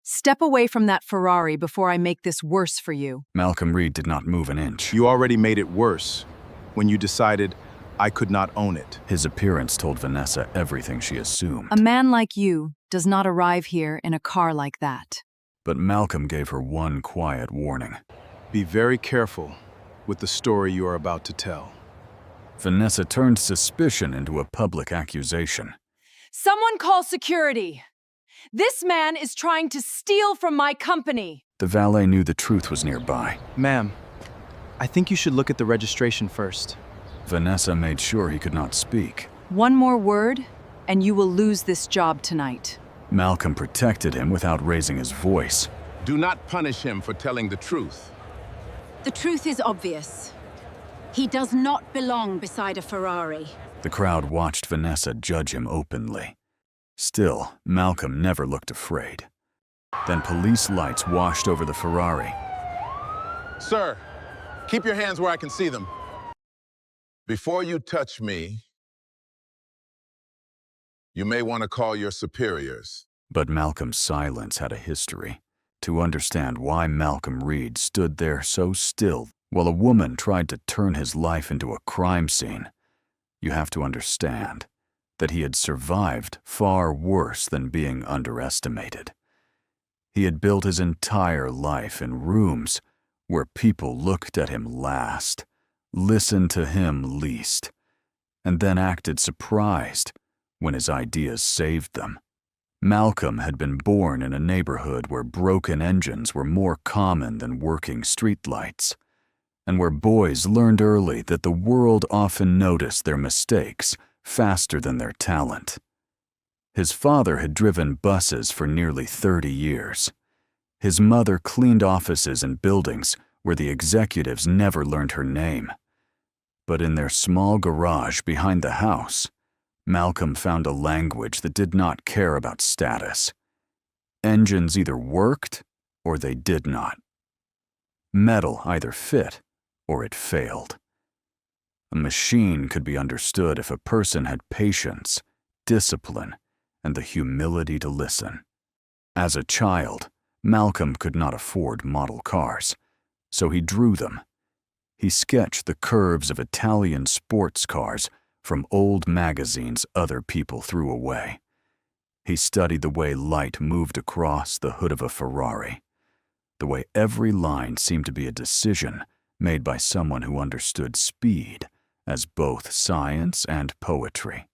Step away from that Ferrari before I make this worse for you. Malcolm Reed did not move an inch. You already made it worse when you decided I could not own it. His appearance told Vanessa everything she assumed. A man like you does not arrive here in a car like that. But Malcolm gave her one quiet warning. Be very careful with the story you are about to tell. Vanessa turned suspicion into a public accusation. Someone call security! This man is trying to steal from my company! The valet knew the truth was nearby. Ma'am, I think you should look at the registration first. Vanessa made sure he could not speak. One more word, and you will lose this job tonight. Malcolm protected him without raising his voice. Do not punish him for telling the truth. The truth is obvious. He does not belong beside a Ferrari. The crowd watched Vanessa judge him openly. Still, Malcolm never looked afraid. Then police lights washed over the Ferrari. Sir, keep your hands where I can see them. Before you touch me, you may want to call your superiors. But Malcolm's silence had a history. To understand why Malcolm Reed stood there so still while a woman tried to turn his life into a crime scene, you have to understand that he had survived far worse than being underestimated. He had built his entire life in rooms where people looked at him last, listened to him least, and then acted surprised when his ideas saved them. Malcolm had been born in a neighborhood where broken engines were more common than working streetlights, and where boys learned early that the world often noticed their mistakes faster than their talent. His father had driven buses for nearly 30 years. His mother cleaned offices and buildings where the executives never learned her name. But in their small garage behind the house, Malcolm found a language that did not care about status. Engines either worked or they did not. Metal either fit or it failed. A machine could be understood if a person had patience, discipline, and the humility to listen. As a child, Malcolm could not afford model cars, so he drew them. He sketched the curves of Italian sports cars from old magazines other people threw away. He studied the way light moved across the hood of a Ferrari, the way every line seemed to be a decision made by someone who understood speed as both science and poetry.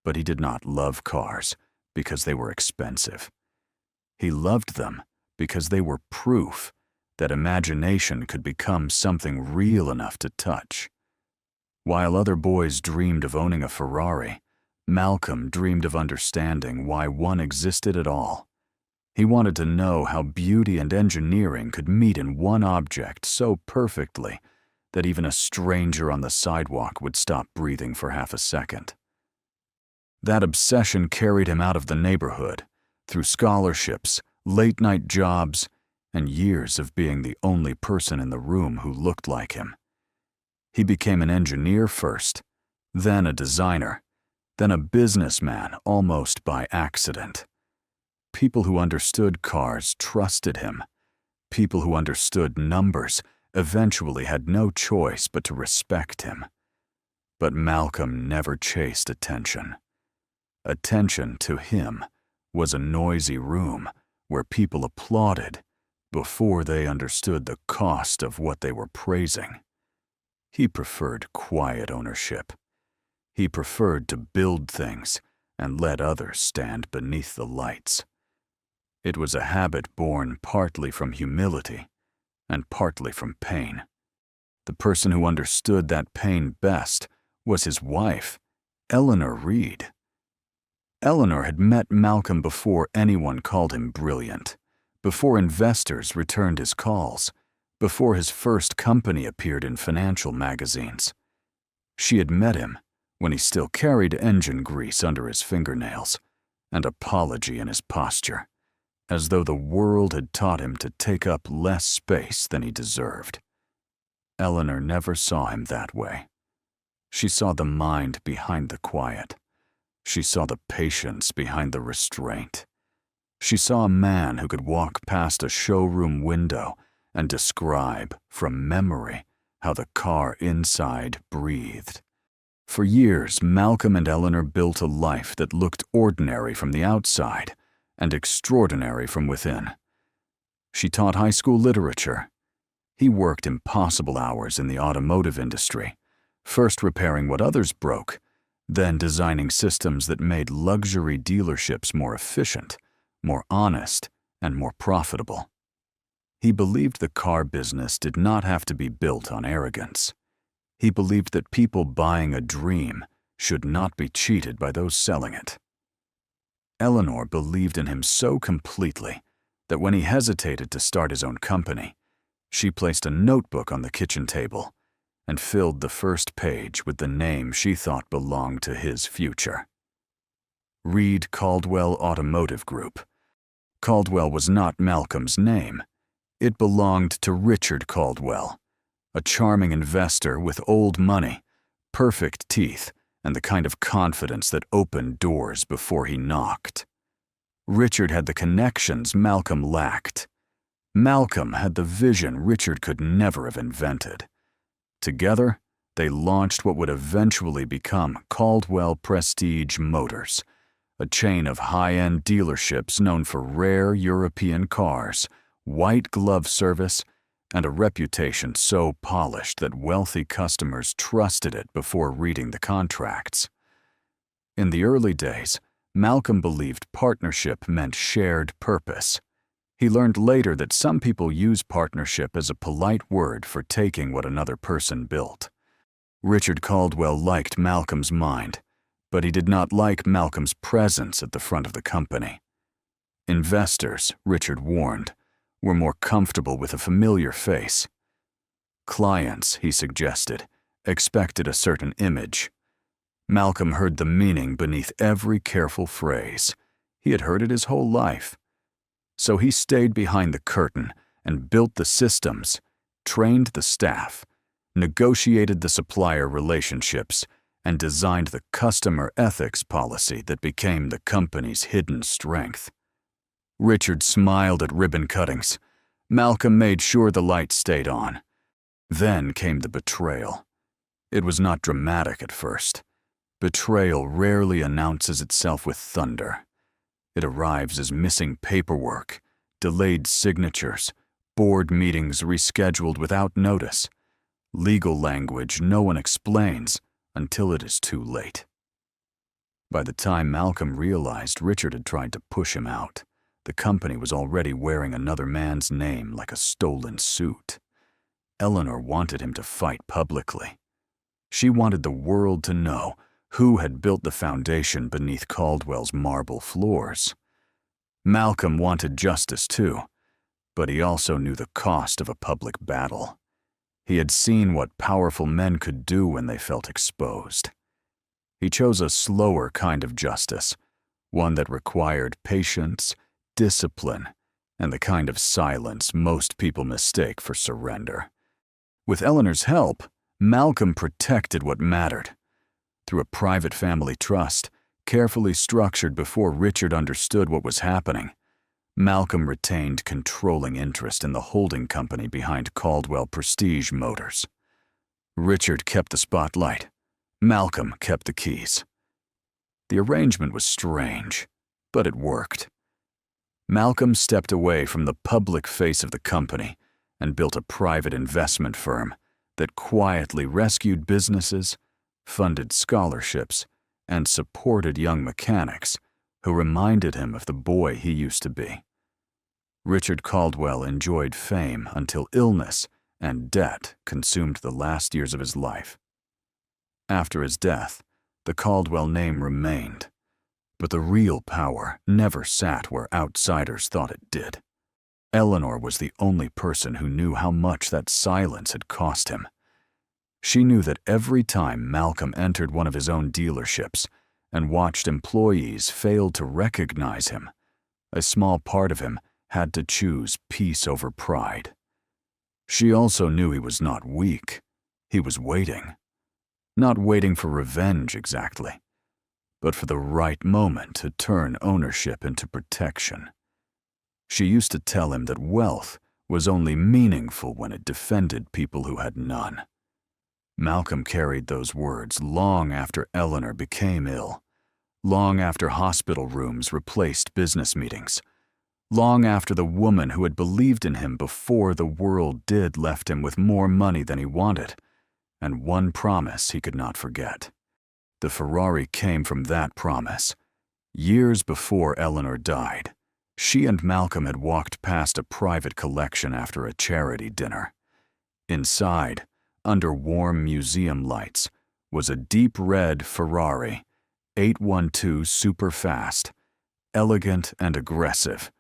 But he did not love cars because they were expensive. He loved them because they were proof that imagination could become something real enough to touch. While other boys dreamed of owning a Ferrari, Malcolm dreamed of understanding why one existed at all. He wanted to know how beauty and engineering could meet in one object so perfectly that even a stranger on the sidewalk would stop breathing for half a second. That obsession carried him out of the neighborhood, through scholarships, late-night jobs, and years of being the only person in the room who looked like him. He became an engineer first, then a designer, then a businessman almost by accident. People who understood cars trusted him. People who understood numbers eventually had no choice but to respect him. But Malcolm never chased attention. Attention to him was a noisy room where people applauded before they understood the cost of what they were praising. He preferred quiet ownership. He preferred to build things and let others stand beneath the lights. It was a habit born partly from humility and partly from pain. The person who understood that pain best was his wife, Eleanor Reed. Eleanor had met Malcolm before anyone called him brilliant, before investors returned his calls, before his first company appeared in financial magazines. She had met him when he still carried engine grease under his fingernails and apology in his posture, as though the world had taught him to take up less space than he deserved. Eleanor never saw him that way. She saw the mind behind the quiet. She saw the patience behind the restraint. She saw a man who could walk past a showroom window and describe, from memory, how the car inside breathed. For years, Malcolm and Eleanor built a life that looked ordinary from the outside and extraordinary from within. She taught high school literature. He worked impossible hours in the automotive industry, first repairing what others broke, then designing systems that made luxury dealerships more efficient, more honest, and more profitable. He believed the car business did not have to be built on arrogance. He believed that people buying a dream should not be cheated by those selling it. Eleanor believed in him so completely that when he hesitated to start his own company, she placed a notebook on the kitchen table and filled the first page with the name she thought belonged to his future. Reed Caldwell Automotive Group. Caldwell was not Malcolm's name. It belonged to Richard Caldwell, a charming investor with old money, perfect teeth, and the kind of confidence that opened doors before he knocked. Richard had the connections Malcolm lacked. Malcolm had the vision Richard could never have invented. Together, they launched what would eventually become Caldwell Prestige Motors, a chain of high-end dealerships known for rare European cars, white glove service, and a reputation so polished that wealthy customers trusted it before reading the contracts. In the early days, Malcolm believed partnership meant shared purpose. He learned later that some people use partnership as a polite word for taking what another person built. Richard Caldwell liked Malcolm's mind, but he did not like Malcolm's presence at the front of the company. Investors, Richard warned, were more comfortable with a familiar face. Clients, he suggested, expected a certain image. Malcolm heard the meaning beneath every careful phrase. He had heard it his whole life. So he stayed behind the curtain and built the systems, trained the staff, negotiated the supplier relationships, and designed the customer ethics policy that became the company's hidden strength. Richard smiled at ribbon cuttings. Malcolm made sure the lights stayed on. Then came the betrayal. It was not dramatic at first. Betrayal rarely announces itself with thunder. It arrives as missing paperwork, delayed signatures, board meetings rescheduled without notice, legal language no one explains until it is too late. By the time Malcolm realized Richard had tried to push him out, the company was already wearing another man's name like a stolen suit. Eleanor wanted him to fight publicly. She wanted the world to know who had built the foundation beneath Caldwell's marble floors. Malcolm wanted justice too, but he also knew the cost of a public battle. He had seen what powerful men could do when they felt exposed. He chose a slower kind of justice, one that required patience, discipline, and the kind of silence most people mistake for surrender. With Eleanor's help, Malcolm protected what mattered. Through a private family trust, carefully structured before Richard understood what was happening, Malcolm retained controlling interest in the holding company behind Caldwell Prestige Motors. Richard kept the spotlight. Malcolm kept the keys. The arrangement was strange, but it worked. Malcolm stepped away from the public face of the company and built a private investment firm that quietly rescued businesses, funded scholarships, and supported young mechanics who reminded him of the boy he used to be. Richard Caldwell enjoyed fame until illness and debt consumed the last years of his life. After his death, the Caldwell name remained, but the real power never sat where outsiders thought it did. Eleanor was the only person who knew how much that silence had cost him. She knew that every time Malcolm entered one of his own dealerships and watched employees fail to recognize him, a small part of him had to choose peace over pride. She also knew he was not weak. He was waiting. Not waiting for revenge exactly, but for the right moment to turn ownership into protection. She used to tell him that wealth was only meaningful when it defended people who had none. Malcolm carried those words long after Eleanor became ill, long after hospital rooms replaced business meetings, long after the woman who had believed in him before the world did left him with more money than he wanted, and one promise he could not forget. The Ferrari came from that promise. Years before Eleanor died, she and Malcolm had walked past a private collection after a charity dinner. Inside, under warm museum lights, was a deep red Ferrari, 812 super fast, elegant and aggressive,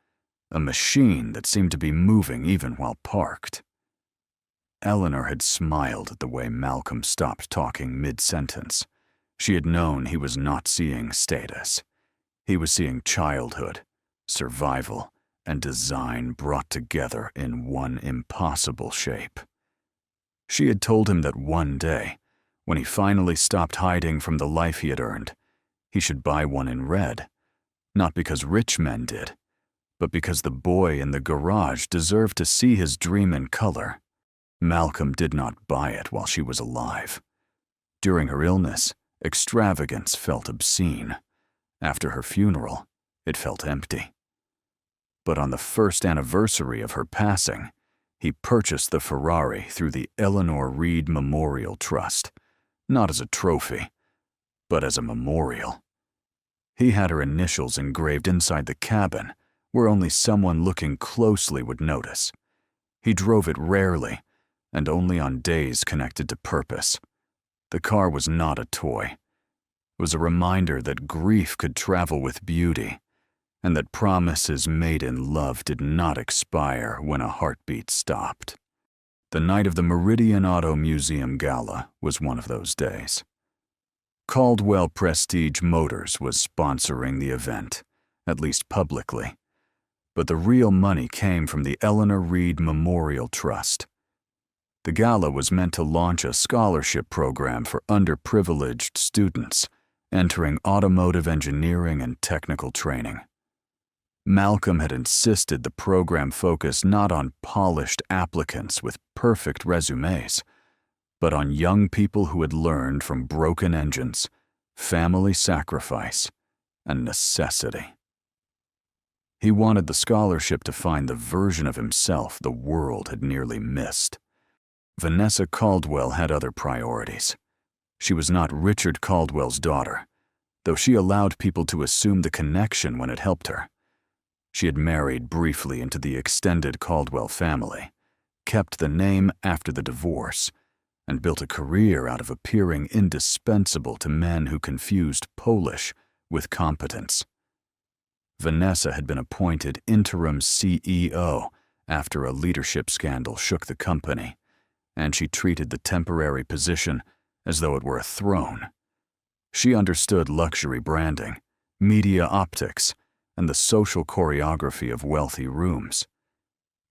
a machine that seemed to be moving even while parked. Eleanor had smiled at the way Malcolm stopped talking mid-sentence. She had known he was not seeing status. He was seeing childhood, survival, and design brought together in one impossible shape. She had told him that one day, when he finally stopped hiding from the life he had earned, he should buy one in red, not because rich men did, but because the boy in the garage deserved to see his dream in color. Malcolm did not buy it while she was alive. During her illness, extravagance felt obscene. After her funeral, it felt empty. But on the first anniversary of her passing, he purchased the Ferrari through the Eleanor Reed Memorial Trust, not as a trophy, but as a memorial. He had her initials engraved inside the cabin, where only someone looking closely would notice. He drove it rarely, and only on days connected to purpose. The car was not a toy. It was a reminder that grief could travel with beauty, and that promises made in love did not expire when a heartbeat stopped. The night of the Meridian Auto Museum Gala was one of those days. Caldwell Prestige Motors was sponsoring the event, at least publicly, but the real money came from the Eleanor Reed Memorial Trust. The gala was meant to launch a scholarship program for underprivileged students entering automotive engineering and technical training. Malcolm had insisted the program focus not on polished applicants with perfect resumes, but on young people who had learned from broken engines, family sacrifice, and necessity. He wanted the scholarship to find the version of himself the world had nearly missed. Vanessa Caldwell had other priorities. She was not Richard Caldwell's daughter, though she allowed people to assume the connection when it helped her. She had married briefly into the extended Caldwell family, kept the name after the divorce, and built a career out of appearing indispensable to men who confused Polish with competence. Vanessa had been appointed interim CEO after a leadership scandal shook the company, and she treated the temporary position as though it were a throne. She understood luxury branding, media optics, and the social choreography of wealthy rooms.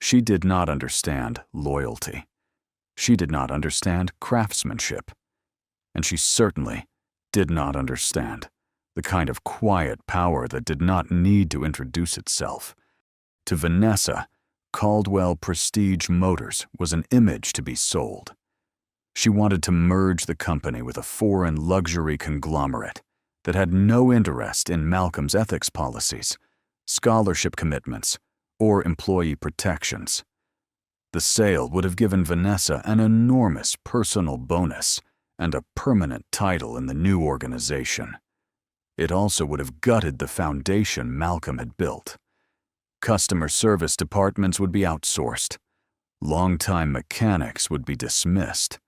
She did not understand loyalty. She did not understand craftsmanship. And she certainly did not understand the kind of quiet power that did not need to introduce itself. To Vanessa, Caldwell Prestige Motors was an image to be sold. She wanted to merge the company with a foreign luxury conglomerate that had no interest in Malcolm's ethics policies, scholarship commitments, or employee protections. The sale would have given Vanessa an enormous personal bonus and a permanent title in the new organization. It also would have gutted the foundation Malcolm had built. Customer service departments would be outsourced. Longtime mechanics would be dismissed.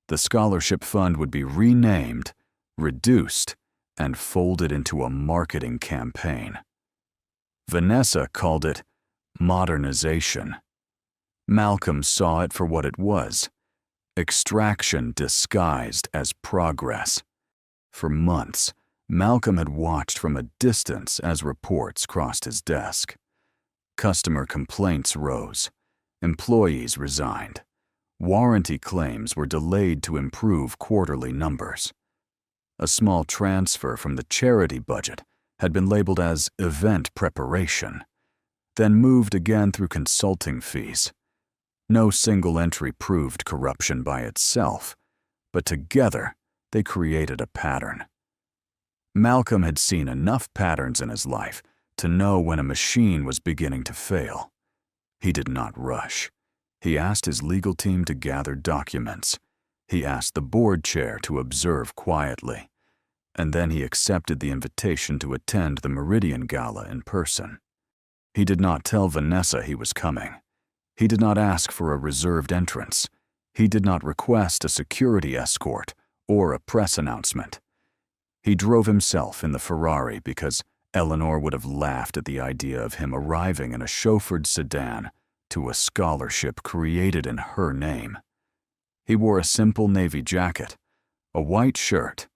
The scholarship fund would be renamed, reduced, and folded into a marketing campaign. Vanessa called it modernization. Malcolm saw it for what it was: extraction disguised as progress. For months, Malcolm had watched from a distance as reports crossed his desk. Customer complaints rose. Employees resigned. Warranty claims were delayed to improve quarterly numbers. A small transfer from the charity budget had been labeled as event preparation. then moved again through consulting fees. No single entry proved corruption by itself, but together they created a pattern. Malcolm had seen enough patterns in his life to know when a machine was beginning to fail. He did not rush. He asked his legal team to gather documents. He asked the board chair to observe quietly. And then he accepted the invitation to attend the Meridian Gala in person. He did not tell Vanessa he was coming. He did not ask for a reserved entrance. He did not request a security escort or a press announcement. He drove himself in the Ferrari because Eleanor would have laughed at the idea of him arriving in a chauffeured sedan to a scholarship created in her name. He wore a simple navy jacket, a white shirt,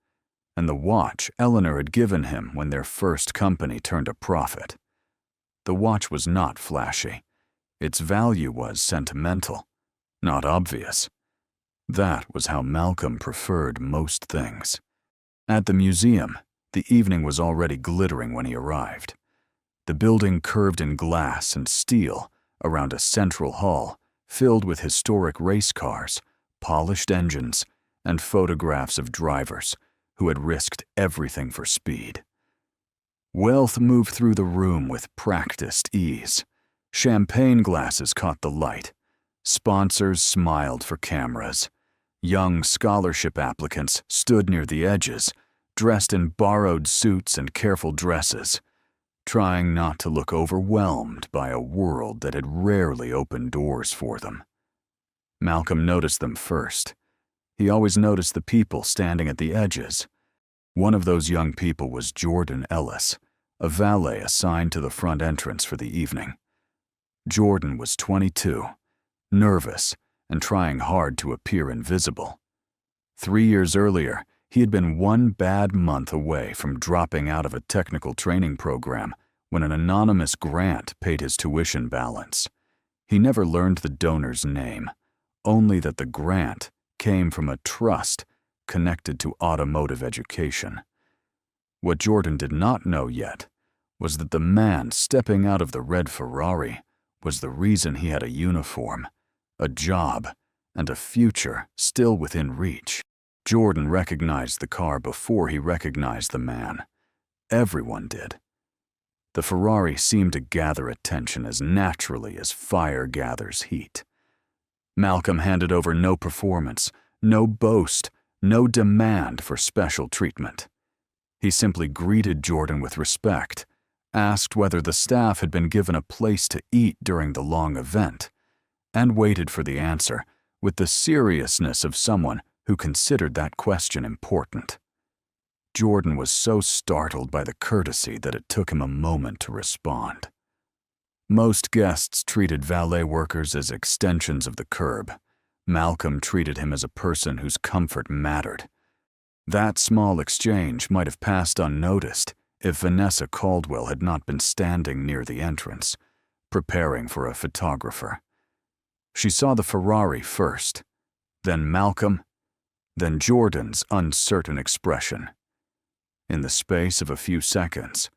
and the watch Eleanor had given him when their first company turned a profit. The watch was not flashy. Its value was sentimental, not obvious. That was how Malcolm preferred most things. At the museum, the evening was already glittering when he arrived. The building curved in glass and steel around a central hall filled with historic race cars, polished engines, and photographs of drivers who had risked everything for speed. Wealth moved through the room with practiced ease. Champagne glasses caught the light. Sponsors smiled for cameras. Young scholarship applicants stood near the edges, dressed in borrowed suits and careful dresses, trying not to look overwhelmed by a world that had rarely opened doors for them. Malcolm noticed them first. He always noticed the people standing at the edges. One of those young people was Jordan Ellis, a valet assigned to the front entrance for the evening. Jordan was 22, nervous, and trying hard to appear invisible. 3 years earlier, he had been one bad month away from dropping out of a technical training program when an anonymous grant paid his tuition balance. He never learned the donor's name, only that the grant came from a trust connected to automotive education. What Jordan did not know yet was that the man stepping out of the red Ferrari was the reason he had a uniform, a job, and a future still within reach. Jordan recognized the car before he recognized the man. Everyone did. The Ferrari seemed to gather attention as naturally as fire gathers heat. Malcolm handed over no performance, no boast, no demand for special treatment. He simply greeted Jordan with respect, asked whether the staff had been given a place to eat during the long event, and waited for the answer with the seriousness of someone who considered that question important. Jordan was so startled by the courtesy that it took him a moment to respond. Most guests treated valet workers as extensions of the curb. Malcolm treated him as a person whose comfort mattered. That small exchange might have passed unnoticed if Vanessa Caldwell had not been standing near the entrance, preparing for a photographer. She saw the Ferrari first, then Malcolm, then Jordan's uncertain expression. In the space of a few seconds,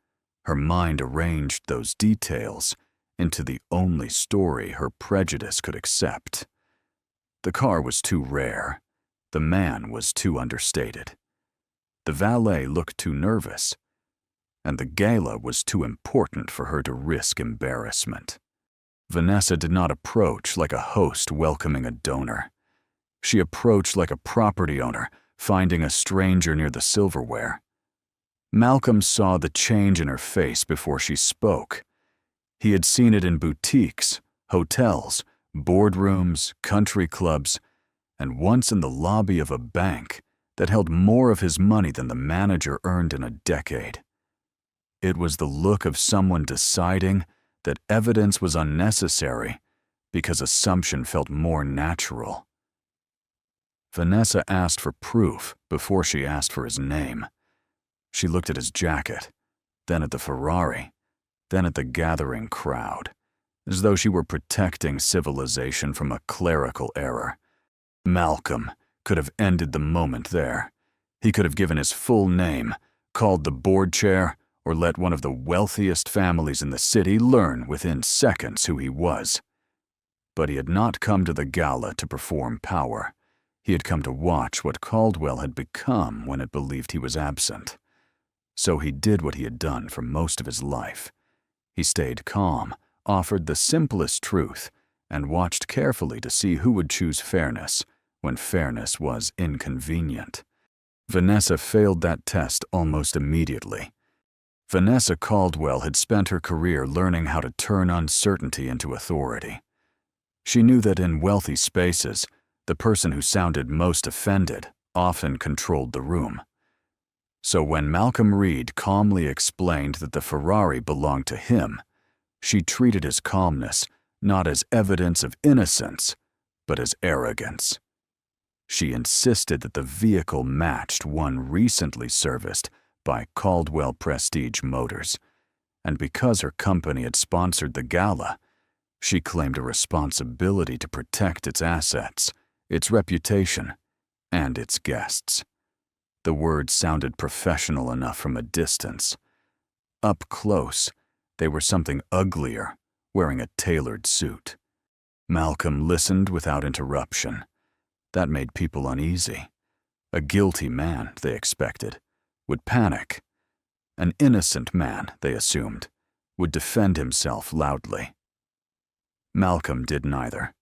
her mind arranged those details into the only story her prejudice could accept. The car was too rare. The man was too understated. The valet looked too nervous. And the gala was too important for her to risk embarrassment. Vanessa did not approach like a host welcoming a donor. She approached like a property owner finding a stranger near the silverware. Malcolm saw the change in her face before she spoke. He had seen it in boutiques, hotels, boardrooms, country clubs, and once in the lobby of a bank that held more of his money than the manager earned in a decade. It was the look of someone deciding that evidence was unnecessary because assumption felt more natural. Vanessa asked for proof before she asked for his name. She looked at his jacket, then at the Ferrari, then at the gathering crowd, as though she were protecting civilization from a clerical error. Malcolm could have ended the moment there. He could have given his full name, called the board chair, or let one of the wealthiest families in the city learn within seconds who he was. But he had not come to the gala to perform power. He had come to watch what Caldwell had become when it believed he was absent. So he did what he had done for most of his life. He stayed calm, offered the simplest truth, and watched carefully to see who would choose fairness when fairness was inconvenient. Vanessa failed that test almost immediately. Vanessa Caldwell had spent her career learning how to turn uncertainty into authority. She knew that in wealthy spaces, the person who sounded most offended often controlled the room. So when Malcolm Reed calmly explained that the Ferrari belonged to him, she treated his calmness not as evidence of innocence, but as arrogance. She insisted that the vehicle matched one recently serviced by Caldwell Prestige Motors, and because her company had sponsored the gala, she claimed a responsibility to protect its assets, its reputation, and its guests. The words sounded professional enough from a distance. Up close, they were something uglier, wearing a tailored suit. Malcolm listened without interruption. That made people uneasy. A guilty man, they expected, would panic. An innocent man, they assumed, would defend himself loudly. Malcolm did neither.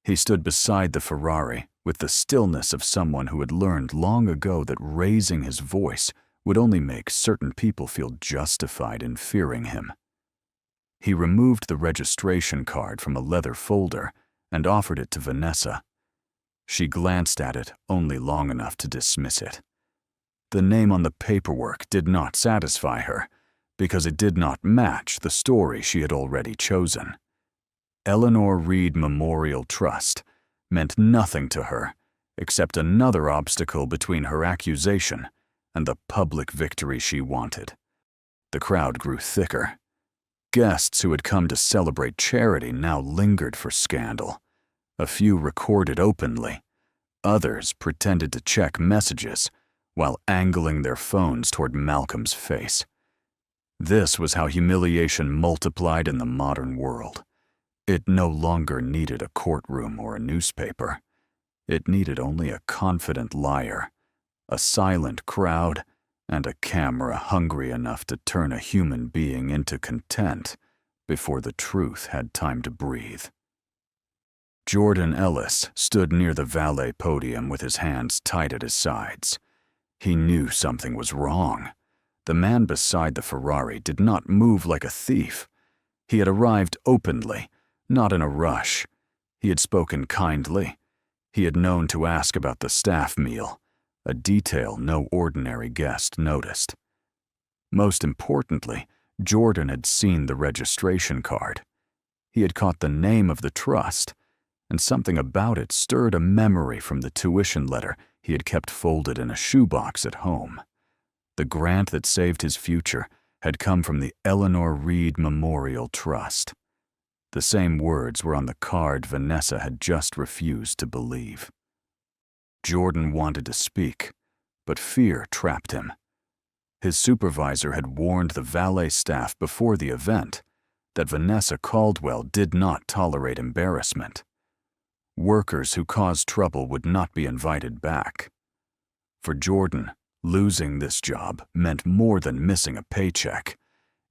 He stood beside the Ferrari with the stillness of someone who had learned long ago that raising his voice would only make certain people feel justified in fearing him. He removed the registration card from a leather folder and offered it to Vanessa. She glanced at it only long enough to dismiss it. The name on the paperwork did not satisfy her because it did not match the story she had already chosen. Eleanor Reed Memorial Trust meant nothing to her except another obstacle between her accusation and the public victory she wanted. The crowd grew thicker. Guests who had come to celebrate charity now lingered for scandal. A few recorded openly. Others pretended to check messages while angling their phones toward Malcolm's face. This was how humiliation multiplied in the modern world. It no longer needed a courtroom or a newspaper. It needed only a confident liar, a silent crowd, and a camera hungry enough to turn a human being into content before the truth had time to breathe. Jordan Ellis stood near the valet podium with his hands tight at his sides. He knew something was wrong. The man beside the Ferrari did not move like a thief. He had arrived openly, not in a rush. He had spoken kindly. He had known to ask about the staff meal, a detail no ordinary guest noticed. Most importantly, Jordan had seen the registration card. He had caught the name of the trust, and something about it stirred a memory from the tuition letter he had kept folded in a shoebox at home. The grant that saved his future had come from the Eleanor Reed Memorial Trust. The same words were on the card Vanessa had just refused to believe. Jordan wanted to speak, but fear trapped him. His supervisor had warned the valet staff before the event that Vanessa Caldwell did not tolerate embarrassment. Workers who caused trouble would not be invited back. For Jordan, losing this job meant more than missing a paycheck.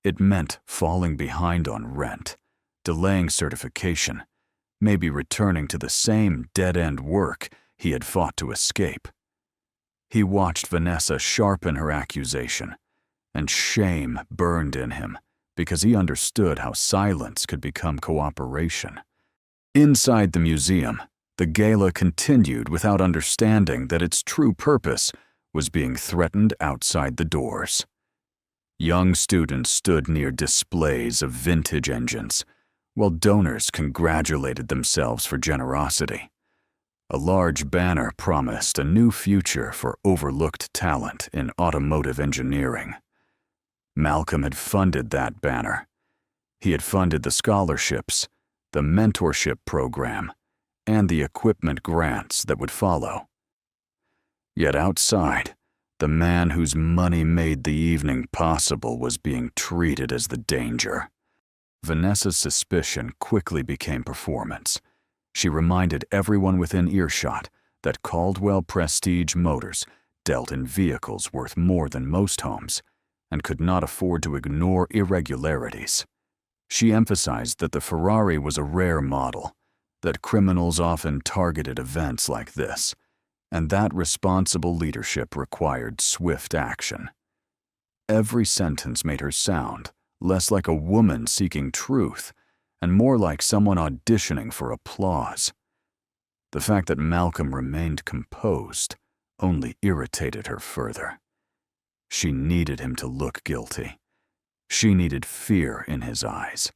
It meant falling behind on rent, delaying certification, maybe returning to the same dead-end work he had fought to escape. He watched Vanessa sharpen her accusation, and shame burned in him because he understood how silence could become cooperation. Inside the museum, the gala continued without understanding that its true purpose was being threatened outside the doors. Young students stood near displays of vintage engines, while donors congratulated themselves for generosity. A large banner promised a new future for overlooked talent in automotive engineering. Malcolm had funded that banner. He had funded the scholarships, the mentorship program, and the equipment grants that would follow. Yet outside, The man whose money made the evening possible was being treated as the danger. Vanessa's suspicion quickly became performance. She reminded everyone within earshot that Caldwell Prestige Motors dealt in vehicles worth more than most homes and could not afford to ignore irregularities. She emphasized that the Ferrari was a rare model, that criminals often targeted events like this, and that responsible leadership required swift action. Every sentence made her sound less like a woman seeking truth and more like someone auditioning for applause. The fact that Malcolm remained composed only irritated her further. She needed him to look guilty. She needed fear in his eyes.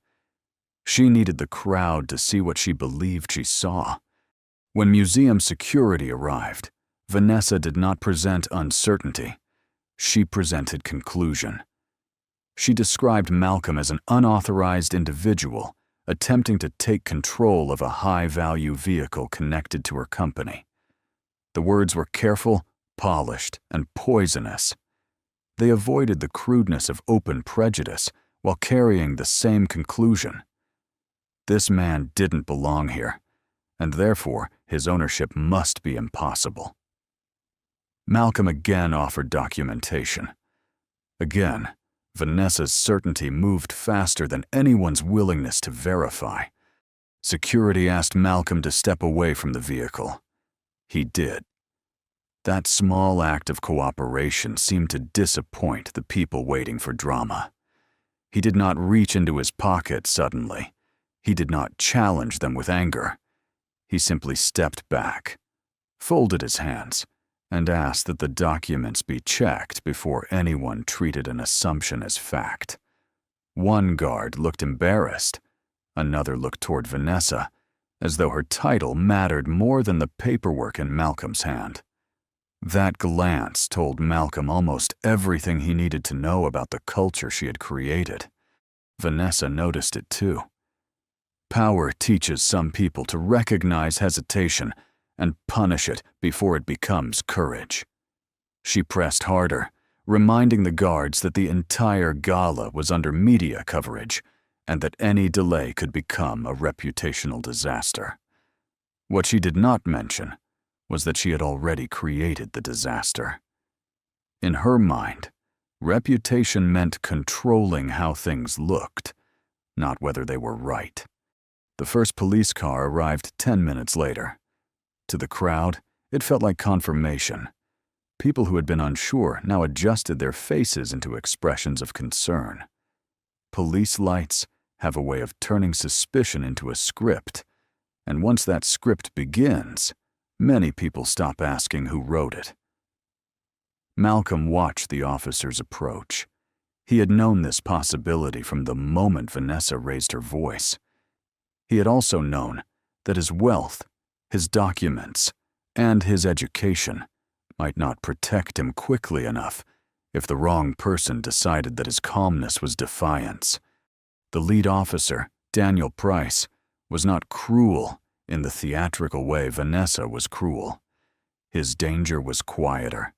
She needed the crowd to see what she believed she saw. When museum security arrived, Vanessa did not present uncertainty. She presented conclusion. She described Malcolm as an unauthorized individual attempting to take control of a high-value vehicle connected to her company. The words were careful, polished, and poisonous. They avoided the crudeness of open prejudice while carrying the same conclusion. This man didn't belong here, and therefore his ownership must be impossible. Malcolm again offered documentation. Again, Vanessa's certainty moved faster than anyone's willingness to verify. Security asked Malcolm to step away from the vehicle. He did. That small act of cooperation seemed to disappoint the people waiting for drama. He did not reach into his pocket suddenly. He did not challenge them with anger. He simply stepped back, folded his hands, and asked that the documents be checked before anyone treated an assumption as fact. One guard looked embarrassed. Another looked toward Vanessa, as though her title mattered more than the paperwork in Malcolm's hand. That glance told Malcolm almost everything he needed to know about the culture she had created. Vanessa noticed it too. Power teaches some people to recognize hesitation and punish it before it becomes courage. She pressed harder, reminding the guards that the entire gala was under media coverage and that any delay could become a reputational disaster. What she did not mention was that she had already created the disaster. In her mind, reputation meant controlling how things looked, not whether they were right. The first police car arrived 10 minutes later. To the crowd, it felt like confirmation. People who had been unsure now adjusted their faces into expressions of concern. Police lights have a way of turning suspicion into a script, and once that script begins, many people stop asking who wrote it. Malcolm watched the officers approach. He had known this possibility from the moment Vanessa raised her voice. He had also known that his wealth, his documents, and his education might not protect him quickly enough if the wrong person decided that his calmness was defiance. The lead officer, Daniel Price, was not cruel in the theatrical way Vanessa was cruel. His danger was quieter.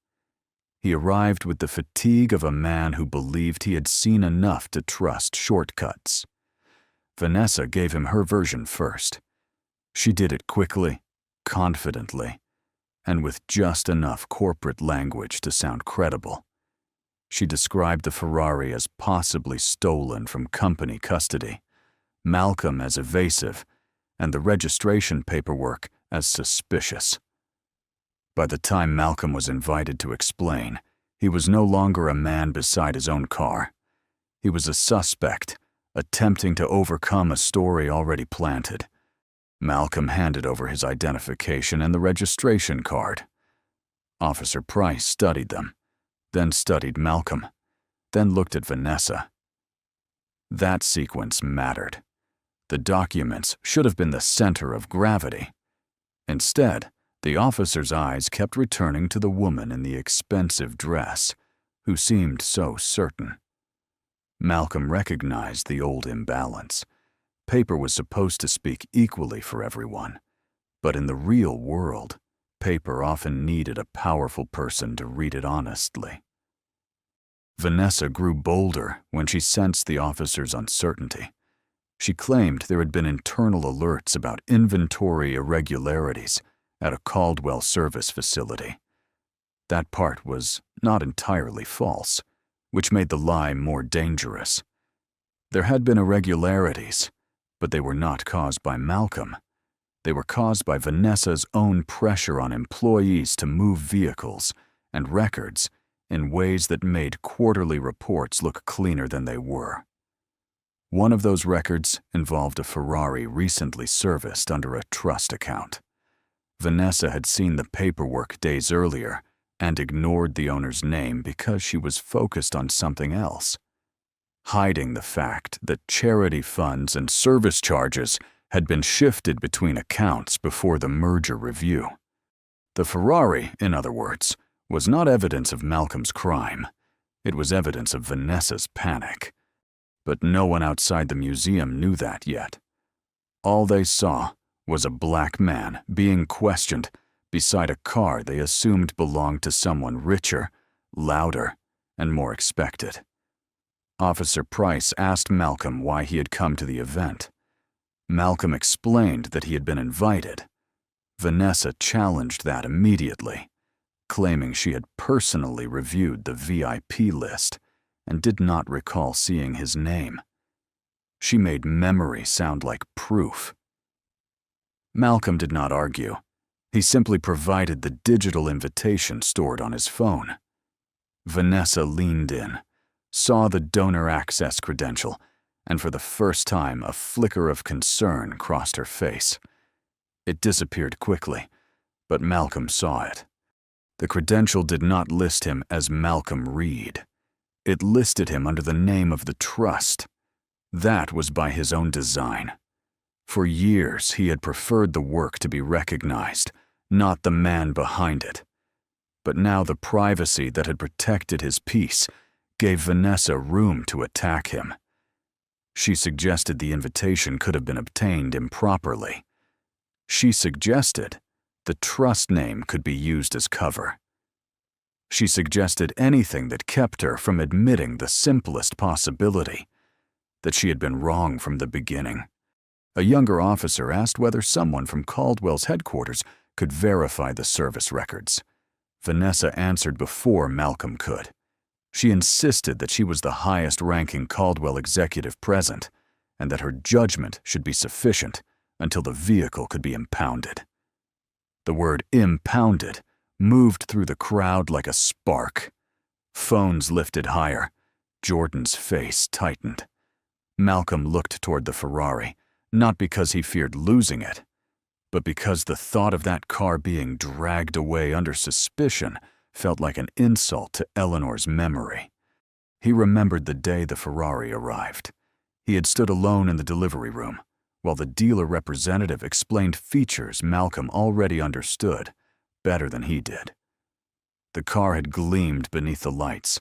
He arrived with the fatigue of a man who believed he had seen enough to trust shortcuts. Vanessa gave him her version first. She did it quickly, confidently, and with just enough corporate language to sound credible. She described the Ferrari as possibly stolen from company custody, Malcolm as evasive, and the registration paperwork as suspicious. By the time Malcolm was invited to explain, he was no longer a man beside his own car. He was a suspect, attempting to overcome a story already planted. Malcolm handed over his identification and the registration card. Officer Price studied them, then studied Malcolm, then looked at Vanessa. That sequence mattered. The documents should have been the center of gravity. Instead, the officer's eyes kept returning to the woman in the expensive dress, who seemed so certain. Malcolm recognized the old imbalance. Paper was supposed to speak equally for everyone, but in the real world, paper often needed a powerful person to read it honestly. Vanessa grew bolder when she sensed the officer's uncertainty. She claimed there had been internal alerts about inventory irregularities at a Caldwell service facility. That part was not entirely false, which made the lie more dangerous. There had been irregularities, but they were not caused by Malcolm. They were caused by Vanessa's own pressure on employees to move vehicles and records in ways that made quarterly reports look cleaner than they were. One of those records involved a Ferrari recently serviced under a trust account. Vanessa had seen the paperwork days earlier and ignored the owner's name because she was focused on something else, hiding the fact that charity funds and service charges had been shifted between accounts before the merger review. The Ferrari, in other words, was not evidence of Malcolm's crime. It was evidence of Vanessa's panic. But no one outside the museum knew that yet. All they saw was a black man being questioned beside a car they assumed belonged to someone richer, louder, and more expected. Officer Price asked Malcolm why he had come to the event. Malcolm explained that he had been invited. Vanessa challenged that immediately, claiming she had personally reviewed the VIP list and did not recall seeing his name. She made memory sound like proof. Malcolm did not argue. He simply provided the digital invitation stored on his phone. Vanessa leaned in, saw the donor access credential, and for the first time a flicker of concern crossed her face. It disappeared quickly, but Malcolm saw it. The credential did not list him as Malcolm Reed. It listed him under the name of the trust. That was by his own design. For years, he had preferred the work to be recognized, not the man behind it. But now the privacy that had protected his peace gave Vanessa room to attack him. She suggested the invitation could have been obtained improperly. She suggested the trust name could be used as cover. She suggested anything that kept her from admitting the simplest possibility, that she had been wrong from the beginning. A younger officer asked whether someone from Caldwell's headquarters could verify the service records. Vanessa answered before Malcolm could. She insisted that she was the highest-ranking Caldwell executive present, and that her judgment should be sufficient until the vehicle could be impounded. The word impounded moved through the crowd like a spark. Phones lifted higher. Jordan's face tightened. Malcolm looked toward the Ferrari, not because he feared losing it, but because the thought of that car being dragged away under suspicion felt like an insult to Eleanor's memory. He remembered the day the Ferrari arrived. He had stood alone in the delivery room, while the dealer representative explained features Malcolm already understood better than he did. The car had gleamed beneath the lights,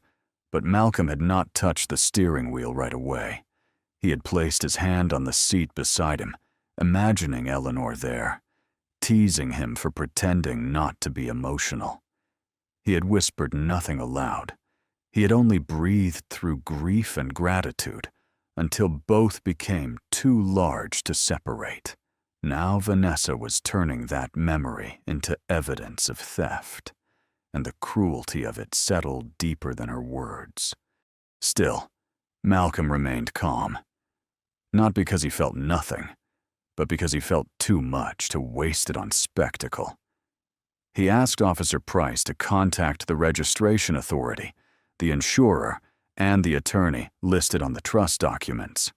but Malcolm had not touched the steering wheel right away. He had placed his hand on the seat beside him, imagining Eleanor there, teasing him for pretending not to be emotional. He had whispered nothing aloud. He had only breathed through grief and gratitude until both became too large to separate. Now Vanessa was turning that memory into evidence of theft, and the cruelty of it settled deeper than her words. Still, Malcolm remained calm. Not because he felt nothing, but because he felt too much to waste it on spectacle. He asked Officer Price to contact the registration authority, the insurer, and the attorney listed on the trust documents.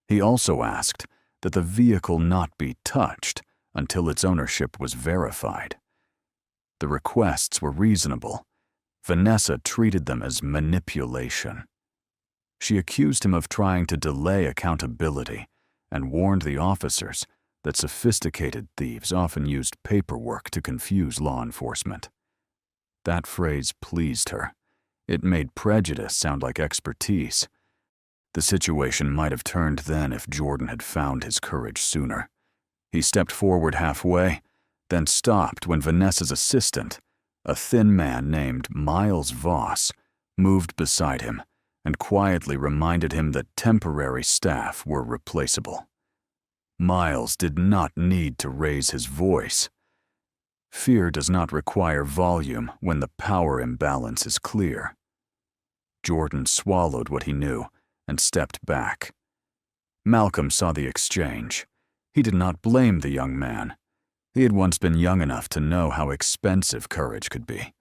He also asked that the vehicle not be touched until its ownership was verified. The requests were reasonable. Vanessa treated them as manipulation. She accused him of trying to delay accountability and warned the officers that sophisticated thieves often used paperwork to confuse law enforcement. That phrase pleased her. It made prejudice sound like expertise. The situation might have turned then if Jordan had found his courage sooner. He stepped forward halfway, then stopped when Vanessa's assistant, a thin man named Miles Voss, moved beside him and quietly reminded him that temporary staff were replaceable. Miles did not need to raise his voice. Fear does not require volume when the power imbalance is clear. Jordan swallowed what he knew and stepped back. Malcolm saw the exchange. He did not blame the young man. He had once been young enough to know how expensive courage could be.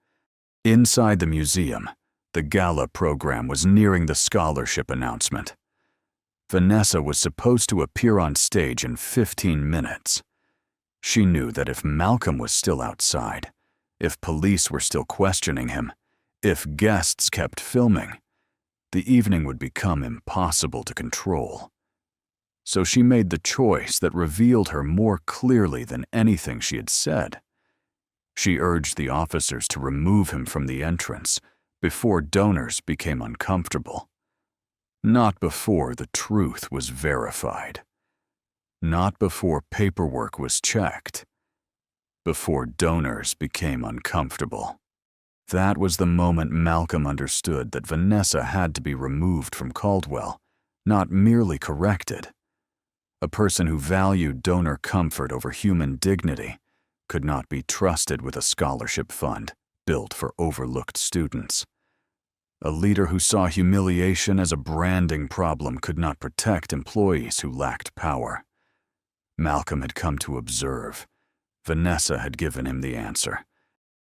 Inside the museum, the gala program was nearing the scholarship announcement. Vanessa was supposed to appear on stage in 15 minutes. She knew that if Malcolm was still outside, if police were still questioning him, if guests kept filming, the evening would become impossible to control. So she made the choice that revealed her more clearly than anything she had said. She urged the officers to remove him from the entrance before donors became uncomfortable. Not before the truth was verified. Not before paperwork was checked. Before donors became uncomfortable. That was the moment Malcolm understood that Vanessa had to be removed from Caldwell, not merely corrected. A person who valued donor comfort over human dignity could not be trusted with a scholarship fund built for overlooked students. A leader who saw humiliation as a branding problem could not protect employees who lacked power. Malcolm had come to observe. Vanessa had given him the answer.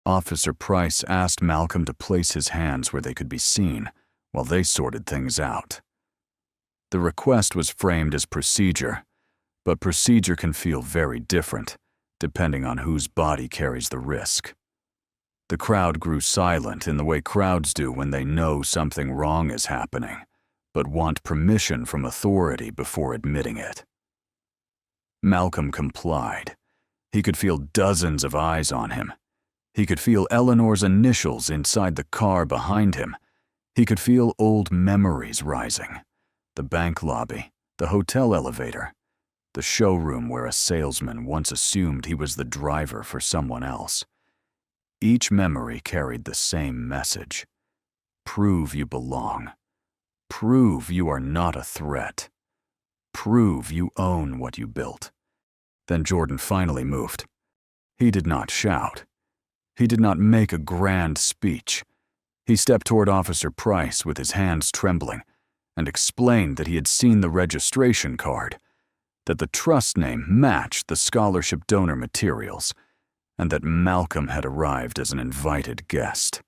Officer Price asked Malcolm to place his hands where they could be seen while they sorted things out. The request was framed as procedure, but procedure can feel very different, depending on whose body carries the risk. The crowd grew silent in the way crowds do when they know something wrong is happening, but want permission from authority before admitting it. Malcolm complied. He could feel dozens of eyes on him. He could feel Eleanor's initials inside the car behind him. He could feel old memories rising. The bank lobby, the hotel elevator, the showroom where a salesman once assumed he was the driver for someone else. Each memory carried the same message. Prove you belong. Prove you are not a threat. Prove you own what you built. Then Jordan finally moved. He did not shout. He did not make a grand speech. He stepped toward Officer Price with his hands trembling and explained that he had seen the registration card, that the trust name matched the scholarship donor materials, and that Malcolm had arrived as an invited guest.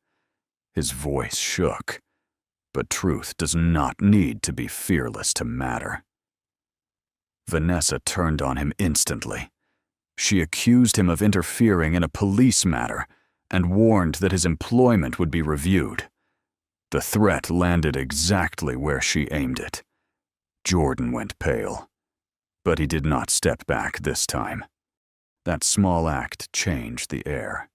His voice shook, but truth does not need to be fearless to matter. Vanessa turned on him instantly. She accused him of interfering in a police matter and warned that his employment would be reviewed. The threat landed exactly where she aimed it. Jordan went pale, but he did not step back this time. That small act changed the air.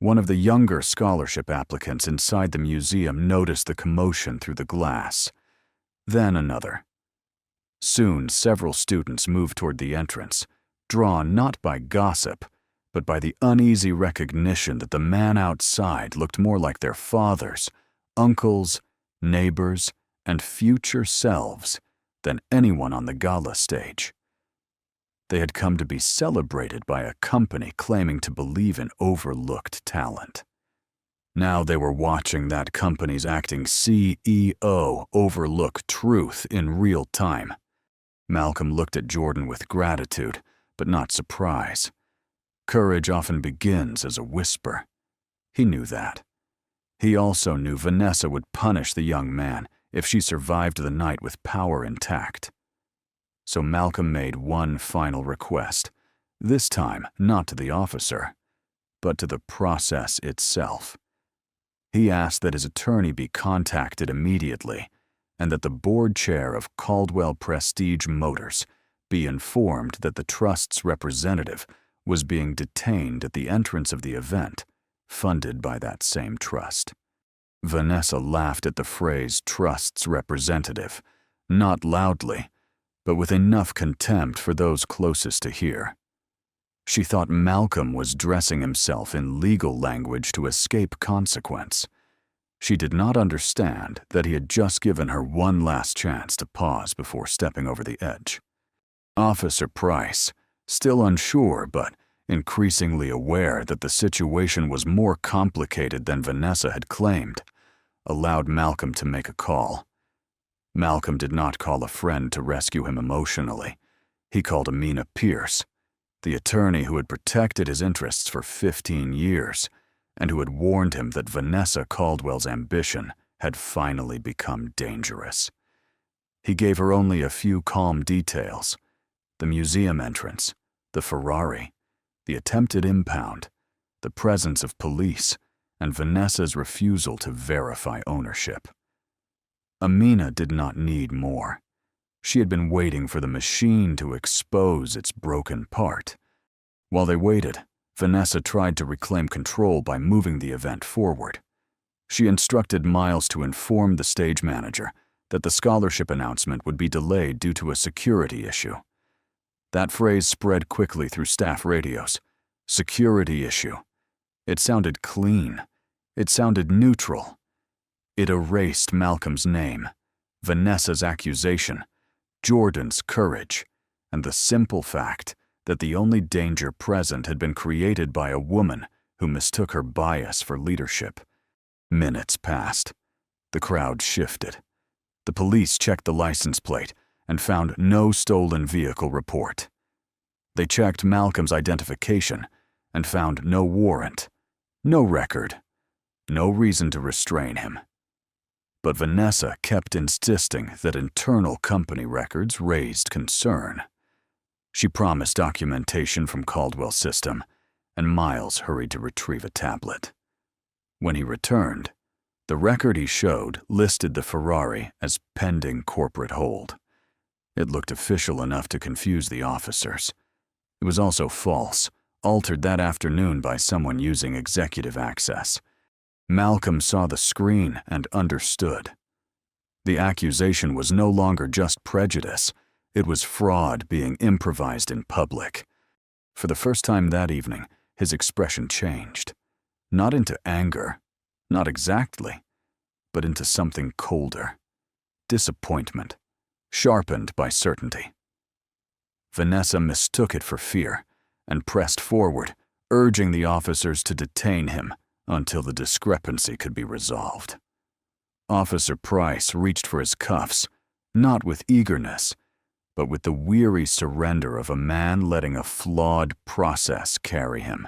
One of the younger scholarship applicants inside the museum noticed the commotion through the glass. Then another. Soon, several students moved toward the entrance, drawn not by gossip, but by the uneasy recognition that the man outside looked more like their fathers, uncles, neighbors, and future selves than anyone on the gala stage. They had come to be celebrated by a company claiming to believe in overlooked talent. Now they were watching that company's acting CEO overlook truth in real time. Malcolm looked at Jordan with gratitude, but not surprise. Courage often begins as a whisper. He knew that. He also knew Vanessa would punish the young man if she survived the night with power intact. So Malcolm made one final request, this time not to the officer, but to the process itself. He asked that his attorney be contacted immediately and that the board chair of Caldwell Prestige Motors be informed that the trust's representative was being detained at the entrance of the event, funded by that same trust. Vanessa laughed at the phrase trust's representative, not loudly, but with enough contempt for those closest to hear. She thought Malcolm was dressing himself in legal language to escape consequence. She did not understand that he had just given her one last chance to pause before stepping over the edge. Officer Price, still unsure but increasingly aware that the situation was more complicated than Vanessa had claimed, allowed Malcolm to make a call. Malcolm did not call a friend to rescue him emotionally. He called Amina Pierce, the attorney who had protected his interests for 15 years and who had warned him that Vanessa Caldwell's ambition had finally become dangerous. He gave her only a few calm details: the museum entrance, the Ferrari, the attempted impound, the presence of police, and Vanessa's refusal to verify ownership. Amina did not need more. She had been waiting for the machine to expose its broken part. While they waited, Vanessa tried to reclaim control by moving the event forward. She instructed Miles to inform the stage manager that the scholarship announcement would be delayed due to a security issue. That phrase spread quickly through staff radios. Security issue. It sounded clean. It sounded neutral. It erased Malcolm's name, Vanessa's accusation, Jordan's courage, and the simple fact that the only danger present had been created by a woman who mistook her bias for leadership. Minutes passed. The crowd shifted. The police checked the license plate and found no stolen vehicle report. They checked Malcolm's identification and found no warrant, no record, no reason to restrain him. But Vanessa kept insisting that internal company records raised concern. She promised documentation from Caldwell's system, and Miles hurried to retrieve a tablet. When he returned, the record he showed listed the Ferrari as pending corporate hold. It looked official enough to confuse the officers. It was also false, altered that afternoon by someone using executive access. Malcolm saw the screen and understood. The accusation was no longer just prejudice. It was fraud being improvised in public. For the first time that evening, his expression changed. Not into anger, not exactly, but into something colder. Disappointment, sharpened by certainty. Vanessa mistook it for fear and pressed forward, urging the officers to detain him until the discrepancy could be resolved. Officer Price reached for his cuffs, not with eagerness, but with the weary surrender of a man letting a flawed process carry him.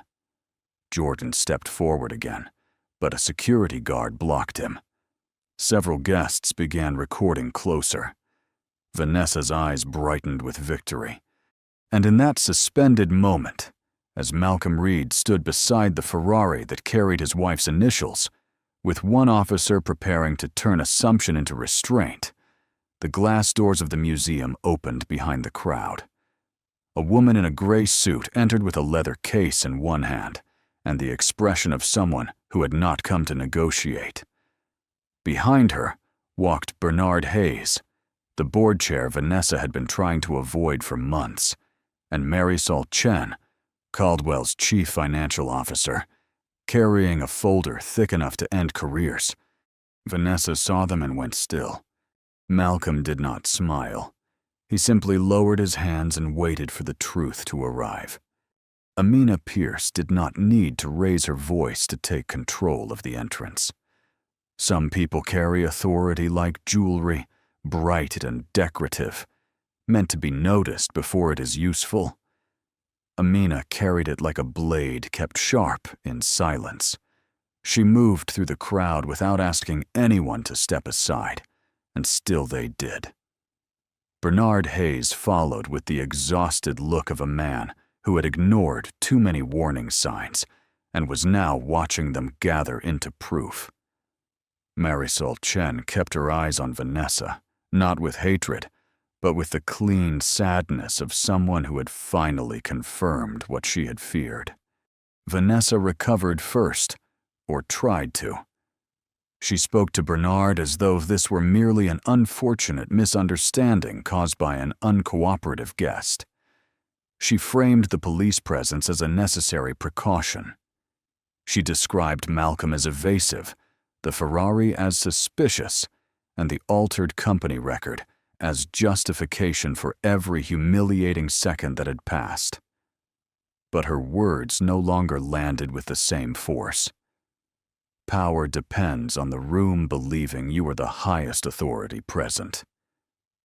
Jordan stepped forward again, but a security guard blocked him. Several guests began recording closer. Vanessa's eyes brightened with victory. And in that suspended moment, as Malcolm Reed stood beside the Ferrari that carried his wife's initials, with one officer preparing to turn assumption into restraint, the glass doors of the museum opened behind the crowd. A woman in a gray suit entered with a leather case in one hand and the expression of someone who had not come to negotiate. Behind her walked Bernard Hayes, the board chair Vanessa had been trying to avoid for months, and Marisol Chen, Caldwell's chief financial officer, carrying a folder thick enough to end careers. Vanessa saw them and went still. Malcolm did not smile. He simply lowered his hands and waited for the truth to arrive. Amina Pierce did not need to raise her voice to take control of the entrance. Some people carry authority like jewelry, bright and decorative, meant to be noticed before it is useful. Amina carried it like a blade kept sharp in silence. She moved through the crowd without asking anyone to step aside, and still they did. Bernard Hayes followed with the exhausted look of a man who had ignored too many warning signs and was now watching them gather into proof. Marisol Chen kept her eyes on Vanessa, not with hatred, but with the clean sadness of someone who had finally confirmed what she had feared. Vanessa recovered first, or tried to. She spoke to Bernard as though this were merely an unfortunate misunderstanding caused by an uncooperative guest. She framed the police presence as a necessary precaution. She described Malcolm as evasive, the Ferrari as suspicious, and the altered company record as justification for every humiliating second that had passed. But her words no longer landed with the same force. Power depends on the room believing you are the highest authority present.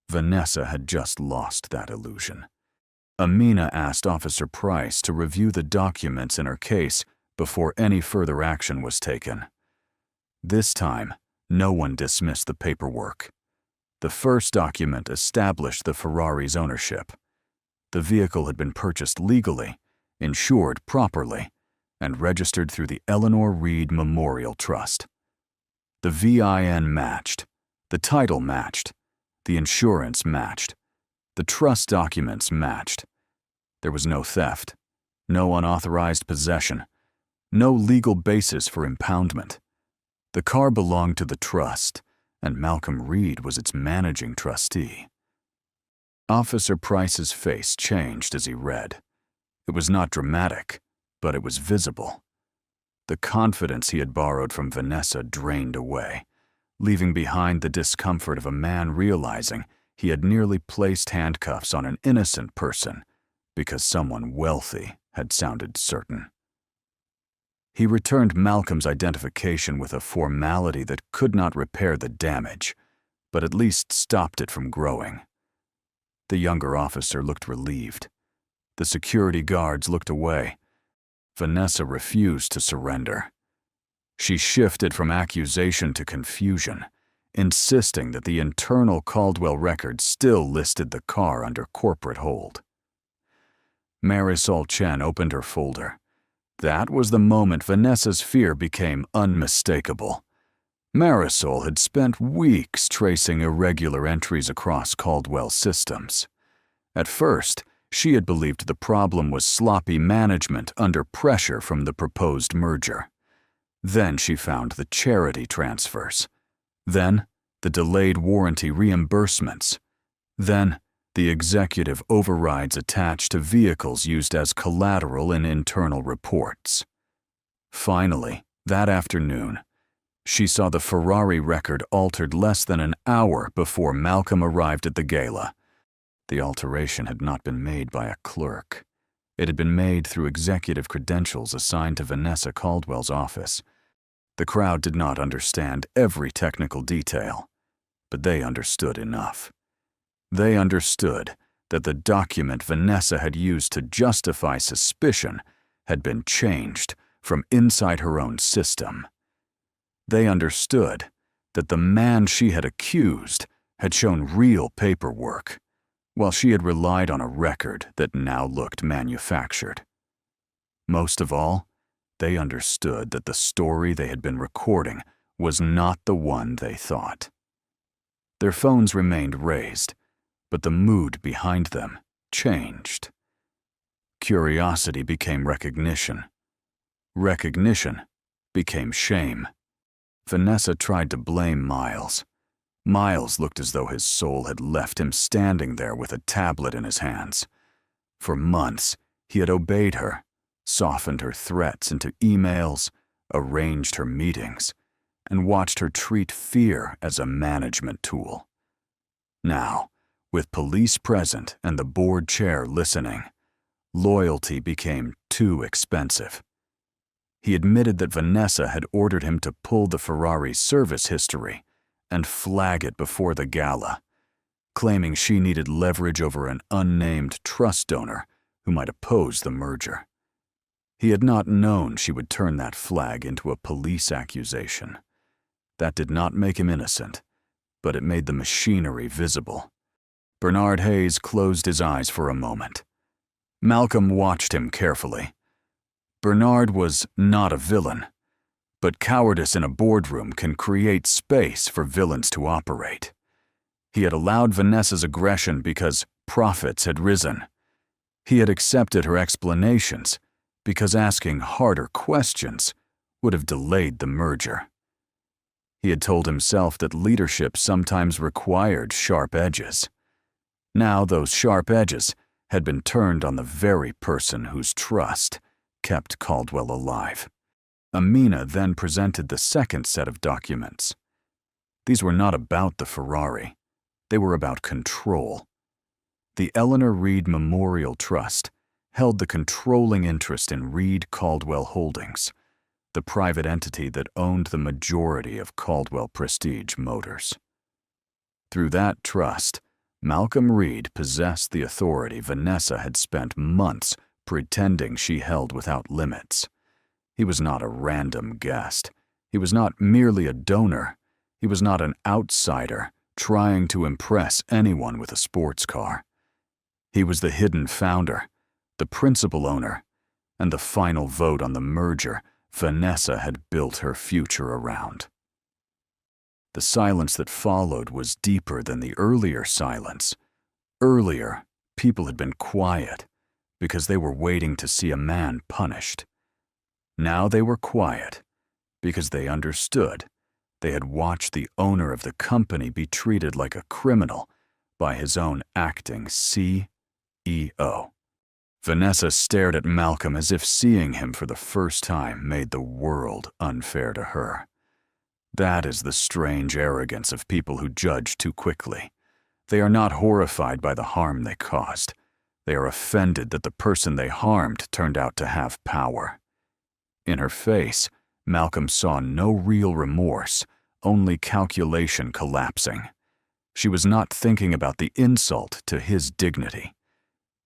Vanessa had just lost that illusion. Amina asked Officer Price to review the documents in her case before any further action was taken. This time, no one dismissed the paperwork. The first document established the Ferrari's ownership. The vehicle had been purchased legally, insured properly, and registered through the Eleanor Reed Memorial Trust. The VIN matched, the title matched, the insurance matched, the trust documents matched. There was no theft, no unauthorized possession, no legal basis for impoundment. The car belonged to the trust, and Malcolm Reed was its managing trustee. Officer Price's face changed as he read. It was not dramatic, but it was visible. The confidence he had borrowed from Vanessa drained away, leaving behind the discomfort of a man realizing he had nearly placed handcuffs on an innocent person because someone wealthy had sounded certain. He returned Malcolm's identification with a formality that could not repair the damage, but at least stopped it from growing. The younger officer looked relieved. The security guards looked away. Vanessa refused to surrender. She shifted from accusation to confusion, insisting that the internal Caldwell record still listed the car under corporate hold. Marisol Chen opened her folder. That was the moment Vanessa's fear became unmistakable. Marisol had spent weeks tracing irregular entries across Caldwell's systems. At first, she had believed the problem was sloppy management under pressure from the proposed merger. Then she found the charity transfers. Then, the delayed warranty reimbursements. Then, the executive overrides attached to vehicles used as collateral in internal reports. Finally, that afternoon, she saw the Ferrari record altered less than an hour before Malcolm arrived at the gala. The alteration had not been made by a clerk. It had been made through executive credentials assigned to Vanessa Caldwell's office. The crowd did not understand every technical detail, but they understood enough. They understood that the document Vanessa had used to justify suspicion had been changed from inside her own system. They understood that the man she had accused had shown real paperwork, while she had relied on a record that now looked manufactured. Most of all, they understood that the story they had been recording was not the one they thought. Their phones remained raised, but the mood behind them changed. Curiosity became recognition. Recognition became shame. Vanessa tried to blame Miles. Miles looked as though his soul had left him standing there with a tablet in his hands. For months, he had obeyed her, softened her threats into emails, arranged her meetings, and watched her treat fear as a management tool. Now, with police present and the board chair listening, loyalty became too expensive. He admitted that Vanessa had ordered him to pull the Ferrari's service history and flag it before the gala, claiming she needed leverage over an unnamed trust donor who might oppose the merger. He had not known she would turn that flag into a police accusation. That did not make him innocent, but it made the machinery visible. Bernard Hayes closed his eyes for a moment. Malcolm watched him carefully. Bernard was not a villain, but cowardice in a boardroom can create space for villains to operate. He had allowed Vanessa's aggression because profits had risen. He had accepted her explanations because asking harder questions would have delayed the merger. He had told himself that leadership sometimes required sharp edges. Now those sharp edges had been turned on the very person whose trust kept Caldwell alive. Amina then presented the second set of documents. These were not about the Ferrari. They were about control. The Eleanor Reed Memorial Trust held the controlling interest in Reed Caldwell Holdings, the private entity that owned the majority of Caldwell Prestige Motors. Through that trust, Malcolm Reed possessed the authority Vanessa had spent months pretending she held without limits. He was not a random guest. He was not merely a donor. He was not an outsider trying to impress anyone with a sports car. He was the hidden founder, the principal owner, and the final vote on the merger Vanessa had built her future around. The silence that followed was deeper than the earlier silence. Earlier, people had been quiet because they were waiting to see a man punished. Now they were quiet because they understood. They had watched the owner of the company be treated like a criminal by his own acting CEO. Vanessa stared at Malcolm as if seeing him for the first time made the world unfair to her. That is the strange arrogance of people who judge too quickly. They are not horrified by the harm they caused. They are offended that the person they harmed turned out to have power. In her face, Malcolm saw no real remorse, only calculation collapsing. She was not thinking about the insult to his dignity.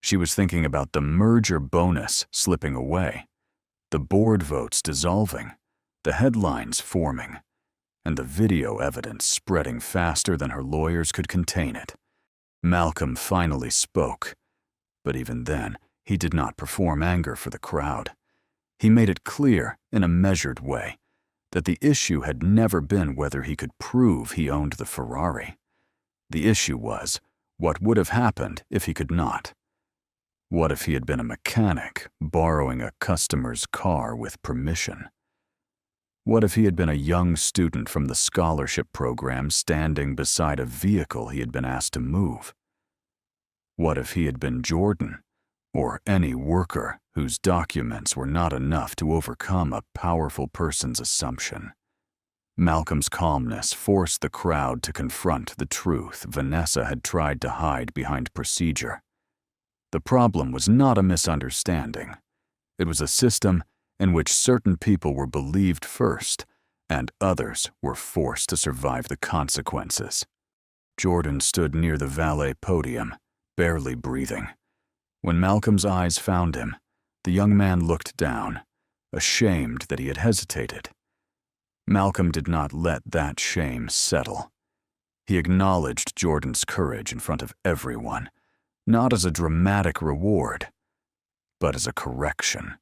She was thinking about the merger bonus slipping away, the board votes dissolving, the headlines forming, and the video evidence spreading faster than her lawyers could contain it. Malcolm finally spoke, but even then, he did not perform anger for the crowd. He made it clear, in a measured way, that the issue had never been whether he could prove he owned the Ferrari. The issue was, what would have happened if he could not? What if he had been a mechanic, borrowing a customer's car with permission? What if he had been a young student from the scholarship program standing beside a vehicle he had been asked to move? What if he had been Jordan, or any worker whose documents were not enough to overcome a powerful person's assumption? Malcolm's calmness forced the crowd to confront the truth Vanessa had tried to hide behind procedure. The problem was not a misunderstanding. It was a system in which certain people were believed first, and others were forced to survive the consequences. Jordan stood near the valet podium, barely breathing. When Malcolm's eyes found him, the young man looked down, ashamed that he had hesitated. Malcolm did not let that shame settle. He acknowledged Jordan's courage in front of everyone, not as a dramatic reward, but as a correction.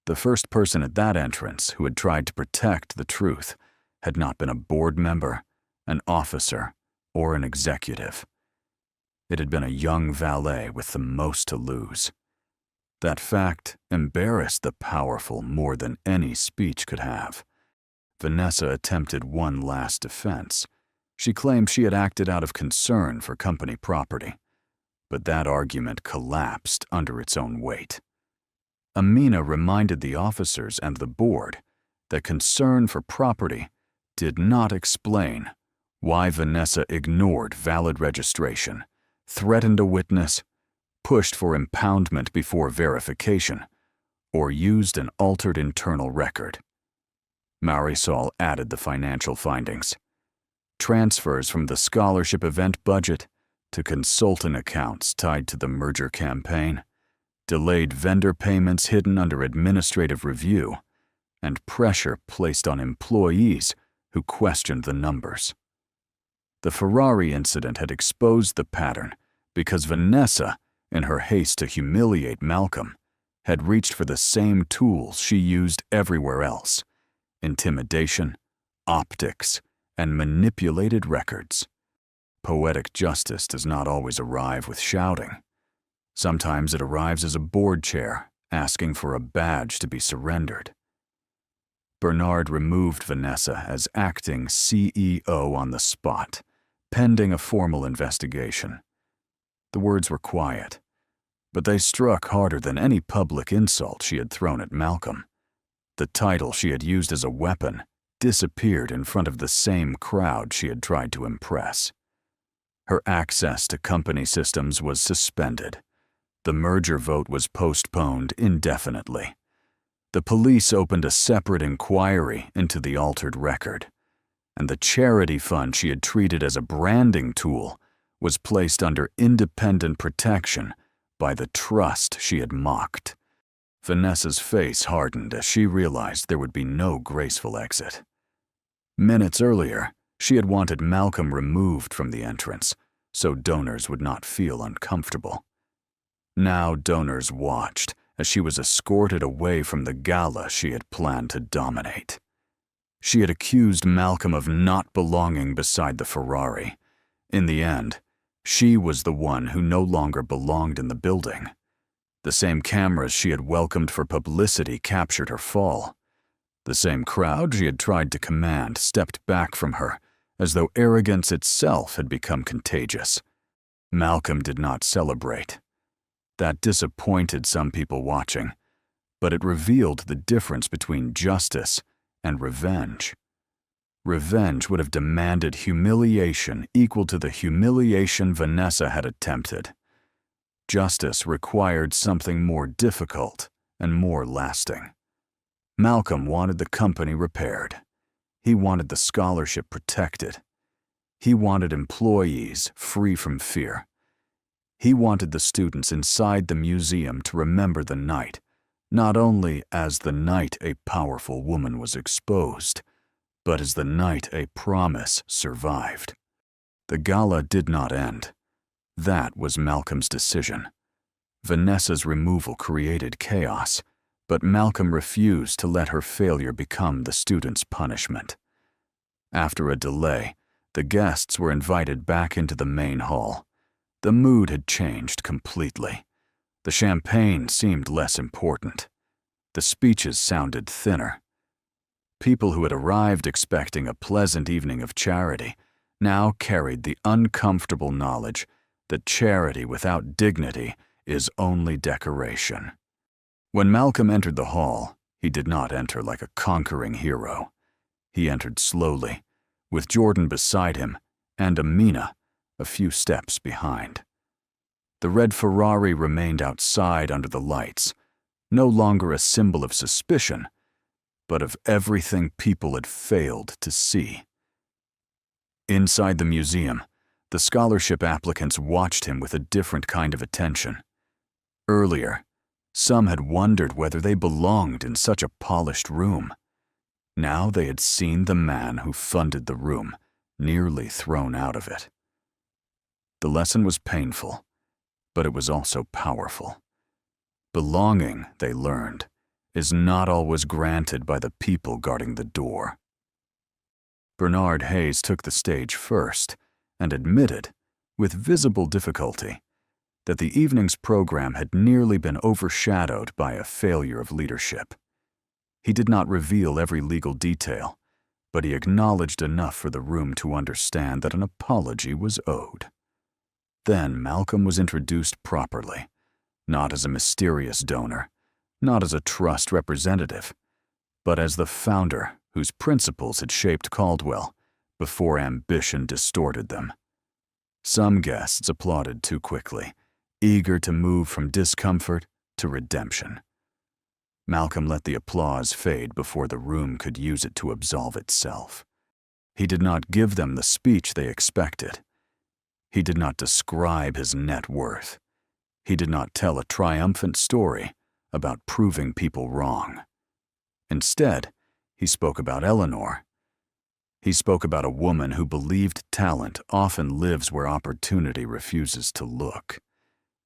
The first person at that entrance who had tried to protect the truth had not been a board member, an officer, or an executive. It had been a young valet with the most to lose. That fact embarrassed the powerful more than any speech could have. Vanessa attempted one last defense. She claimed she had acted out of concern for company property, but that argument collapsed under its own weight. Amina reminded the officers and the board that concern for property did not explain why Vanessa ignored valid registration, threatened a witness, pushed for impoundment before verification, or used an altered internal record. Marisol added the financial findings. Transfers from the scholarship event budget to consultant accounts tied to the merger campaign, delayed vendor payments hidden under administrative review, and pressure placed on employees who questioned the numbers. The Ferrari incident had exposed the pattern because Vanessa, in her haste to humiliate Malcolm, had reached for the same tools she used everywhere else: intimidation, optics, and manipulated records. Poetic justice does not always arrive with shouting. Sometimes it arrives as a board chair asking for a badge to be surrendered. Bernard removed Vanessa as acting CEO on the spot, pending a formal investigation. The words were quiet, But they struck harder than any public insult she had thrown at Malcolm. The title she had used as a weapon disappeared in front of the same crowd she had tried to impress. Her access to company systems was suspended. The merger vote was postponed indefinitely. The police opened a separate inquiry into the altered record, and the charity fund she had treated as a branding tool was placed under independent protection by the trust she had mocked. Vanessa's face hardened as she realized there would be no graceful exit. Minutes earlier, she had wanted Malcolm removed from the entrance so donors would not feel uncomfortable. Now donors watched as she was escorted away from the gala she had planned to dominate. She had accused Malcolm of not belonging beside the Ferrari. In the end, she was the one who no longer belonged in the building. The same cameras she had welcomed for publicity captured her fall. The same crowd she had tried to command stepped back from her, as though arrogance itself had become contagious. Malcolm did not celebrate. That disappointed some people watching, but it revealed the difference between justice and revenge. Revenge would have demanded humiliation equal to the humiliation Vanessa had attempted. Justice required something more difficult and more lasting. Malcolm wanted the company repaired. He wanted the scholarship protected. He wanted employees free from fear. He wanted the students inside the museum to remember the night, not only as the night a powerful woman was exposed, but as the night a promise survived. The gala did not end. That was Malcolm's decision. Vanessa's removal created chaos, but Malcolm refused to let her failure become the students' punishment. After a delay, the guests were invited back into the main hall. The mood had changed completely. The champagne seemed less important. The speeches sounded thinner. People who had arrived expecting a pleasant evening of charity now carried the uncomfortable knowledge that charity without dignity is only decoration. When Malcolm entered the hall, he did not enter like a conquering hero. He entered slowly, with Jordan beside him and Amina a few steps behind. The red Ferrari remained outside under the lights, no longer a symbol of suspicion, but of everything people had failed to see. Inside the museum, the scholarship applicants watched him with a different kind of attention. Earlier, some had wondered whether they belonged in such a polished room. Now they had seen the man who funded the room nearly thrown out of it. The lesson was painful, but it was also powerful. Belonging, they learned, is not always granted by the people guarding the door. Bernard Hayes took the stage first and admitted, with visible difficulty, that the evening's program had nearly been overshadowed by a failure of leadership. He did not reveal every legal detail, but he acknowledged enough for the room to understand that an apology was owed. Then Malcolm was introduced properly, not as a mysterious donor, not as a trust representative, but as the founder whose principles had shaped Caldwell before ambition distorted them. Some guests applauded too quickly, eager to move from discomfort to redemption. Malcolm let the applause fade before the room could use it to absolve itself. He did not give them the speech they expected. He did not describe his net worth. He did not tell a triumphant story about proving people wrong. Instead, he spoke about Eleanor. He spoke about a woman who believed talent often lives where opportunity refuses to look.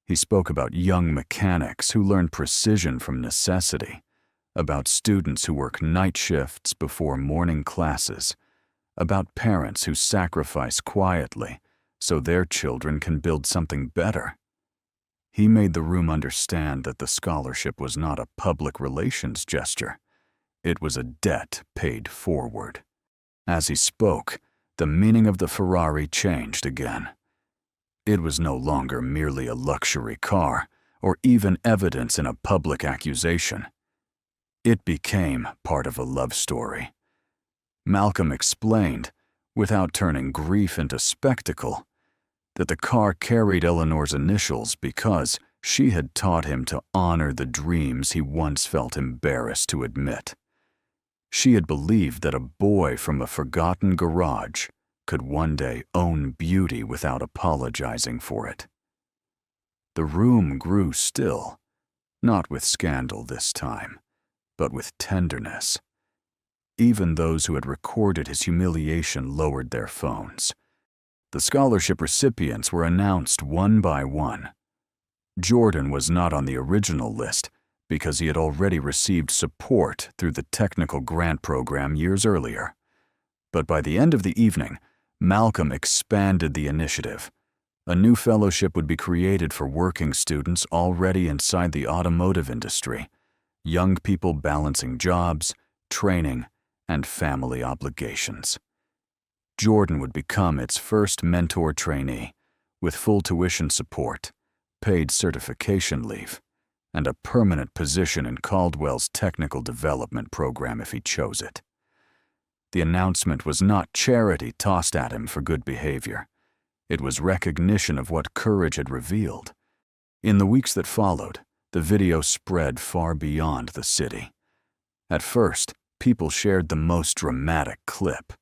He spoke about young mechanics who learn precision from necessity, about students who work night shifts before morning classes, about parents who sacrifice quietly so their children can build something better. He made the room understand that the scholarship was not a public relations gesture. It was a debt paid forward. As he spoke, the meaning of the Ferrari changed again. It was no longer merely a luxury car, or even evidence in a public accusation. It became part of a love story. Malcolm explained, without turning grief into spectacle, that the car carried Eleanor's initials because she had taught him to honor the dreams he once felt embarrassed to admit. She had believed that a boy from a forgotten garage could one day own beauty without apologizing for it. The room grew still, not with scandal this time, but with tenderness. Even those who had recorded his humiliation lowered their phones. The scholarship recipients were announced one by one. Jordan was not on the original list because he had already received support through the technical grant program years earlier. But by the end of the evening, Malcolm expanded the initiative. A new fellowship would be created for working students already inside the automotive industry, young people balancing jobs, training, and family obligations. Jordan would become its first mentor trainee, with full tuition support, paid certification leave, and a permanent position in Caldwell's technical development program if he chose it. The announcement was not charity tossed at him for good behavior. It was recognition of what courage had revealed. In the weeks that followed, the video spread far beyond the city. At first, people shared the most dramatic clip.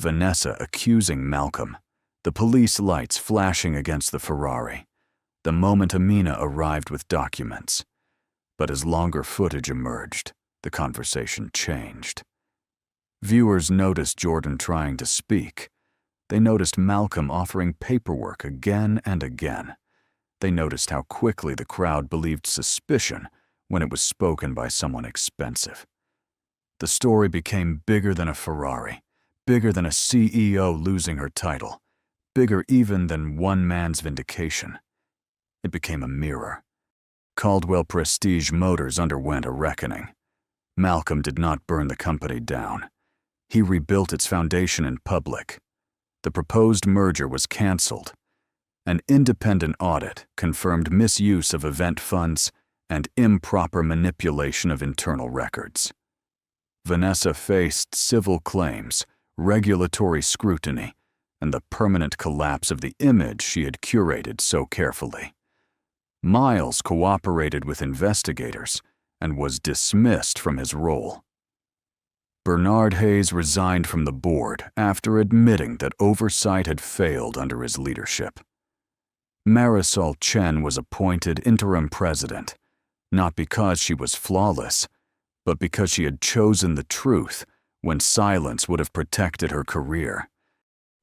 Vanessa accusing Malcolm, the police lights flashing against the Ferrari, the moment Amina arrived with documents. But as longer footage emerged, the conversation changed. Viewers noticed Jordan trying to speak. They noticed Malcolm offering paperwork again and again. They noticed how quickly the crowd believed suspicion when it was spoken by someone expensive. The story became bigger than a Ferrari, bigger than a CEO losing her title, bigger even than one man's vindication. It became a mirror. Caldwell Prestige Motors underwent a reckoning. Malcolm did not burn the company down. He rebuilt its foundation in public. The proposed merger was canceled. An independent audit confirmed misuse of event funds and improper manipulation of internal records. Vanessa faced civil claims, regulatory scrutiny, and the permanent collapse of the image she had curated so carefully. Miles cooperated with investigators and was dismissed from his role. Bernard Hayes resigned from the board after admitting that oversight had failed under his leadership. Marisol Chen was appointed interim president, not because she was flawless, but because she had chosen the truth when silence would have protected her career.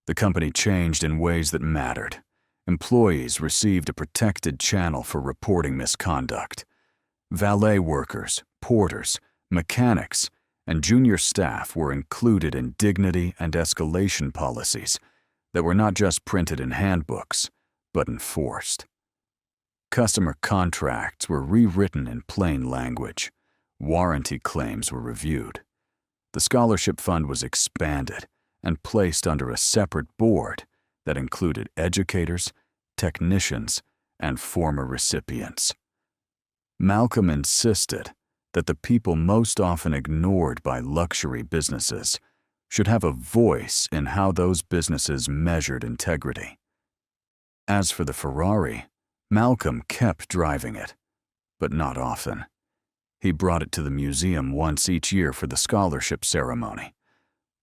The company changed in ways that mattered. Employees received a protected channel for reporting misconduct. Valet workers, porters, mechanics, and junior staff were included in dignity and escalation policies that were not just printed in handbooks, but enforced. Customer contracts were rewritten in plain language. Warranty claims were reviewed. The scholarship fund was expanded and placed under a separate board that included educators, technicians, and former recipients. Malcolm insisted that the people most often ignored by luxury businesses should have a voice in how those businesses measured integrity. As for the Ferrari, Malcolm kept driving it, but not often. He brought it to the museum once each year for the scholarship ceremony,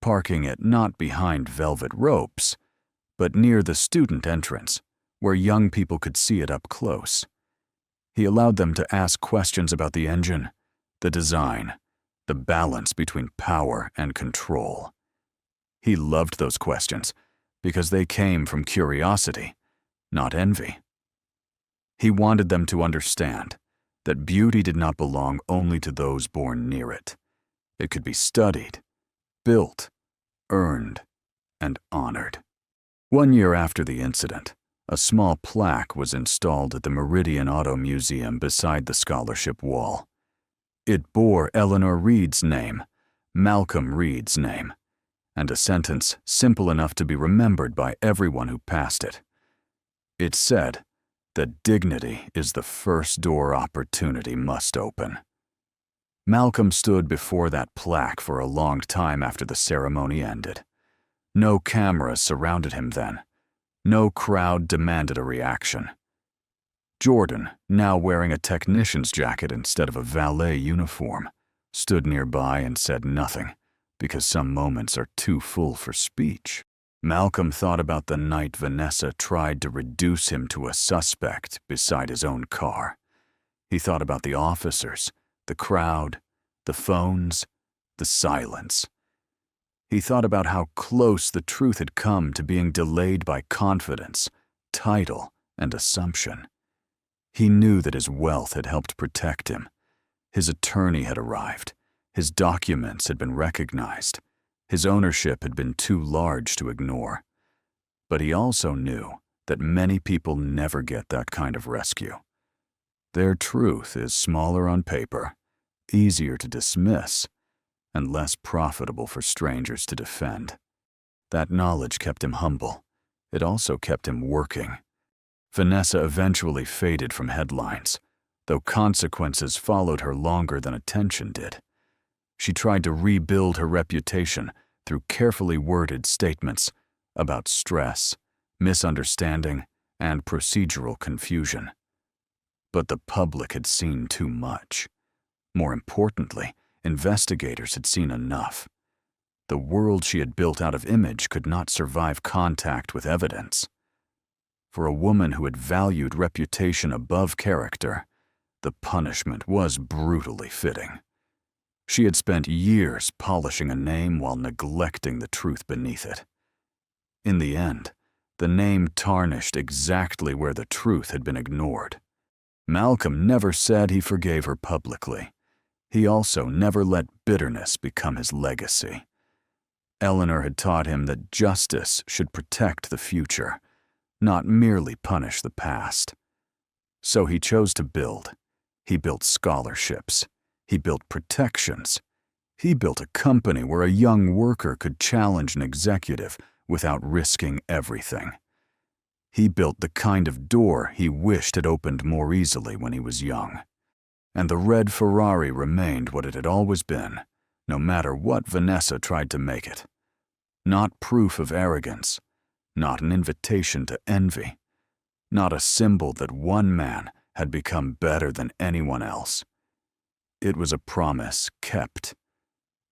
parking it not behind velvet ropes, but near the student entrance, where young people could see it up close. He allowed them to ask questions about the engine, the design, the balance between power and control. He loved those questions because they came from curiosity, not envy. He wanted them to understand that beauty did not belong only to those born near it. It could be studied, built, earned, and honored. 1 year after the incident, a small plaque was installed at the Meridian Auto Museum beside the scholarship wall. It bore Eleanor Reed's name, Malcolm Reed's name, and a sentence simple enough to be remembered by everyone who passed it. It said, that dignity is the first door opportunity must open. Malcolm stood before that plaque for a long time after the ceremony ended. No cameras surrounded him then. No crowd demanded a reaction. Jordan, now wearing a technician's jacket instead of a valet uniform, stood nearby and said nothing, because some moments are too full for speech. Malcolm thought about the night Vanessa tried to reduce him to a suspect beside his own car. He thought about the officers, the crowd, the phones, the silence. He thought about how close the truth had come to being delayed by confidence, title, and assumption. He knew that his wealth had helped protect him. His attorney had arrived. His documents had been recognized. His ownership had been too large to ignore. But he also knew that many people never get that kind of rescue. Their truth is smaller on paper, easier to dismiss, and less profitable for strangers to defend. That knowledge kept him humble. It also kept him working. Vanessa eventually faded from headlines, though consequences followed her longer than attention did. She tried to rebuild her reputation through carefully worded statements about stress, misunderstanding, and procedural confusion. But the public had seen too much. More importantly, investigators had seen enough. The world she had built out of image could not survive contact with evidence. For a woman who had valued reputation above character, the punishment was brutally fitting. She had spent years polishing a name while neglecting the truth beneath it. In the end, the name tarnished exactly where the truth had been ignored. Malcolm never said he forgave her publicly. He also never let bitterness become his legacy. Eleanor had taught him that justice should protect the future, not merely punish the past. So he chose to build. He built scholarships. He built protections. He built a company where a young worker could challenge an executive without risking everything. He built the kind of door he wished had opened more easily when he was young. And the red Ferrari remained what it had always been, no matter what Vanessa tried to make it. Not proof of arrogance, not an invitation to envy, not a symbol that one man had become better than anyone else. It was a promise kept.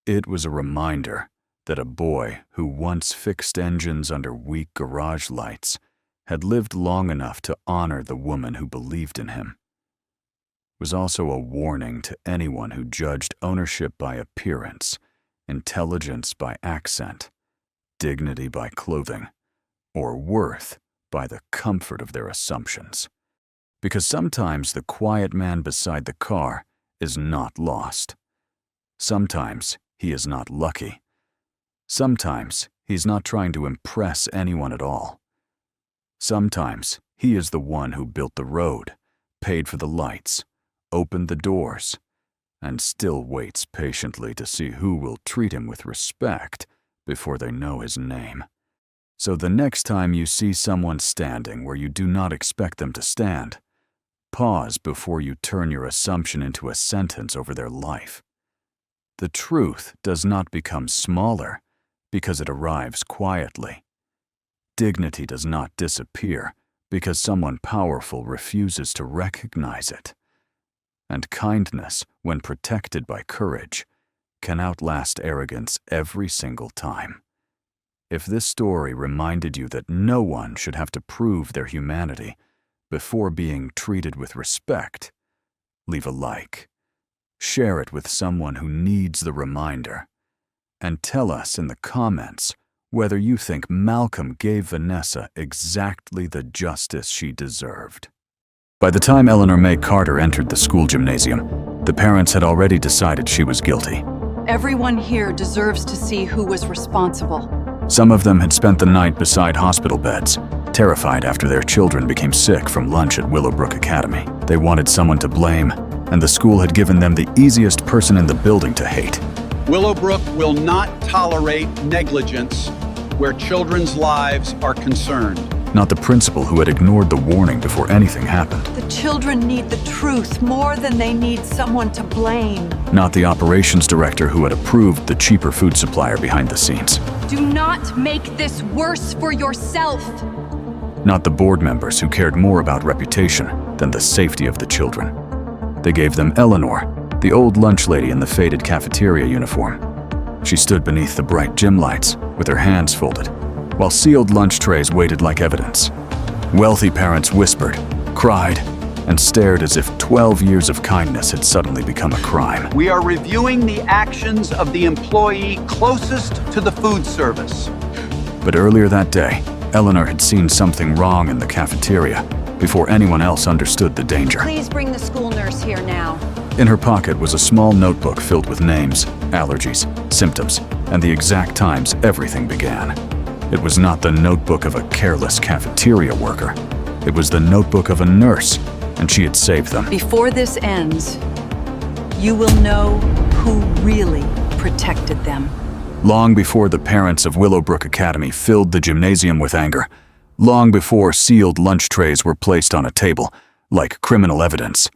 It was a reminder that a boy who once fixed engines under weak garage lights had lived long enough to honor the woman who believed in him. It was also a warning to anyone who judged ownership by appearance, intelligence by accent, dignity by clothing, or worth by the comfort of their assumptions. Because sometimes the quiet man beside the car is not lost. Sometimes he is not lucky. Sometimes he's not trying to impress anyone at all. Sometimes he is the one who built the road, paid for the lights, opened the doors, and still waits patiently to see who will treat him with respect before they know his name. So the next time you see someone standing where you do not expect them to stand, pause before you turn your assumption into a sentence over their life. The truth does not become smaller because it arrives quietly. Dignity does not disappear because someone powerful refuses to recognize it. And kindness, when protected by courage, can outlast arrogance every single time. If this story reminded you that no one should have to prove their humanity before being treated with respect, leave a like. Share it with someone who needs the reminder. And tell us in the comments whether you think Malcolm gave Vanessa exactly the justice she deserved. By the time Eleanor May Carter entered the school gymnasium, the parents had already decided she was guilty. Everyone here deserves to see who was responsible. Some of them had spent the night beside hospital beds, terrified after their children became sick from lunch at Willowbrook Academy. They wanted someone to blame, and the school had given them the easiest person in the building to hate. Willowbrook will not tolerate negligence where children's lives are concerned. Not the principal who had ignored the warning before anything happened. The children need the truth more than they need someone to blame. Not the operations director who had approved the cheaper food supplier behind the scenes. Do not make this worse for yourself. Not the board members who cared more about reputation than the safety of the children. They gave them Eleanor, the old lunch lady in the faded cafeteria uniform. She stood beneath the bright gym lights with her hands folded, while sealed lunch trays waited like evidence. Wealthy parents whispered, cried, and stared as if 12 years of kindness had suddenly become a crime. We are reviewing the actions of the employee closest to the food service. But earlier that day, Eleanor had seen something wrong in the cafeteria before anyone else understood the danger. Please bring the school nurse here now. In her pocket was a small notebook filled with names, allergies, symptoms, and the exact times everything began. It was not the notebook of a careless cafeteria worker. It was the notebook of a nurse, and she had saved them. Before this ends, you will know who really protected them. Long before the parents of Willowbrook Academy filled the gymnasium with anger, long before sealed lunch trays were placed on a table, like criminal evidence,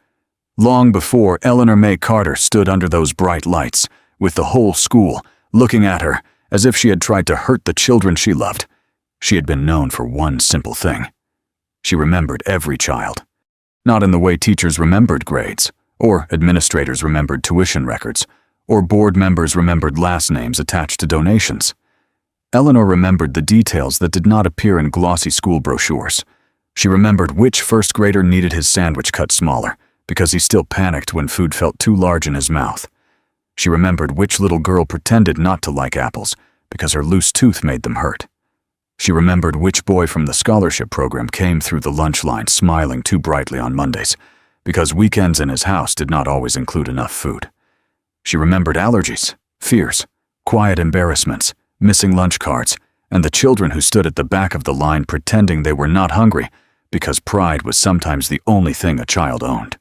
long before Eleanor May Carter stood under those bright lights, with the whole school looking at her as if she had tried to hurt the children she loved, she had been known for one simple thing. She remembered every child. Not in the way teachers remembered grades, or administrators remembered tuition records, or board members remembered last names attached to donations. Eleanor remembered the details that did not appear in glossy school brochures. She remembered which first grader needed his sandwich cut smaller, because he still panicked when food felt too large in his mouth. She remembered which little girl pretended not to like apples because her loose tooth made them hurt. She remembered which boy from the scholarship program came through the lunch line smiling too brightly on Mondays, because weekends in his house did not always include enough food. She remembered allergies, fears, quiet embarrassments, missing lunch cards, and the children who stood at the back of the line pretending they were not hungry because pride was sometimes the only thing a child owned.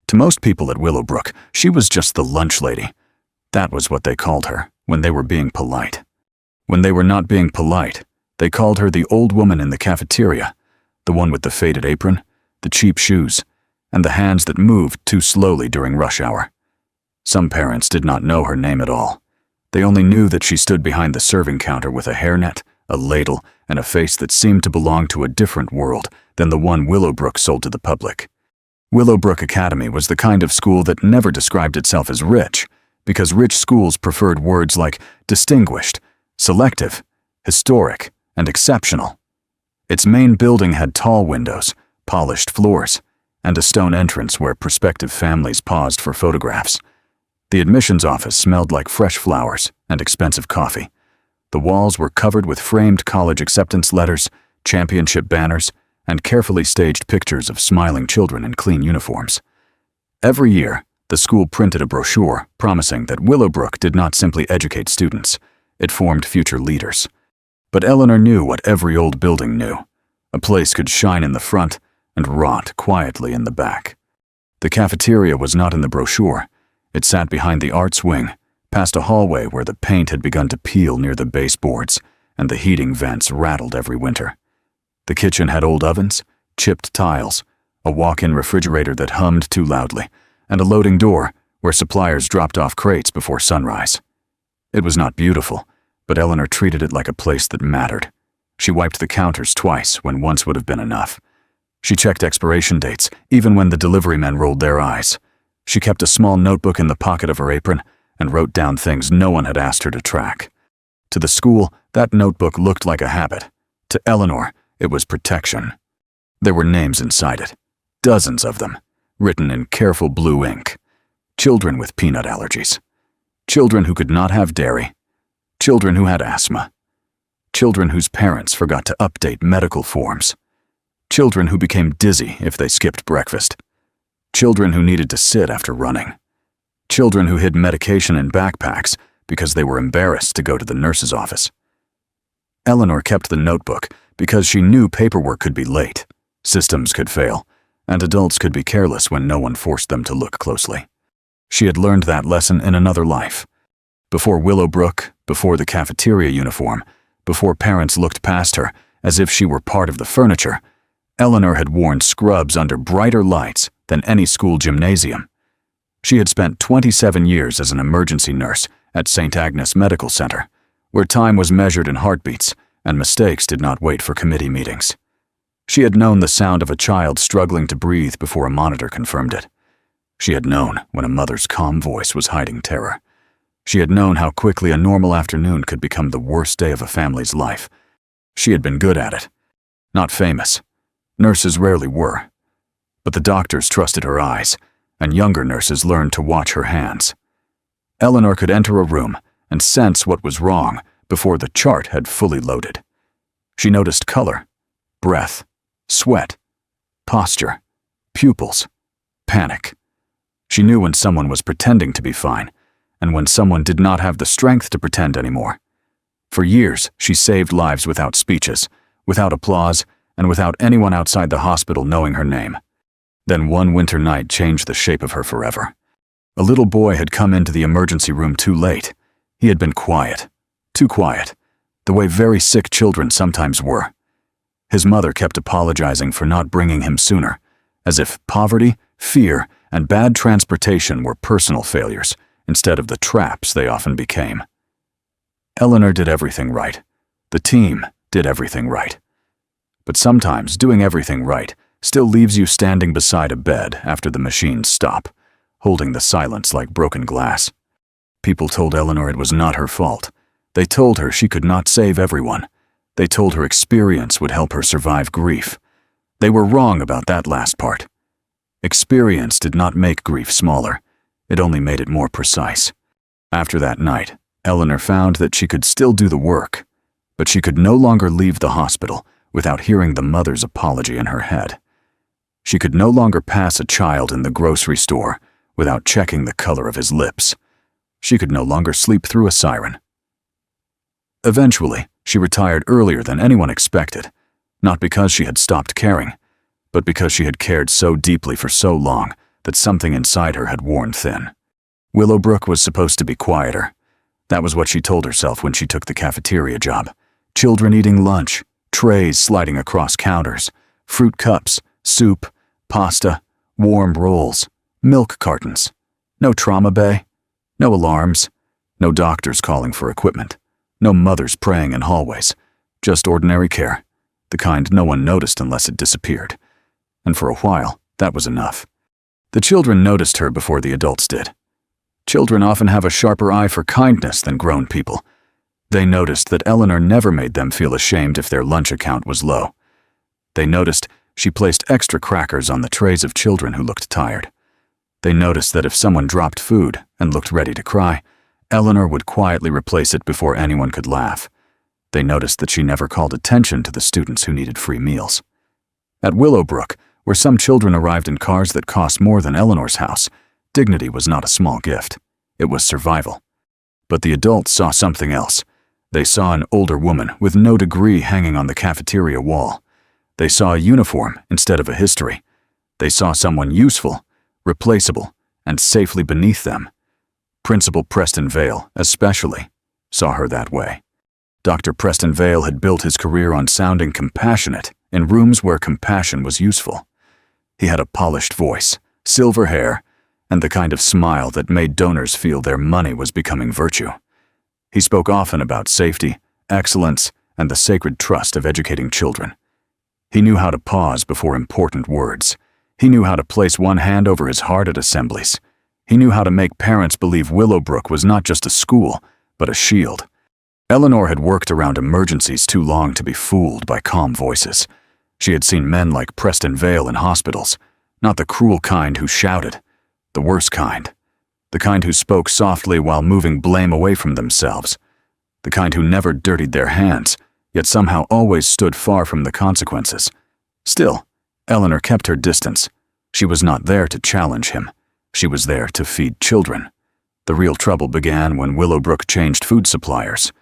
To most people at Willowbrook, she was just the lunch lady. That was what they called her when they were being polite. When they were not being polite, they called her the old woman in the cafeteria, the one with the faded apron, the cheap shoes, and the hands that moved too slowly during rush hour. Some parents did not know her name at all. They only knew that she stood behind the serving counter with a hairnet, a ladle, and a face that seemed to belong to a different world than the one Willowbrook sold to the public. Willowbrook Academy was the kind of school that never described itself as rich, because rich schools preferred words like distinguished, selective, historic, and exceptional. Its main building had tall windows, polished floors, and a stone entrance where prospective families paused for photographs. The admissions office smelled like fresh flowers and expensive coffee. The walls were covered with framed college acceptance letters, championship banners, and carefully staged pictures of smiling children in clean uniforms. Every year, the school printed a brochure promising that Willowbrook did not simply educate students, it formed future leaders. But Eleanor knew what every old building knew. A place could shine in the front and rot quietly in the back. The cafeteria was not in the brochure. It sat behind the arts wing, past a hallway where the paint had begun to peel near the baseboards, and the heating vents rattled every winter. The kitchen had old ovens, chipped tiles, a walk-in refrigerator that hummed too loudly, and a loading door where suppliers dropped off crates before sunrise. It was not beautiful, but Eleanor treated it like a place that mattered. She wiped the counters twice when once would have been enough. She checked expiration dates, even when the delivery men rolled their eyes. She kept a small notebook in the pocket of her apron and wrote down things no one had asked her to track. To the school, that notebook looked like a habit. To Eleanor, it was protection. There were names inside it, dozens of them, written in careful blue ink. Children with peanut allergies. Children who could not have dairy. Children who had asthma. Children whose parents forgot to update medical forms. Children who became dizzy if they skipped breakfast. Children who needed to sit after running. Children who hid medication in backpacks because they were embarrassed to go to the nurse's office. Eleanor kept the notebook because she knew paperwork could be late, systems could fail, and adults could be careless when no one forced them to look closely. She had learned that lesson in another life. Before Willowbrook, before the cafeteria uniform, before parents looked past her as if she were part of the furniture. Eleanor had worn scrubs under brighter lights than any school gymnasium. She had spent 27 years as an emergency nurse at St. Agnes Medical Center, where time was measured in heartbeats and mistakes did not wait for committee meetings. She had known the sound of a child struggling to breathe before a monitor confirmed it. She had known when a mother's calm voice was hiding terror. She had known how quickly a normal afternoon could become the worst day of a family's life. She had been good at it. Not famous. Nurses rarely were. But the doctors trusted her eyes, and younger nurses learned to watch her hands. Eleanor could enter a room and sense what was wrong before the chart had fully loaded. She noticed color, breath, sweat, posture, pupils, panic. She knew when someone was pretending to be fine, and when someone did not have the strength to pretend anymore. For years, she saved lives without speeches, without applause, and without anyone outside the hospital knowing her name. Then one winter night changed the shape of her forever. A little boy had come into the emergency room too late. He had been quiet, too quiet, the way very sick children sometimes were. His mother kept apologizing for not bringing him sooner, as if poverty, fear, and bad transportation were personal failures instead of the traps they often became. Eleanor did everything right. The team did everything right. But sometimes doing everything right still leaves you standing beside a bed after the machines stop, holding the silence like broken glass. People told Eleanor it was not her fault. They told her she could not save everyone. They told her experience would help her survive grief. They were wrong about that last part. Experience did not make grief smaller. It only made it more precise. After that night, Eleanor found that she could still do the work, but she could no longer leave the hospital without hearing the mother's apology in her head. She could no longer pass a child in the grocery store without checking the color of his lips. She could no longer sleep through a siren. Eventually, she retired earlier than anyone expected, not because she had stopped caring, but because she had cared so deeply for so long that something inside her had worn thin. Willowbrook was supposed to be quieter. That was what she told herself when she took the cafeteria job. Children eating lunch, trays sliding across counters, fruit cups, soup, pasta, warm rolls, milk cartons. No trauma bay, no alarms, no doctors calling for equipment, no mothers praying in hallways, just ordinary care, the kind no one noticed unless it disappeared. And for a while, that was enough. The children noticed her before the adults did. Children often have a sharper eye for kindness than grown people. They noticed that Eleanor never made them feel ashamed if their lunch account was low. They noticed she placed extra crackers on the trays of children who looked tired. They noticed that if someone dropped food and looked ready to cry, Eleanor would quietly replace it before anyone could laugh. They noticed that she never called attention to the students who needed free meals. At Willowbrook, where some children arrived in cars that cost more than Eleanor's house, dignity was not a small gift. It was survival. But the adults saw something else. They saw an older woman with no degree hanging on the cafeteria wall. They saw a uniform instead of a history. They saw someone useful, replaceable, and safely beneath them. Principal Preston Vale, especially, saw her that way. Dr. Preston Vale had built his career on sounding compassionate in rooms where compassion was useful. He had a polished voice, silver hair, and the kind of smile that made donors feel their money was becoming virtue. He spoke often about safety, excellence, and the sacred trust of educating children. He knew how to pause before important words. He knew how to place one hand over his heart at assemblies. He knew how to make parents believe Willowbrook was not just a school, but a shield. Eleanor had worked around emergencies too long to be fooled by calm voices. She had seen men like Preston Vale in hospitals, not the cruel kind who shouted, the worst kind, the kind who spoke softly while moving blame away from themselves, the kind who never dirtied their hands, yet somehow always stood far from the consequences. Still, Eleanor kept her distance. She was not there to challenge him. She was there to feed children. The real trouble began when Willowbrook changed food suppliers.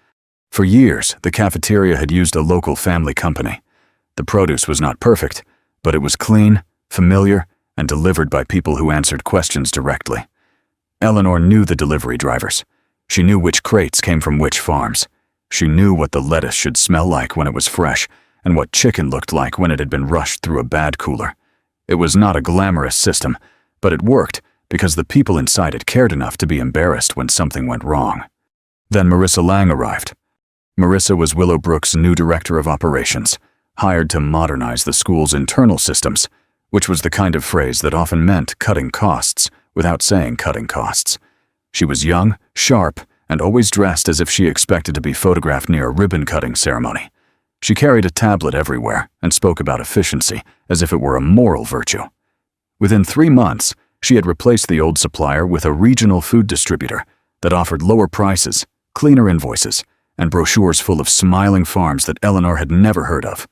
For years, the cafeteria had used a local family company. The produce was not perfect, but it was clean, familiar, and delivered by people who answered questions directly. Eleanor knew the delivery drivers. She knew which crates came from which farms. She knew what the lettuce should smell like when it was fresh, and what chicken looked like when it had been rushed through a bad cooler. It was not a glamorous system, but it worked because the people inside it cared enough to be embarrassed when something went wrong. Then Marissa Lang arrived. Marissa was Willowbrook's new director of operations, hired to modernize the school's internal systems, which was the kind of phrase that often meant cutting costs without saying cutting costs. She was young, sharp, and always dressed as if she expected to be photographed near a ribbon-cutting ceremony. She carried a tablet everywhere and spoke about efficiency as if it were a moral virtue. Within 3 months, she had replaced the old supplier with a regional food distributor that offered lower prices, cleaner invoices, and brochures full of smiling farms that Eleanor had never heard of.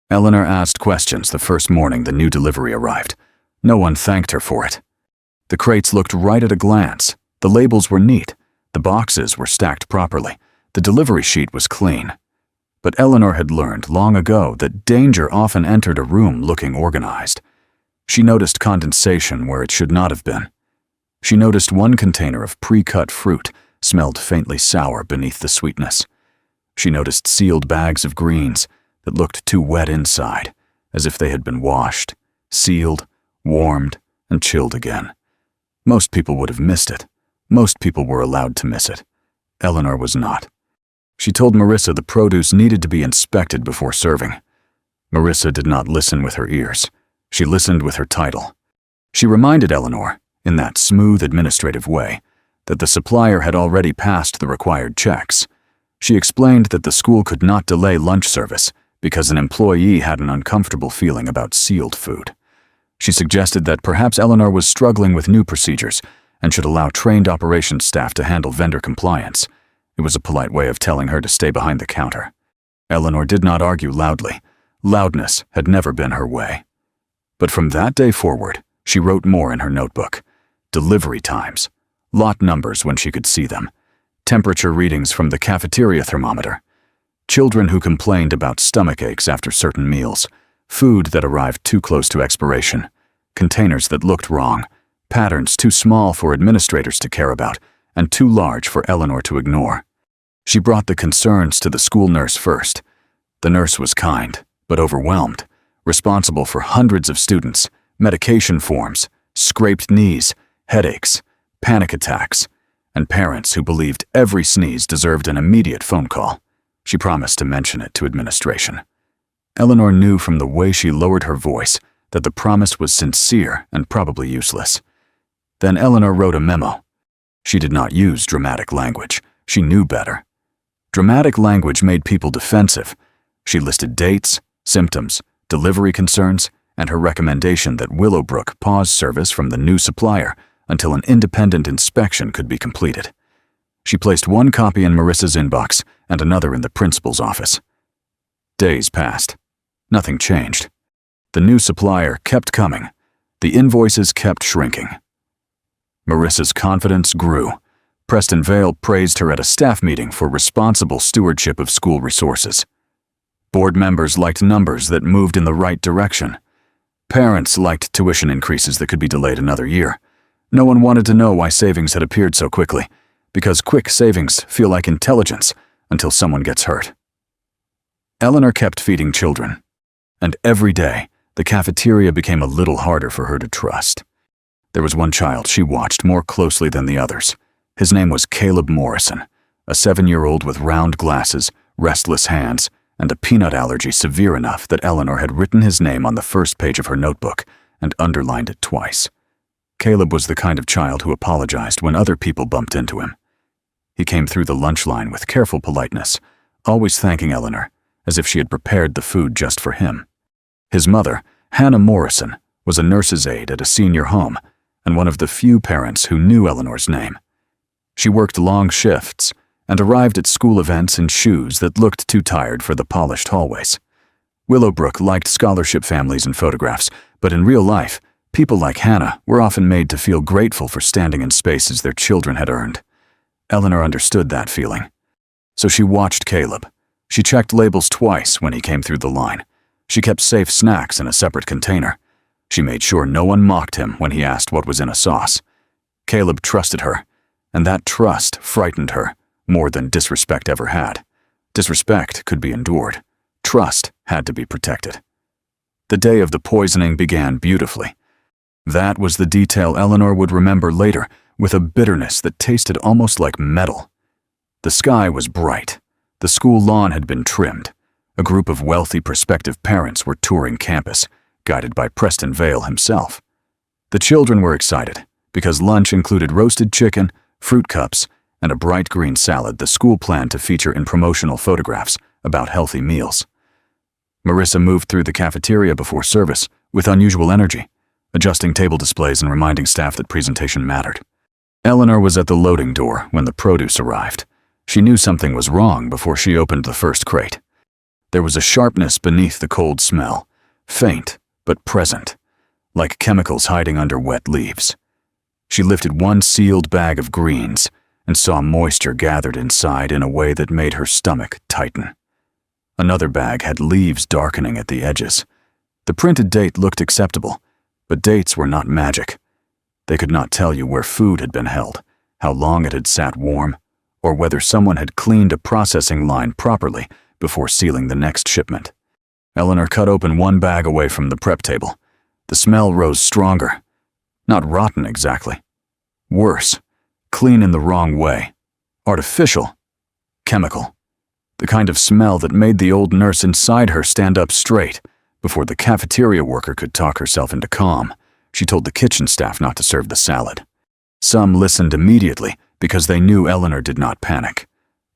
Eleanor asked questions the first morning the new delivery arrived. No one thanked her for it. The crates looked right at a glance. The labels were neat. The boxes were stacked properly. The delivery sheet was clean. But Eleanor had learned long ago that danger often entered a room looking organized. She noticed condensation where it should not have been. She noticed one container of pre-cut fruit smelled faintly sour beneath the sweetness. She noticed sealed bags of greens that looked too wet inside, as if they had been washed, sealed, warmed, and chilled again. Most people would have missed it. Most people were allowed to miss it. Eleanor was not. She told Marissa the produce needed to be inspected before serving. Marissa did not listen with her ears. She listened with her title. She reminded Eleanor, in that smooth administrative way, that the supplier had already passed the required checks. She explained that the school could not delay lunch service because an employee had an uncomfortable feeling about sealed food. She suggested that perhaps Eleanor was struggling with new procedures and should allow trained operations staff to handle vendor compliance. It was a polite way of telling her to stay behind the counter. Eleanor did not argue loudly. Loudness had never been her way. But from that day forward, she wrote more in her notebook. Delivery times, lot numbers when she could see them, temperature readings from the cafeteria thermometer, children who complained about stomach aches after certain meals, food that arrived too close to expiration, containers that looked wrong, patterns too small for administrators to care about, and too large for Eleanor to ignore. She brought the concerns to the school nurse first. The nurse was kind, but overwhelmed, responsible for hundreds of students, medication forms, scraped knees, headaches, panic attacks, and parents who believed every sneeze deserved an immediate phone call. She promised to mention it to administration. Eleanor knew from the way she lowered her voice that the promise was sincere and probably useless. Then Eleanor wrote a memo. She did not use dramatic language. She knew better. Dramatic language made people defensive. She listed dates, symptoms, delivery concerns, and her recommendation that Willowbrook pause service from the new supplier until an independent inspection could be completed. She placed one copy in Marissa's inbox and another in the principal's office. Days passed. Nothing changed. The new supplier kept coming. The invoices kept shrinking. Marissa's confidence grew. Preston Vale praised her at a staff meeting for responsible stewardship of school resources. Board members liked numbers that moved in the right direction. Parents liked tuition increases that could be delayed another year. No one wanted to know why savings had appeared so quickly, because quick savings feel like intelligence until someone gets hurt. Eleanor kept feeding children, and every day, the cafeteria became a little harder for her to trust. There was one child she watched more closely than the others. His name was Caleb Morrison, a 7-year-old with round glasses, restless hands, and a peanut allergy severe enough that Eleanor had written his name on the first page of her notebook and underlined it twice. Caleb was the kind of child who apologized when other people bumped into him. He came through the lunch line with careful politeness, always thanking Eleanor, as if she had prepared the food just for him. His mother, Hannah Morrison, was a nurse's aide at a senior home and one of the few parents who knew Eleanor's name. She worked long shifts and arrived at school events in shoes that looked too tired for the polished hallways. Willowbrook liked scholarship families and photographs, but in real life, people like Hannah were often made to feel grateful for standing in spaces their children had earned. Eleanor understood that feeling. So she watched Caleb. She checked labels twice when he came through the line. She kept safe snacks in a separate container. She made sure no one mocked him when he asked what was in a sauce. Caleb trusted her, and that trust frightened her more than disrespect ever had. Disrespect could be endured. Trust had to be protected. The day of the poisoning began beautifully. That was the detail Eleanor would remember later with a bitterness that tasted almost like metal. The sky was bright. The school lawn had been trimmed. A group of wealthy prospective parents were touring campus, guided by Preston Vale himself. The children were excited because lunch included roasted chicken, fruit cups, and a bright green salad the school planned to feature in promotional photographs about healthy meals. Marissa moved through the cafeteria before service with unusual energy, adjusting table displays and reminding staff that presentation mattered. Eleanor was at the loading door when the produce arrived. She knew something was wrong before she opened the first crate. There was a sharpness beneath the cold smell, faint but present, like chemicals hiding under wet leaves. She lifted one sealed bag of greens and saw moisture gathered inside in a way that made her stomach tighten. Another bag had leaves darkening at the edges. The printed date looked acceptable, but dates were not magic. They could not tell you where food had been held, how long it had sat warm, or whether someone had cleaned a processing line properly before sealing the next shipment. Eleanor cut open one bag away from the prep table. The smell rose stronger. Not rotten exactly. Worse, clean in the wrong way. Artificial. Chemical. The kind of smell that made the old nurse inside her stand up straight. Before the cafeteria worker could talk herself into calm, she told the kitchen staff not to serve the salad. Some listened immediately because they knew Eleanor did not panic.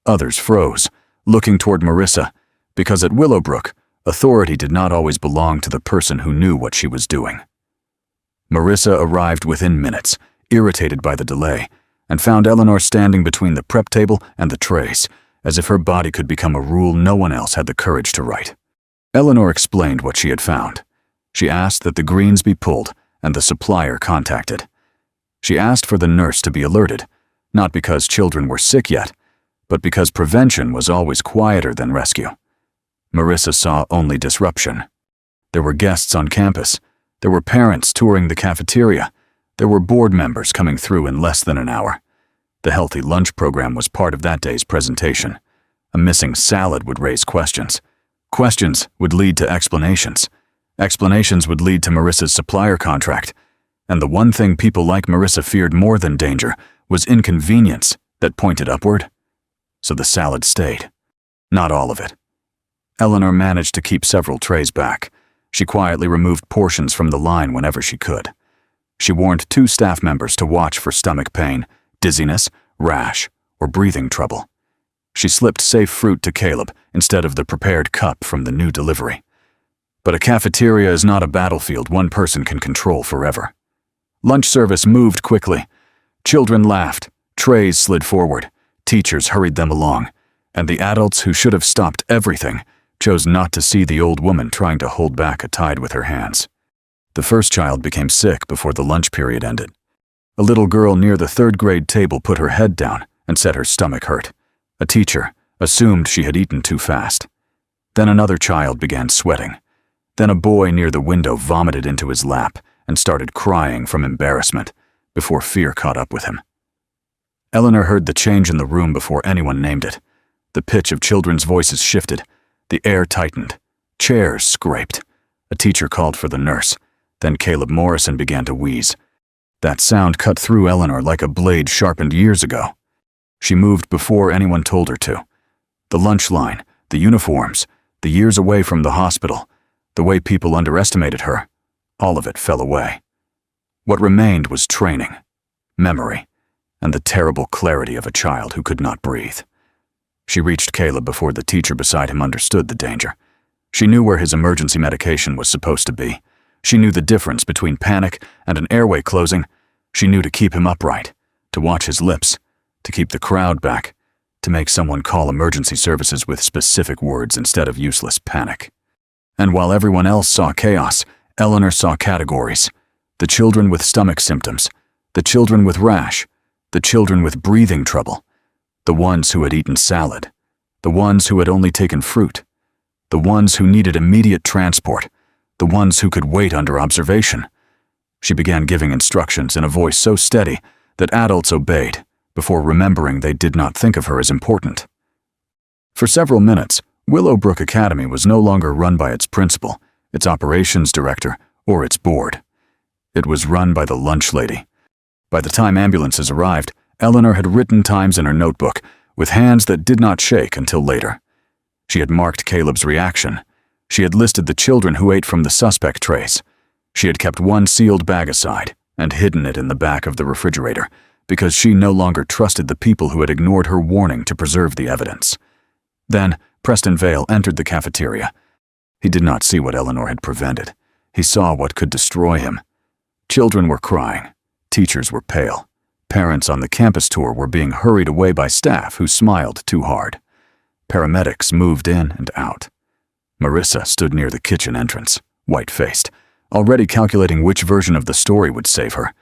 Others froze, looking toward Marissa, because at Willowbrook, authority did not always belong to the person who knew what she was doing. Marissa arrived within minutes, irritated by the delay, and found Eleanor standing between the prep table and the trays, as if her body could become a rule no one else had the courage to write. Eleanor explained what she had found. She asked that the greens be pulled and the supplier contacted. She asked for the nurse to be alerted, not because children were sick yet, but because prevention was always quieter than rescue. Marissa saw only disruption. There were guests on campus. There were parents touring the cafeteria. There were board members coming through in less than an hour. The healthy lunch program was part of that day's presentation. A missing salad would raise questions. Questions would lead to explanations. Explanations would lead to Marissa's supplier contract. And the one thing people like Marissa feared more than danger was inconvenience that pointed upward. So the salad stayed. Not all of it. Eleanor managed to keep several trays back. She quietly removed portions from the line whenever she could. She warned 2 staff members to watch for stomach pain, dizziness, rash, or breathing trouble. She slipped safe fruit to Caleb instead of the prepared cup from the new delivery. But a cafeteria is not a battlefield one person can control forever. Lunch service moved quickly. Children laughed, trays slid forward, teachers hurried them along, and the adults who should have stopped everything chose not to see the old woman trying to hold back a tide with her hands. The first child became sick before the lunch period ended. A little girl near the 3rd grade table put her head down and said her stomach hurt. A teacher assumed she had eaten too fast. Then another child began sweating. Then a boy near the window vomited into his lap and started crying from embarrassment before fear caught up with him. Eleanor heard the change in the room before anyone named it. The pitch of children's voices shifted. The air tightened. Chairs scraped. A teacher called for the nurse. Then Caleb Morrison began to wheeze. That sound cut through Eleanor like a blade sharpened years ago. She moved before anyone told her to. The lunch line, the uniforms, the years away from the hospital, the way people underestimated her, all of it fell away. What remained was training, memory, and the terrible clarity of a child who could not breathe. She reached Caleb before the teacher beside him understood the danger. She knew where his emergency medication was supposed to be. She knew the difference between panic and an airway closing. She knew to keep him upright, to watch his lips, to keep the crowd back, to make someone call emergency services with specific words instead of useless panic. And while everyone else saw chaos, Eleanor saw categories. The children with stomach symptoms, the children with rash, the children with breathing trouble, the ones who had eaten salad, the ones who had only taken fruit, the ones who needed immediate transport, the ones who could wait under observation. She began giving instructions in a voice so steady that adults obeyed, before remembering they did not think of her as important. For several minutes, Willowbrook Academy was no longer run by its principal, its operations director, or its board. It was run by the lunch lady. By the time ambulances arrived, Eleanor had written times in her notebook, with hands that did not shake until later. She had marked Caleb's reaction. She had listed the children who ate from the suspect trays. She had kept one sealed bag aside and hidden it in the back of the refrigerator because she no longer trusted the people who had ignored her warning to preserve the evidence. Then, Preston Vale entered the cafeteria. He did not see what Eleanor had prevented. He saw what could destroy him. Children were crying. Teachers were pale. Parents on the campus tour were being hurried away by staff who smiled too hard. Paramedics moved in and out. Marissa stood near the kitchen entrance, white-faced, already calculating which version of the story would save her.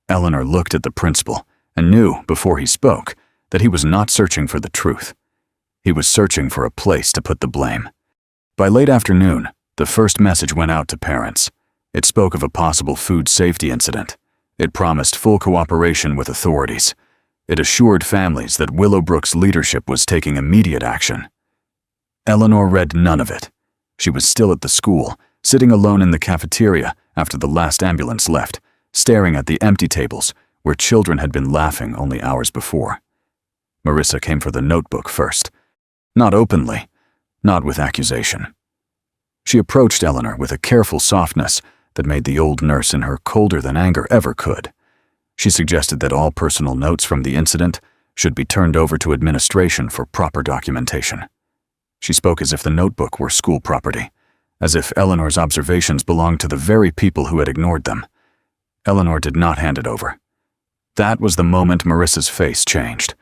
Eleanor looked at the principal and knew, before he spoke, that he was not searching for the truth. He was searching for a place to put the blame. By late afternoon, the first message went out to parents. It spoke of a possible food safety incident. It promised full cooperation with authorities. It assured families that Willowbrook's leadership was taking immediate action. Eleanor read none of it. She was still at the school, sitting alone in the cafeteria after the last ambulance left, staring at the empty tables where children had been laughing only hours before. Marissa came for the notebook first. Not openly, not with accusation. She approached Eleanor with a careful softness that made the old nurse in her colder than anger ever could. She suggested that all personal notes from the incident should be turned over to administration for proper documentation. She spoke as if the notebook were school property, as if Eleanor's observations belonged to the very people who had ignored them. Eleanor did not hand it over. That was the moment Marissa's face changed.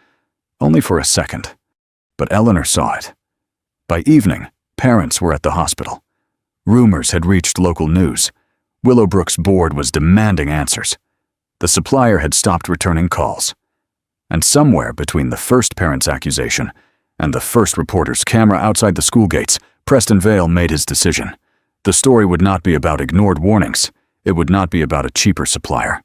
Only for a second. But Eleanor saw it. By evening, parents were at the hospital. Rumors had reached local news. Willowbrook's board was demanding answers. The supplier had stopped returning calls. And somewhere between the first parent's accusation and the first reporter's camera outside the school gates, Preston Vale made his decision. The story would not be about ignored warnings. It would not be about a cheaper supplier.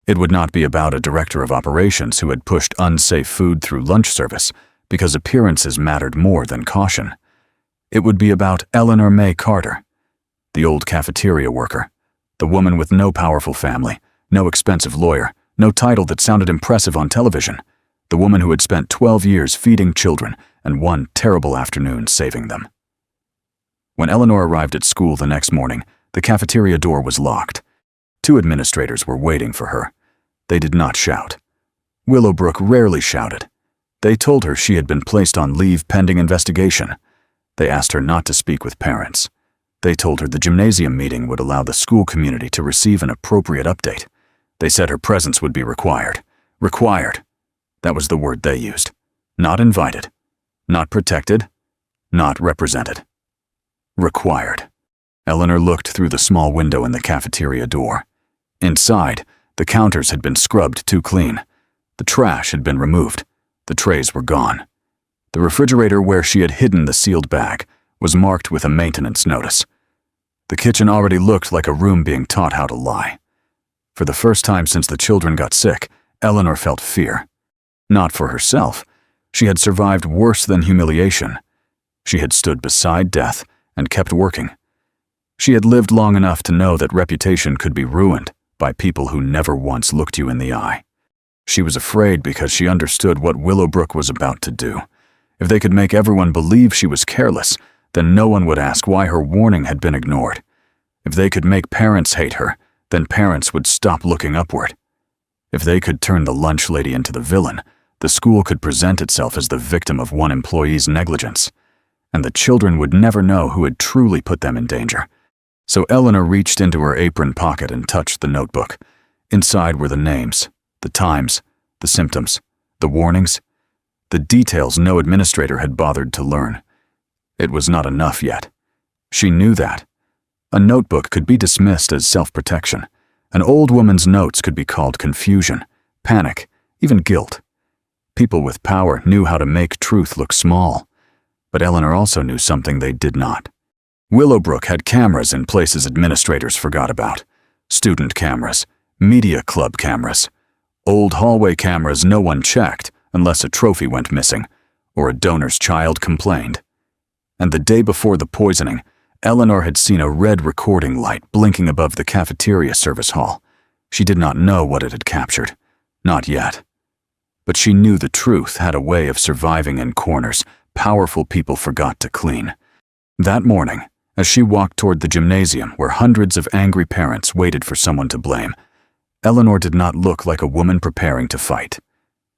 It would not be about a director of operations who had pushed unsafe food through lunch service because appearances mattered more than caution. It would be about Eleanor May Carter, the old cafeteria worker, the woman with no powerful family, no expensive lawyer, no title that sounded impressive on television, the woman who had spent 12 years feeding children and one terrible afternoon saving them. When Eleanor arrived at school the next morning, the cafeteria door was locked. 2 administrators were waiting for her. They did not shout. Willowbrook rarely shouted. They told her she had been placed on leave pending investigation. They asked her not to speak with parents. They told her the gymnasium meeting would allow the school community to receive an appropriate update. They said her presence would be required. Required. That was the word they used. Not invited. Not protected. Not represented. Required. Eleanor looked through the small window in the cafeteria door. Inside, the counters had been scrubbed too clean. The trash had been removed. The trays were gone. The refrigerator where she had hidden the sealed bag was marked with a maintenance notice. The kitchen already looked like a room being taught how to lie. For the first time since the children got sick, Eleanor felt fear. Not for herself. She had survived worse than humiliation. She had stood beside death and kept working. She had lived long enough to know that reputation could be ruined by people who never once looked you in the eye. She was afraid because she understood what Willowbrook was about to do. If they could make everyone believe she was careless, then no one would ask why her warning had been ignored. If they could make parents hate her, then parents would stop looking upward. If they could turn the lunch lady into the villain, the school could present itself as the victim of one employee's negligence. And the children would never know who had truly put them in danger. So Eleanor reached into her apron pocket and touched the notebook. Inside were the names, the times, the symptoms, the warnings, the details no administrator had bothered to learn. It was not enough yet. She knew that. A notebook could be dismissed as self-protection. An old woman's notes could be called confusion, panic, even guilt. People with power knew how to make truth look small. But Eleanor also knew something they did not. Willowbrook had cameras in places administrators forgot about. Student cameras, media club cameras, old hallway cameras no one checked unless a trophy went missing or a donor's child complained. And the day before the poisoning, Eleanor had seen a red recording light blinking above the cafeteria service hall. She did not know what it had captured. Not yet. But she knew the truth had a way of surviving in corners powerful people forgot to clean. That morning, as she walked toward the gymnasium where hundreds of angry parents waited for someone to blame, Eleanor did not look like a woman preparing to fight.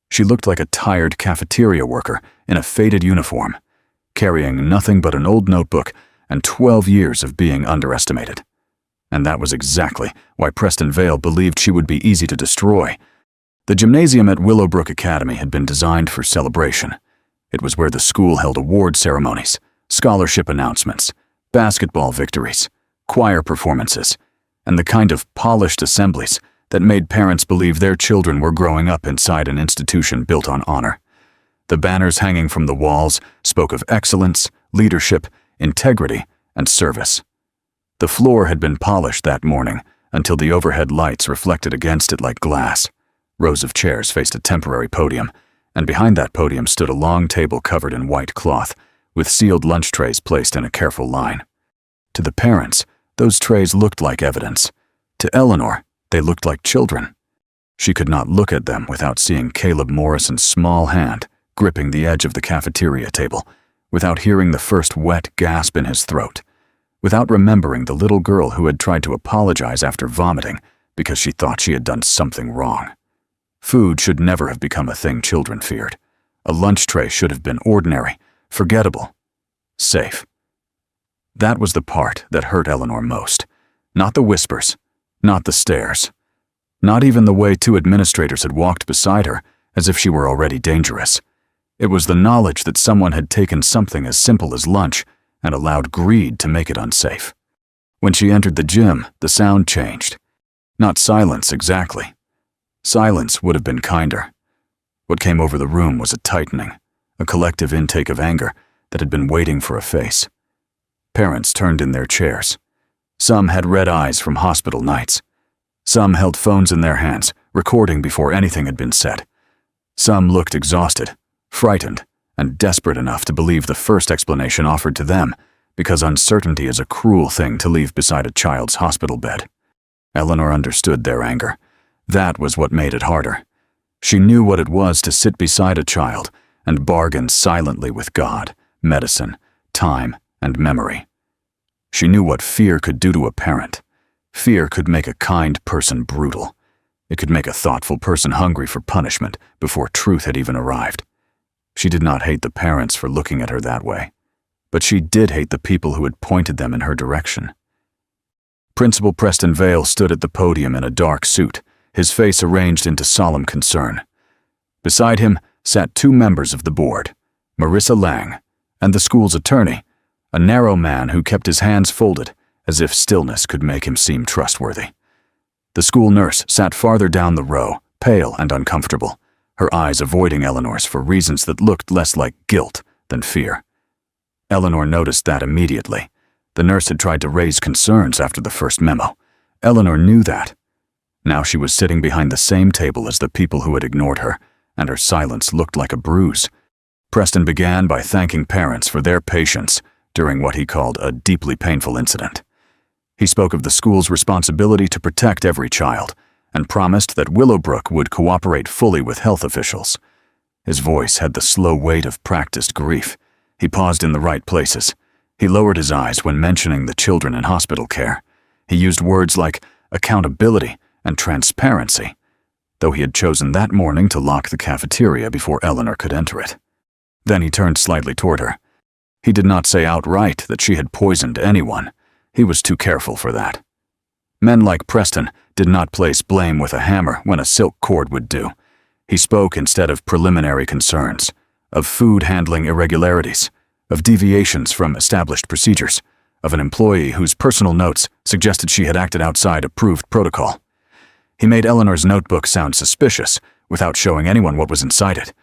She looked like a tired cafeteria worker in a faded uniform, carrying nothing but an old notebook and 12 years of being underestimated. And that was exactly why Preston Vale believed she would be easy to destroy. The gymnasium at Willowbrook Academy had been designed for celebration. It was where the school held award ceremonies, scholarship announcements, basketball victories, choir performances, and the kind of polished assemblies that made parents believe their children were growing up inside an institution built on honor. The banners hanging from the walls spoke of excellence, leadership, integrity, and service. The floor had been polished that morning until the overhead lights reflected against it like glass. Rows of chairs faced a temporary podium, and behind that podium stood a long table covered in white cloth, with sealed lunch trays placed in a careful line. To the parents, those trays looked like evidence. To Eleanor, they looked like children. She could not look at them without seeing Caleb Morrison's small hand gripping the edge of the cafeteria table, without hearing the first wet gasp in his throat, without remembering the little girl who had tried to apologize after vomiting because she thought she had done something wrong. Food should never have become a thing children feared. A lunch tray should have been ordinary, forgettable, safe. That was the part that hurt Eleanor most. Not the whispers, not the stares, not even the way two administrators had walked beside her as if she were already dangerous. It was the knowledge that someone had taken something as simple as lunch and allowed greed to make it unsafe. When she entered the gym, the sound changed. Not silence exactly. Silence would have been kinder. What came over the room was a tightening, a collective intake of anger that had been waiting for a face. Parents turned in their chairs. Some had red eyes from hospital nights. Some held phones in their hands, recording before anything had been said. Some looked exhausted, frightened, and desperate enough to believe the first explanation offered to them, because uncertainty is a cruel thing to leave beside a child's hospital bed. Eleanor understood their anger. That was what made it harder. She knew what it was to sit beside a child and bargain silently with God, medicine, time, and memory. She knew what fear could do to a parent. Fear could make a kind person brutal. It could make a thoughtful person hungry for punishment before truth had even arrived. She did not hate the parents for looking at her that way, but she did hate the people who had pointed them in her direction. Principal Preston Vale stood at the podium in a dark suit, his face arranged into solemn concern. Beside him sat two members of the board, Marissa Lang, and the school's attorney, a narrow man who kept his hands folded as if stillness could make him seem trustworthy. The school nurse sat farther down the row, pale and uncomfortable, her eyes avoiding Eleanor's for reasons that looked less like guilt than fear. Eleanor noticed that immediately. The nurse had tried to raise concerns after the first memo. Eleanor knew that. Now she was sitting behind the same table as the people who had ignored her, and her silence looked like a bruise. Preston began by thanking parents for their patience during what he called a deeply painful incident. He spoke of the school's responsibility to protect every child, and promised that Willowbrook would cooperate fully with health officials. His voice had the slow weight of practiced grief. He paused in the right places. He lowered his eyes when mentioning the children in hospital care. He used words like accountability and transparency, though he had chosen that morning to lock the cafeteria before Eleanor could enter it. Then he turned slightly toward her. He did not say outright that she had poisoned anyone. He was too careful for that. Men like Preston did not place blame with a hammer when a silk cord would do. He spoke instead of preliminary concerns, of food handling irregularities, of deviations from established procedures, of an employee whose personal notes suggested she had acted outside approved protocol. He made Eleanor's notebook sound suspicious without showing anyone what was inside it.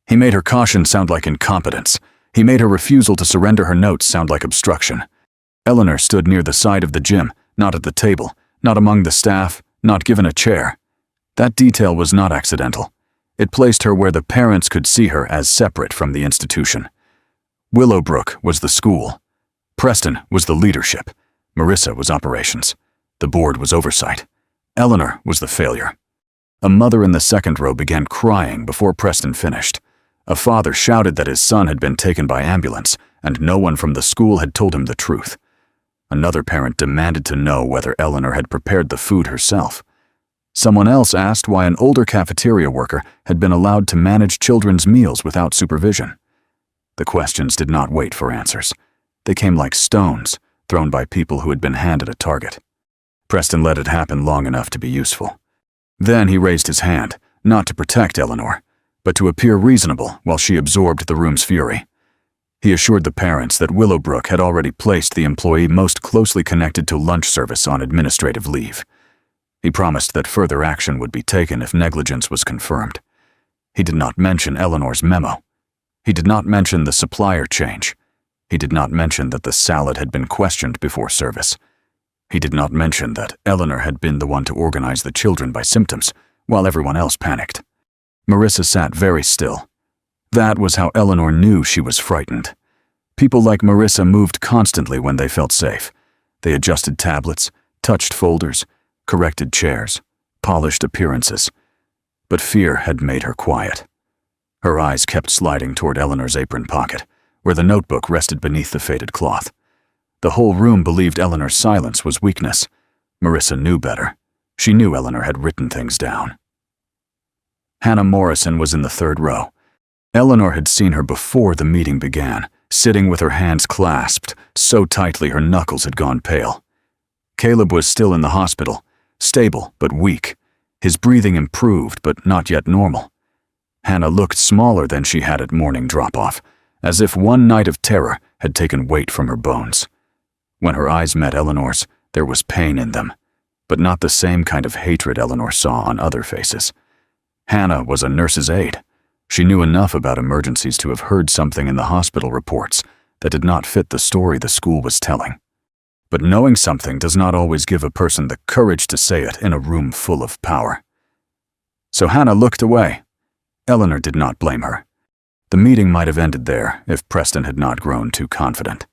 He made her caution sound like incompetence. He made her refusal to surrender her notes sound like obstruction. Eleanor stood near the side of the gym, not at the table, not among the staff, not given a chair. That detail was not accidental. It placed her where the parents could see her as separate from the institution. Willowbrook was the school. Preston was the leadership. Marissa was operations. The board was oversight. Eleanor was the failure. A mother in the second row began crying before Preston finished. A father shouted that his son had been taken by ambulance, and no one from the school had told him the truth. Another parent demanded to know whether Eleanor had prepared the food herself. Someone else asked why an older cafeteria worker had been allowed to manage children's meals without supervision. The questions did not wait for answers. They came like stones, thrown by people who had been handed a target. Preston let it happen long enough to be useful. Then he raised his hand, not to protect Eleanor, but to appear reasonable while she absorbed the room's fury. He assured the parents that Willowbrook had already placed the employee most closely connected to lunch service on administrative leave. He promised that further action would be taken if negligence was confirmed. He did not mention Eleanor's memo. He did not mention the supplier change. He did not mention that the salad had been questioned before service. He did not mention that Eleanor had been the one to organize the children by symptoms, while everyone else panicked. Marissa sat very still. That was how Eleanor knew she was frightened. People like Marissa moved constantly when they felt safe. They adjusted tablets, touched folders, corrected chairs, polished appearances. But fear had made her quiet. Her eyes kept sliding toward Eleanor's apron pocket, where the notebook rested beneath the faded cloth. The whole room believed Eleanor's silence was weakness. Marissa knew better. She knew Eleanor had written things down. Hannah Morrison was in the third row. Eleanor had seen her before the meeting began, sitting with her hands clasped, so tightly her knuckles had gone pale. Caleb was still in the hospital, stable but weak. His breathing improved, but not yet normal. Hannah looked smaller than she had at morning drop-off, as if one night of terror had taken weight from her bones. When her eyes met Eleanor's, there was pain in them, but not the same kind of hatred Eleanor saw on other faces. Hannah was a nurse's aide. She knew enough about emergencies to have heard something in the hospital reports that did not fit the story the school was telling. But knowing something does not always give a person the courage to say it in a room full of power. So Hannah looked away. Eleanor did not blame her. The meeting might have ended there if Preston had not grown too confident.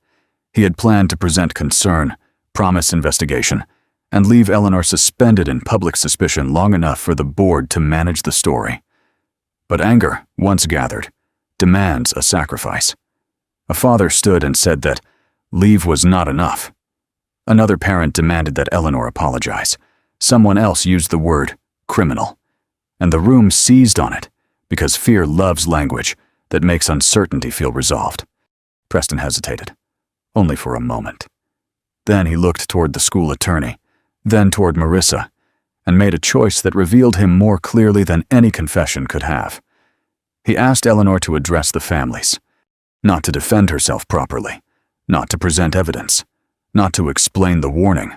He had planned to present concern, promise investigation, and leave Eleanor suspended in public suspicion long enough for the board to manage the story. But anger, once gathered, demands a sacrifice. A father stood and said that leave was not enough. Another parent demanded that Eleanor apologize. Someone else used the word criminal. And the room seized on it, because fear loves language that makes uncertainty feel resolved. Preston hesitated, only for a moment. Then he looked toward the school attorney, then toward Marissa, and made a choice that revealed him more clearly than any confession could have. He asked Eleanor to address the families, not to defend herself properly, not to present evidence, not to explain the warning.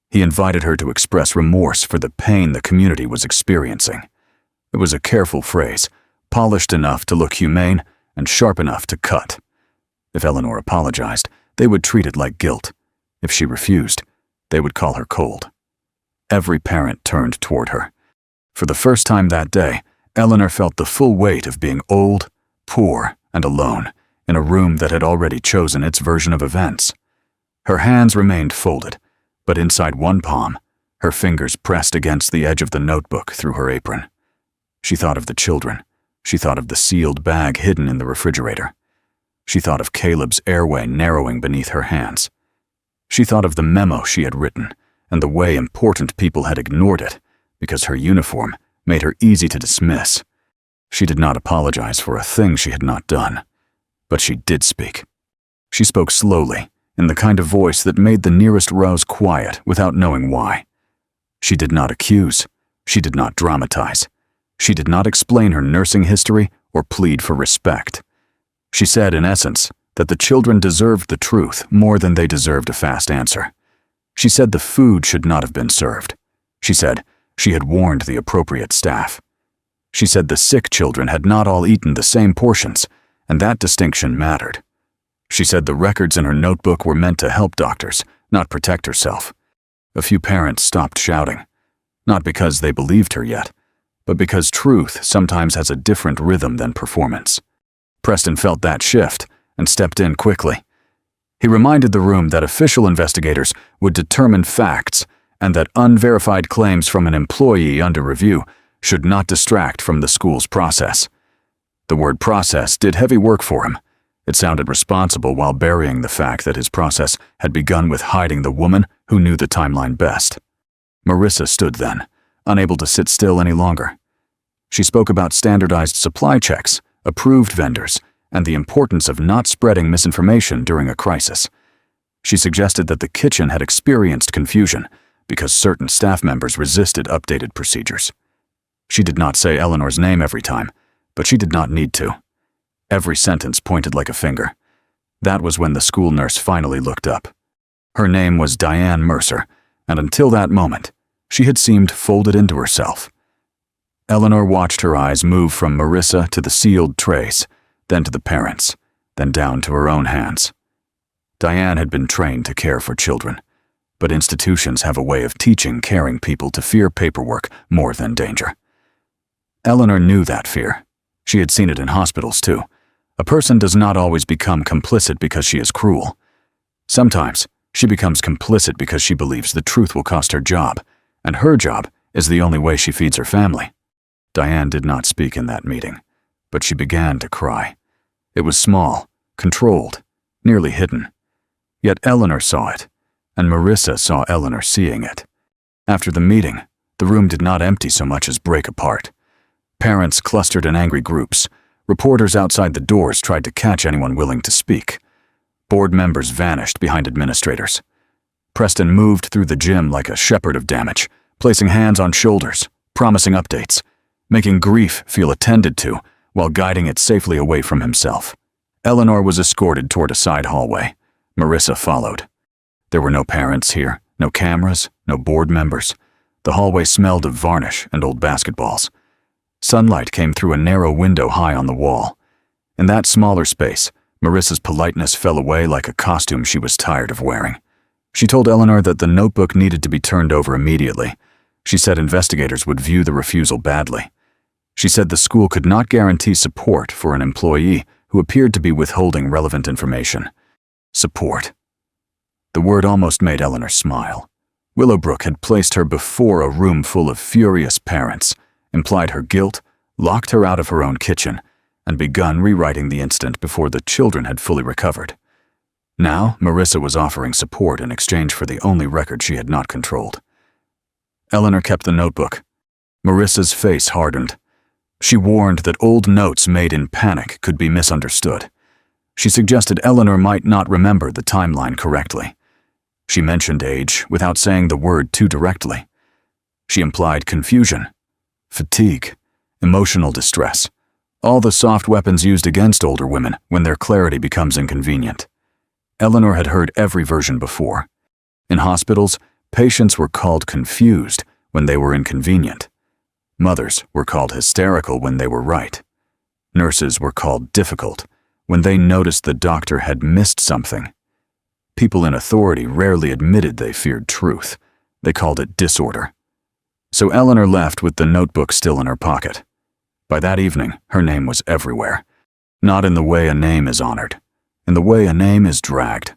He invited her to express remorse for the pain the community was experiencing. It was a careful phrase, polished enough to look humane and sharp enough to cut. If Eleanor apologized, they would treat it like guilt. If she refused, they would call her cold. Every parent turned toward her. For the first time that day, Eleanor felt the full weight of being old, poor, and alone in a room that had already chosen its version of events. Her hands remained folded, but inside one palm, her fingers pressed against the edge of the notebook through her apron. She thought of the children. She thought of the sealed bag hidden in the refrigerator. She thought of Caleb's airway narrowing beneath her hands. She thought of the memo she had written and the way important people had ignored it because her uniform made her easy to dismiss. She did not apologize for a thing she had not done, but she did speak. She spoke slowly, in the kind of voice that made the nearest rows quiet without knowing why. She did not accuse. She did not dramatize. She did not explain her nursing history or plead for respect. She said, in essence, that the children deserved the truth more than they deserved a fast answer. She said the food should not have been served. She said she had warned the appropriate staff. She said the sick children had not all eaten the same portions, and that distinction mattered. She said the records in her notebook were meant to help doctors, not protect herself. A few parents stopped shouting, not because they believed her yet, but because truth sometimes has a different rhythm than performance. Preston felt that shift and stepped in quickly. He reminded the room that official investigators would determine facts and that unverified claims from an employee under review should not distract from the school's process. The word process did heavy work for him. It sounded responsible while burying the fact that his process had begun with hiding the woman who knew the timeline best. Marissa stood then, unable to sit still any longer. She spoke about standardized supply checks, approved vendors, and the importance of not spreading misinformation during a crisis. She suggested that the kitchen had experienced confusion because certain staff members resisted updated procedures. She did not say Eleanor's name every time, but she did not need to. Every sentence pointed like a finger. That was when the school nurse finally looked up. Her name was Diane Mercer, and until that moment, she had seemed folded into herself. Eleanor watched her eyes move from Marissa to the sealed trays, then to the parents, then down to her own hands. Diane had been trained to care for children, but institutions have a way of teaching caring people to fear paperwork more than danger. Eleanor knew that fear. She had seen it in hospitals too. A person does not always become complicit because she is cruel. Sometimes she becomes complicit because she believes the truth will cost her job, and her job is the only way she feeds her family. Diane did not speak in that meeting, but she began to cry. It was small, controlled, nearly hidden. Yet Eleanor saw it, and Marissa saw Eleanor seeing it. After the meeting, the room did not empty so much as break apart. Parents clustered in angry groups. Reporters outside the doors tried to catch anyone willing to speak. Board members vanished behind administrators. Preston moved through the gym like a shepherd of damage, placing hands on shoulders, promising updates, making grief feel attended to while guiding it safely away from himself. Eleanor was escorted toward a side hallway. Marissa followed. There were no parents here, no cameras, no board members. The hallway smelled of varnish and old basketballs. Sunlight came through a narrow window high on the wall. In that smaller space, Marissa's politeness fell away like a costume she was tired of wearing. She told Eleanor that the notebook needed to be turned over immediately. She said investigators would view the refusal badly. She said the school could not guarantee support for an employee who appeared to be withholding relevant information. Support. The word almost made Eleanor smile. Willowbrook had placed her before a room full of furious parents, implied her guilt, locked her out of her own kitchen, and begun rewriting the incident before the children had fully recovered. Now, Marissa was offering support in exchange for the only record she had not controlled. Eleanor kept the notebook. Marissa's face hardened. She warned that old notes made in panic could be misunderstood. She suggested Eleanor might not remember the timeline correctly. She mentioned age without saying the word too directly. She implied confusion, fatigue, emotional distress, all the soft weapons used against older women when their clarity becomes inconvenient. Eleanor had heard every version before. In hospitals, patients were called confused when they were inconvenient. Mothers were called hysterical when they were right. Nurses were called difficult when they noticed the doctor had missed something. People in authority rarely admitted they feared truth. They called it disorder. So Eleanor left with the notebook still in her pocket. By that evening, her name was everywhere. Not in the way a name is honored, in the way a name is dragged.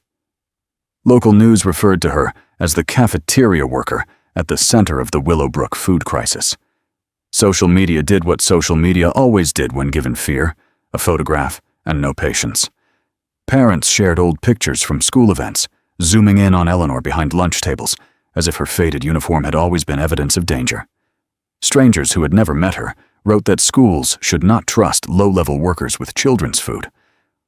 Local news referred to her as the cafeteria worker at the center of the Willowbrook food crisis. Social media did what social media always did when given fear, a photograph, and no patience. Parents shared old pictures from school events, zooming in on Eleanor behind lunch tables, as if her faded uniform had always been evidence of danger. Strangers who had never met her wrote that schools should not trust low-level workers with children's food.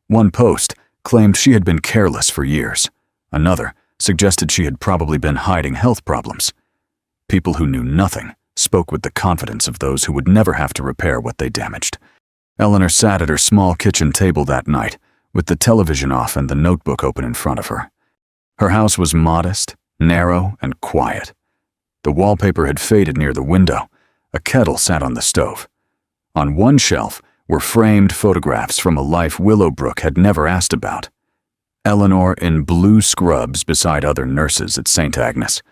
One post claimed she had been careless for years. Another suggested she had probably been hiding health problems. People who knew nothing spoke with the confidence of those who would never have to repair what they damaged. Eleanor sat at her small kitchen table that night, with the television off and the notebook open in front of her. Her house was modest, narrow, and quiet. The wallpaper had faded near the window. A kettle sat on the stove. On one shelf were framed photographs from a life Willowbrook had never asked about. Eleanor in blue scrubs beside other nurses at St. Agnes.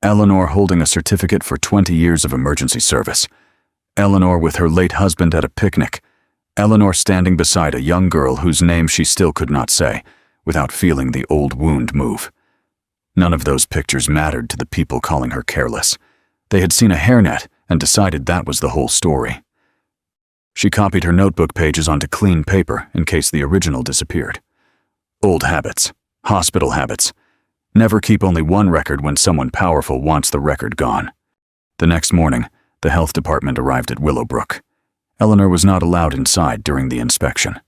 Eleanor holding a certificate for 20 years of emergency service. Eleanor with her late husband at a picnic. Eleanor standing beside a young girl whose name she still could not say, without feeling the old wound move. None of those pictures mattered to the people calling her careless. They had seen a hairnet and decided that was the whole story. She copied her notebook pages onto clean paper in case the original disappeared. Old habits, hospital habits. Never keep only one record when someone powerful wants the record gone. The next morning, the health department arrived at Willowbrook. Eleanor was not allowed inside during the inspection.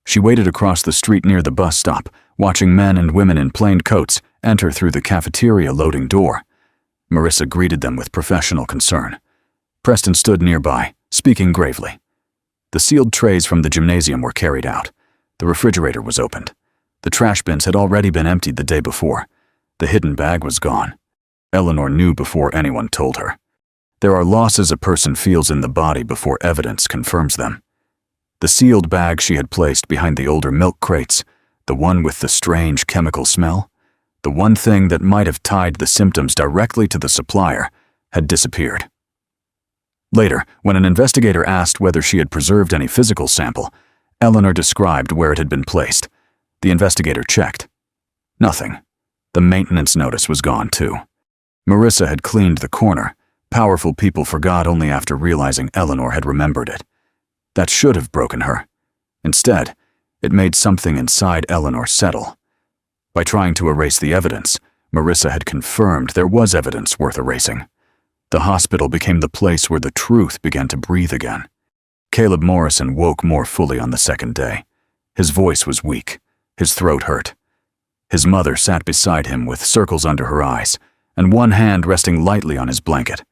She waited across the street near the bus stop, watching men and women in plain coats enter through the cafeteria loading door. Marissa greeted them with professional concern. Preston stood nearby, speaking gravely. The sealed trays from the gymnasium were carried out. The refrigerator was opened. The trash bins had already been emptied the day before. The hidden bag was gone. Eleanor knew before anyone told her. There are losses a person feels in the body before evidence confirms them. The sealed bag she had placed behind the older milk crates, the one with the strange chemical smell, the one thing that might have tied the symptoms directly to the supplier, had disappeared. Later, when an investigator asked whether she had preserved any physical sample, Eleanor described where it had been placed. The investigator checked. Nothing. The maintenance notice was gone too. Marissa had cleaned the corner. Powerful people forgot only after realizing Eleanor had remembered it. That should have broken her. Instead, it made something inside Eleanor settle. By trying to erase the evidence, Marissa had confirmed there was evidence worth erasing. The hospital became the place where the truth began to breathe again. Caleb Morrison woke more fully on the second day. His voice was weak. His throat hurt. His mother sat beside him with circles under her eyes, and one hand resting lightly on his blanket,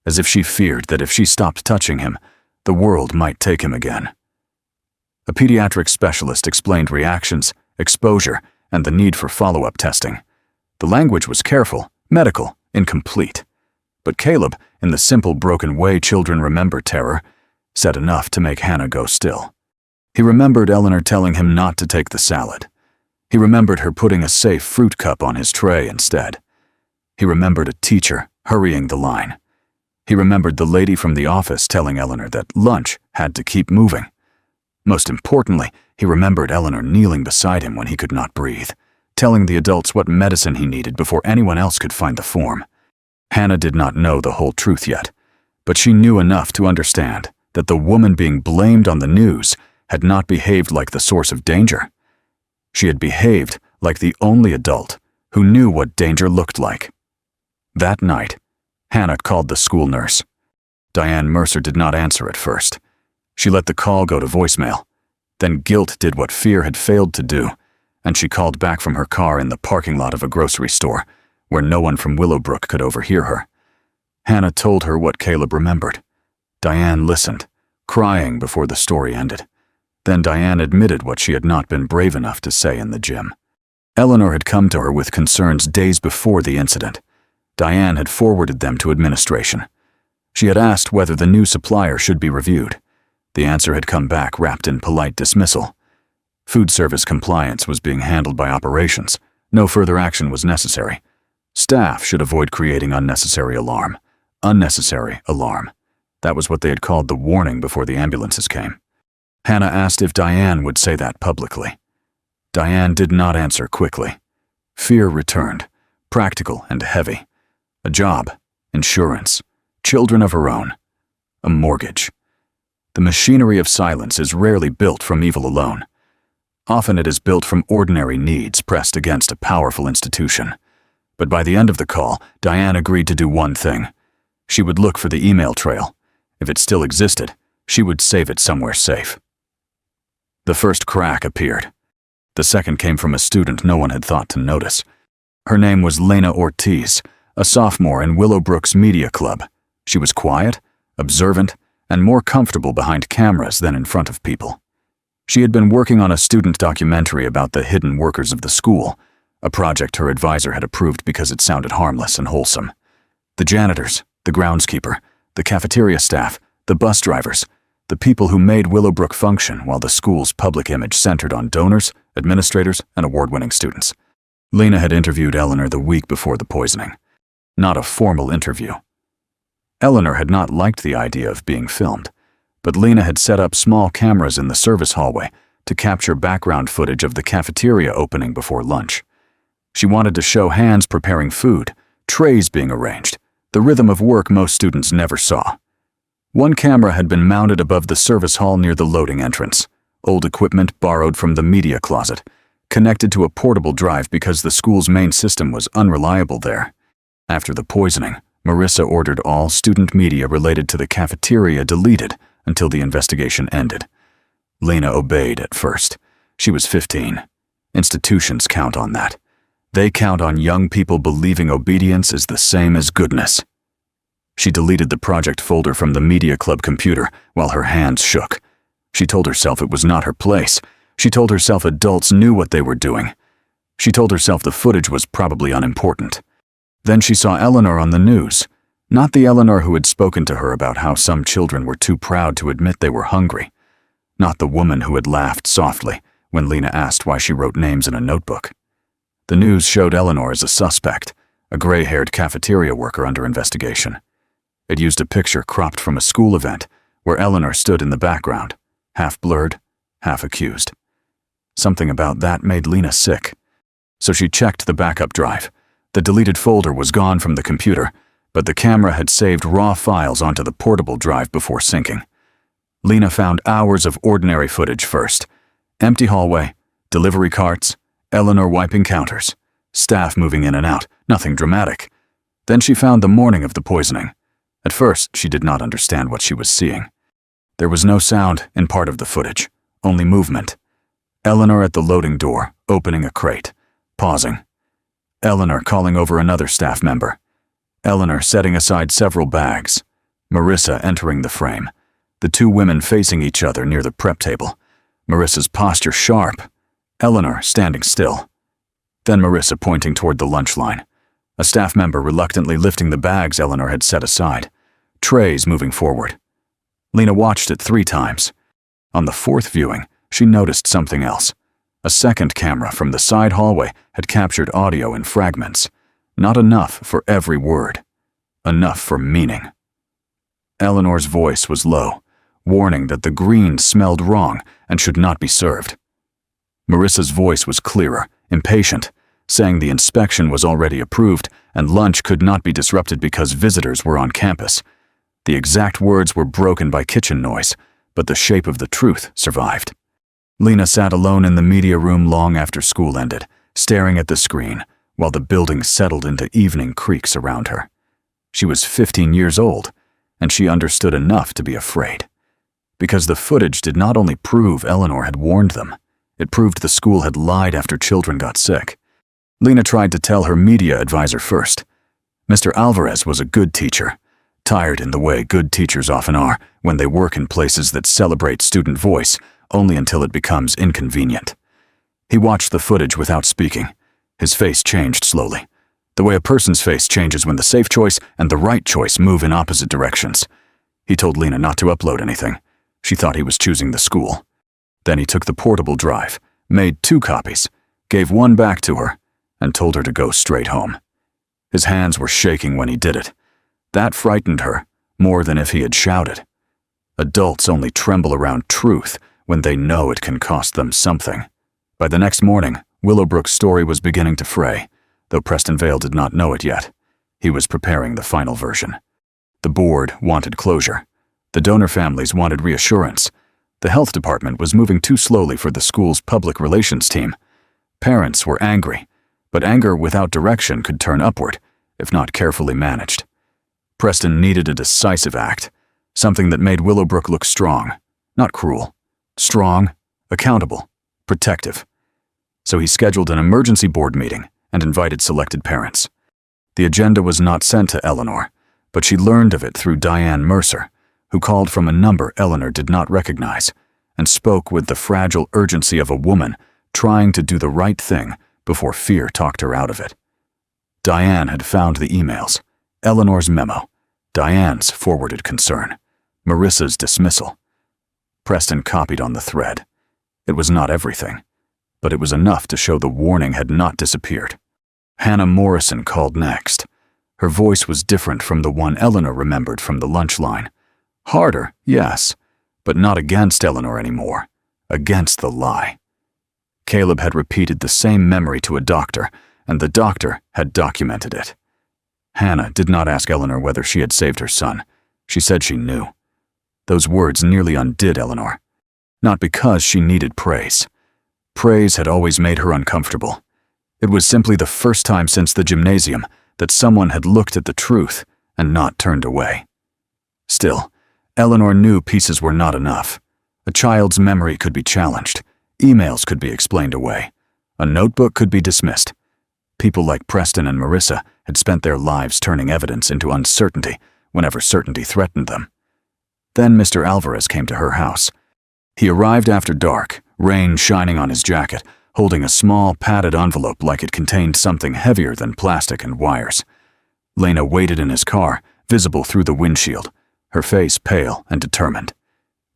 as if she feared that if she stopped touching him, the world might take him again. A pediatric specialist explained reactions, exposure, and the need for follow-up testing. The language was careful, medical, incomplete. But Caleb, in the simple, broken way children remember terror, said enough to make Hannah go still. He remembered Eleanor telling him not to take the salad. He remembered her putting a safe fruit cup on his tray instead. He remembered a teacher hurrying the line. He remembered the lady from the office telling Eleanor that lunch had to keep moving. Most importantly, he remembered Eleanor kneeling beside him when he could not breathe, telling the adults what medicine he needed before anyone else could find the form. Hannah did not know the whole truth yet, but she knew enough to understand that the woman being blamed on the news had not behaved like the source of danger. She had behaved like the only adult who knew what danger looked like. That night, Hannah called the school nurse. Diane Mercer did not answer at first. She let the call go to voicemail. Then guilt did what fear had failed to do, and she called back from her car in the parking lot of a grocery store, where no one from Willowbrook could overhear her. Hannah told her what Caleb remembered. Diane listened, crying before the story ended. Then Diane admitted what she had not been brave enough to say in the gym. Eleanor had come to her with concerns days before the incident. Diane had forwarded them to administration. She had asked whether the new supplier should be reviewed. The answer had come back wrapped in polite dismissal. Food service compliance was being handled by operations. No further action was necessary. Staff should avoid creating unnecessary alarm. Unnecessary alarm. That was what they had called the warning before the ambulances came. Hannah asked if Diane would say that publicly. Diane did not answer quickly. Fear returned, practical and heavy. A job, insurance, children of her own, a mortgage. The machinery of silence is rarely built from evil alone. Often it is built from ordinary needs pressed against a powerful institution. But by the end of the call, Diane agreed to do one thing. She would look for the email trail. If it still existed, she would save it somewhere safe. The first crack appeared. The second came from a student no one had thought to notice. Her name was Lena Ortiz, a sophomore in Willowbrook's media club. She was quiet, observant, and more comfortable behind cameras than in front of people. She had been working on a student documentary about the hidden workers of the school, a project her advisor had approved because it sounded harmless and wholesome. The janitors, the groundskeeper, the cafeteria staff, the bus drivers, the people who made Willowbrook function while the school's public image centered on donors, administrators, and award-winning students. Lena had interviewed Eleanor the week before the poisoning. Not a formal interview. Eleanor had not liked the idea of being filmed, but Lena had set up small cameras in the service hallway to capture background footage of the cafeteria opening before lunch. She wanted to show hands preparing food, trays being arranged, the rhythm of work most students never saw. One camera had been mounted above the service hall near the loading entrance, old equipment borrowed from the media closet, connected to a portable drive because the school's main system was unreliable there. After the poisoning, Marissa ordered all student media related to the cafeteria deleted until the investigation ended. Lena obeyed at first. She was 15. Institutions count on that. They count on young people believing obedience is the same as goodness. She deleted the project folder from the media club computer while her hands shook. She told herself it was not her place. She told herself adults knew what they were doing. She told herself the footage was probably unimportant. Then she saw Eleanor on the news, not the Eleanor who had spoken to her about how some children were too proud to admit they were hungry, not the woman who had laughed softly when Lena asked why she wrote names in a notebook. The news showed Eleanor as a suspect, a gray-haired cafeteria worker under investigation. It used a picture cropped from a school event where Eleanor stood in the background, half blurred, half accused. Something about that made Lena sick. So she checked the backup drive. The deleted folder was gone from the computer, but the camera had saved raw files onto the portable drive before syncing. Lena found hours of ordinary footage first. Empty hallway, delivery carts, Eleanor wiping counters, staff moving in and out, nothing dramatic. Then she found the morning of the poisoning. At first, she did not understand what she was seeing. There was no sound in part of the footage, only movement. Eleanor at the loading door, opening a crate, pausing. Eleanor calling over another staff member. Eleanor setting aside several bags. Marissa entering the frame. The two women facing each other near the prep table. Marissa's posture sharp. Eleanor standing still. Then Marissa pointing toward the lunch line. A staff member reluctantly lifting the bags Eleanor had set aside. Trays moving forward. Lena watched it 3 times. On the 4th viewing, she noticed something else. A second camera from the side hallway had captured audio in fragments. Not enough for every word. Enough for meaning. Eleanor's voice was low, warning that the greens smelled wrong and should not be served. Marissa's voice was clearer, impatient, saying the inspection was already approved and lunch could not be disrupted because visitors were on campus. The exact words were broken by kitchen noise, but the shape of the truth survived. Lena sat alone in the media room long after school ended, staring at the screen, while the building settled into evening creaks around her. She was 15 years old, and she understood enough to be afraid. Because the footage did not only prove Eleanor had warned them, it proved the school had lied after children got sick. Lena tried to tell her media advisor first. Mr. Alvarez was a good teacher, tired in the way good teachers often are when they work in places that celebrate student voice only until it becomes inconvenient. He watched the footage without speaking. His face changed slowly, the way a person's face changes when the safe choice and the right choice move in opposite directions. He told Lena not to upload anything. She thought he was choosing the school. Then he took the portable drive, made 2 copies, gave one back to her, and told her to go straight home. His hands were shaking when he did it. That frightened her more than if he had shouted. Adults only tremble around truth when they know it can cost them something. By the next morning, Willowbrook's story was beginning to fray, though Preston Vale did not know it yet. He was preparing the final version. The board wanted closure. The donor families wanted reassurance. The health department was moving too slowly for the school's public relations team. Parents were angry, but anger without direction could turn upward, if not carefully managed. Preston needed a decisive act, something that made Willowbrook look strong, not cruel. Strong, accountable, protective. So he scheduled an emergency board meeting and invited selected parents. The agenda was not sent to Eleanor, but she learned of it through Diane Mercer, who called from a number Eleanor did not recognize and spoke with the fragile urgency of a woman trying to do the right thing before fear talked her out of it. Diane had found the emails, Eleanor's memo, Diane's forwarded concern, Marissa's dismissal. Preston copied on the thread. It was not everything, but it was enough to show the warning had not disappeared. Hannah Morrison called next. Her voice was different from the one Eleanor remembered from the lunch line. Harder, yes, but not against Eleanor anymore, against the lie. Caleb had repeated the same memory to a doctor, and the doctor had documented it. Hannah did not ask Eleanor whether she had saved her son. She said she knew. Those words nearly undid Eleanor. Not because she needed praise. Praise had always made her uncomfortable. It was simply the first time since the gymnasium that someone had looked at the truth and not turned away. Still, Eleanor knew pieces were not enough. A child's memory could be challenged. Emails could be explained away. A notebook could be dismissed. People like Preston and Marissa had spent their lives turning evidence into uncertainty whenever certainty threatened them. Then Mr. Alvarez came to her house. He arrived after dark, rain shining on his jacket, holding a small padded envelope like it contained something heavier than plastic and wires. Lena waited in his car, visible through the windshield, her face pale and determined.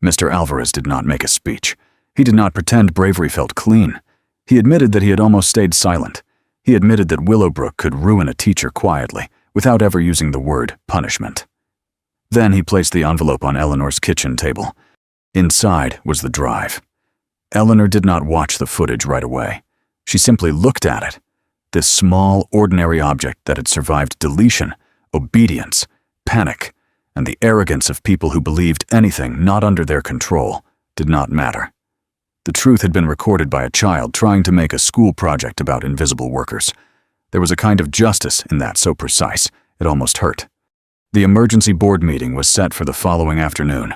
Mr. Alvarez did not make a speech. He did not pretend bravery felt clean. He admitted that he had almost stayed silent. He admitted that Willowbrook could ruin a teacher quietly, without ever using the word punishment. Then he placed the envelope on Eleanor's kitchen table. Inside was the drive. Eleanor did not watch the footage right away. She simply looked at it. This small, ordinary object that had survived deletion, obedience, panic, and the arrogance of people who believed anything not under their control did not matter. The truth had been recorded by a child trying to make a school project about invisible workers. There was a kind of justice in that so precise, it almost hurt. The emergency board meeting was set for the following afternoon.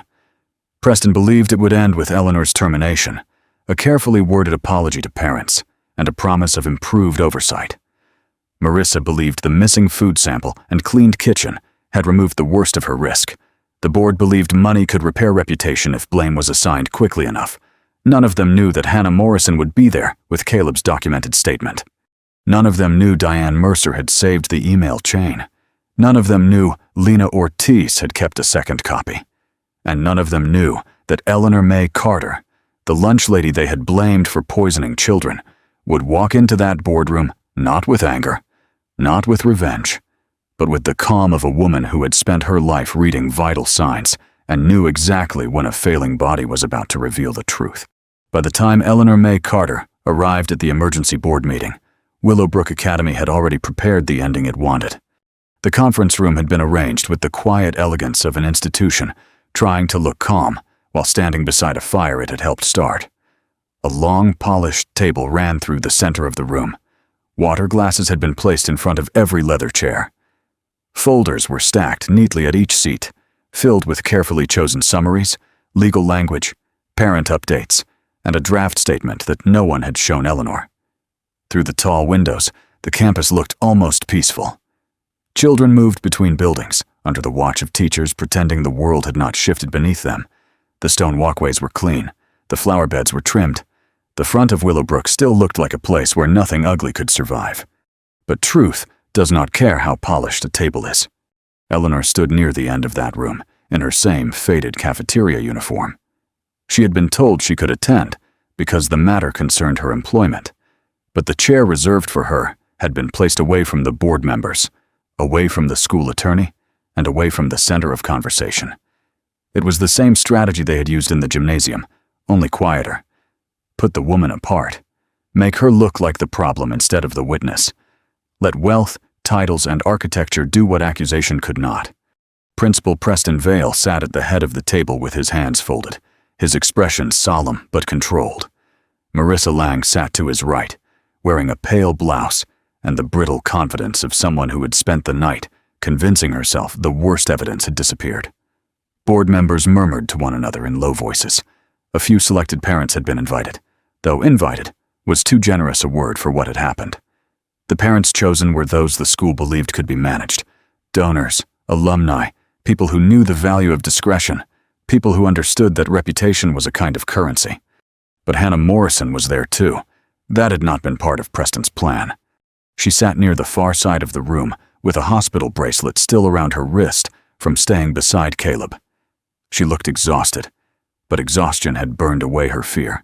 Preston believed it would end with Eleanor's termination, a carefully worded apology to parents, and a promise of improved oversight. Marissa believed the missing food sample and cleaned kitchen had removed the worst of her risk. The board believed money could repair reputation if blame was assigned quickly enough. None of them knew that Hannah Morrison would be there with Caleb's documented statement. None of them knew Diane Mercer had saved the email chain. None of them knew Lena Ortiz had kept a second copy. And none of them knew that Eleanor May Carter, the lunch lady they had blamed for poisoning children, would walk into that boardroom not with anger, not with revenge, but with the calm of a woman who had spent her life reading vital signs and knew exactly when a failing body was about to reveal the truth. By the time Eleanor May Carter arrived at the emergency board meeting, Willowbrook Academy had already prepared the ending it wanted. The conference room had been arranged with the quiet elegance of an institution trying to look calm while standing beside a fire it had helped start. A long, polished table ran through the center of the room. Water glasses had been placed in front of every leather chair. Folders were stacked neatly at each seat, filled with carefully chosen summaries, legal language, parent updates, and a draft statement that no one had shown Eleanor. Through the tall windows, the campus looked almost peaceful. Children moved between buildings, under the watch of teachers pretending the world had not shifted beneath them. The stone walkways were clean. The flower beds were trimmed. The front of Willowbrook still looked like a place where nothing ugly could survive. But truth does not care how polished a table is. Eleanor stood near the end of that room, in her same faded cafeteria uniform. She had been told she could attend, because the matter concerned her employment. But the chair reserved for her had been placed away from the board members, away from the school attorney, and away from the center of conversation. It was the same strategy they had used in the gymnasium, only quieter. Put the woman apart. Make her look like the problem instead of the witness. Let wealth, titles, and architecture do what accusation could not. Principal Preston Vale sat at the head of the table with his hands folded, his expression solemn but controlled. Marissa Lang sat to his right, wearing a pale blouse and the brittle confidence of someone who had spent the night convincing herself the worst evidence had disappeared. Board members murmured to one another in low voices. A few selected parents had been invited, though invited was too generous a word for what had happened. The parents chosen were those the school believed could be managed: donors, alumni, people who knew the value of discretion, people who understood that reputation was a kind of currency. But Hannah Morrison was there too. That had not been part of Preston's plan. She sat near the far side of the room, with a hospital bracelet still around her wrist from staying beside Caleb. She looked exhausted, but exhaustion had burned away her fear.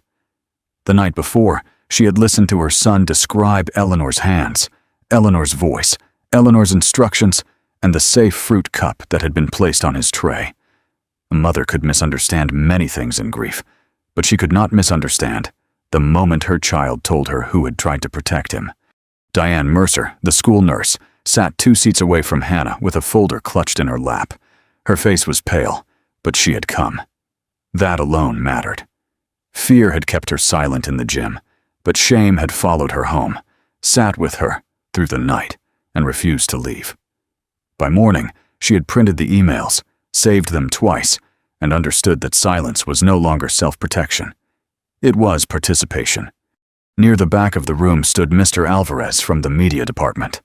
The night before, she had listened to her son describe Eleanor's hands, Eleanor's voice, Eleanor's instructions, and the safe fruit cup that had been placed on his tray. A mother could misunderstand many things in grief, but she could not misunderstand the moment her child told her who had tried to protect him. Diane Mercer, the school nurse, sat 2 seats away from Hannah with a folder clutched in her lap. Her face was pale, but she had come. That alone mattered. Fear had kept her silent in the gym, but shame had followed her home, sat with her through the night, and refused to leave. By morning, she had printed the emails, saved them twice, and understood that silence was no longer self-protection. It was participation. Near the back of the room stood Mr. Alvarez from the media department.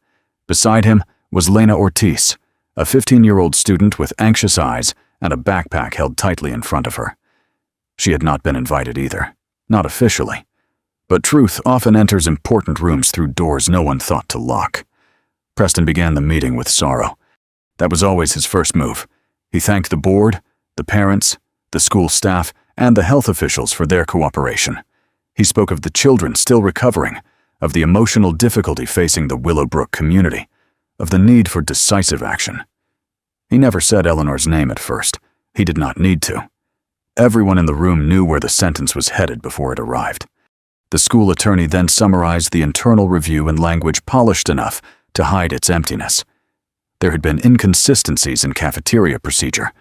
Beside him was Lena Ortiz, a 15-year-old student with anxious eyes and a backpack held tightly in front of her. She had not been invited either, not officially. But truth often enters important rooms through doors no one thought to lock. Preston began the meeting with sorrow. That was always his first move. He thanked the board, the parents, the school staff, and the health officials for their cooperation. He spoke of the children still recovering, of the emotional difficulty facing the Willowbrook community, of the need for decisive action. He never said Eleanor's name at first. He did not need to. Everyone in the room knew where the sentence was headed before it arrived. The school attorney then summarized the internal review in language polished enough to hide its emptiness. There had been inconsistencies in cafeteria procedure.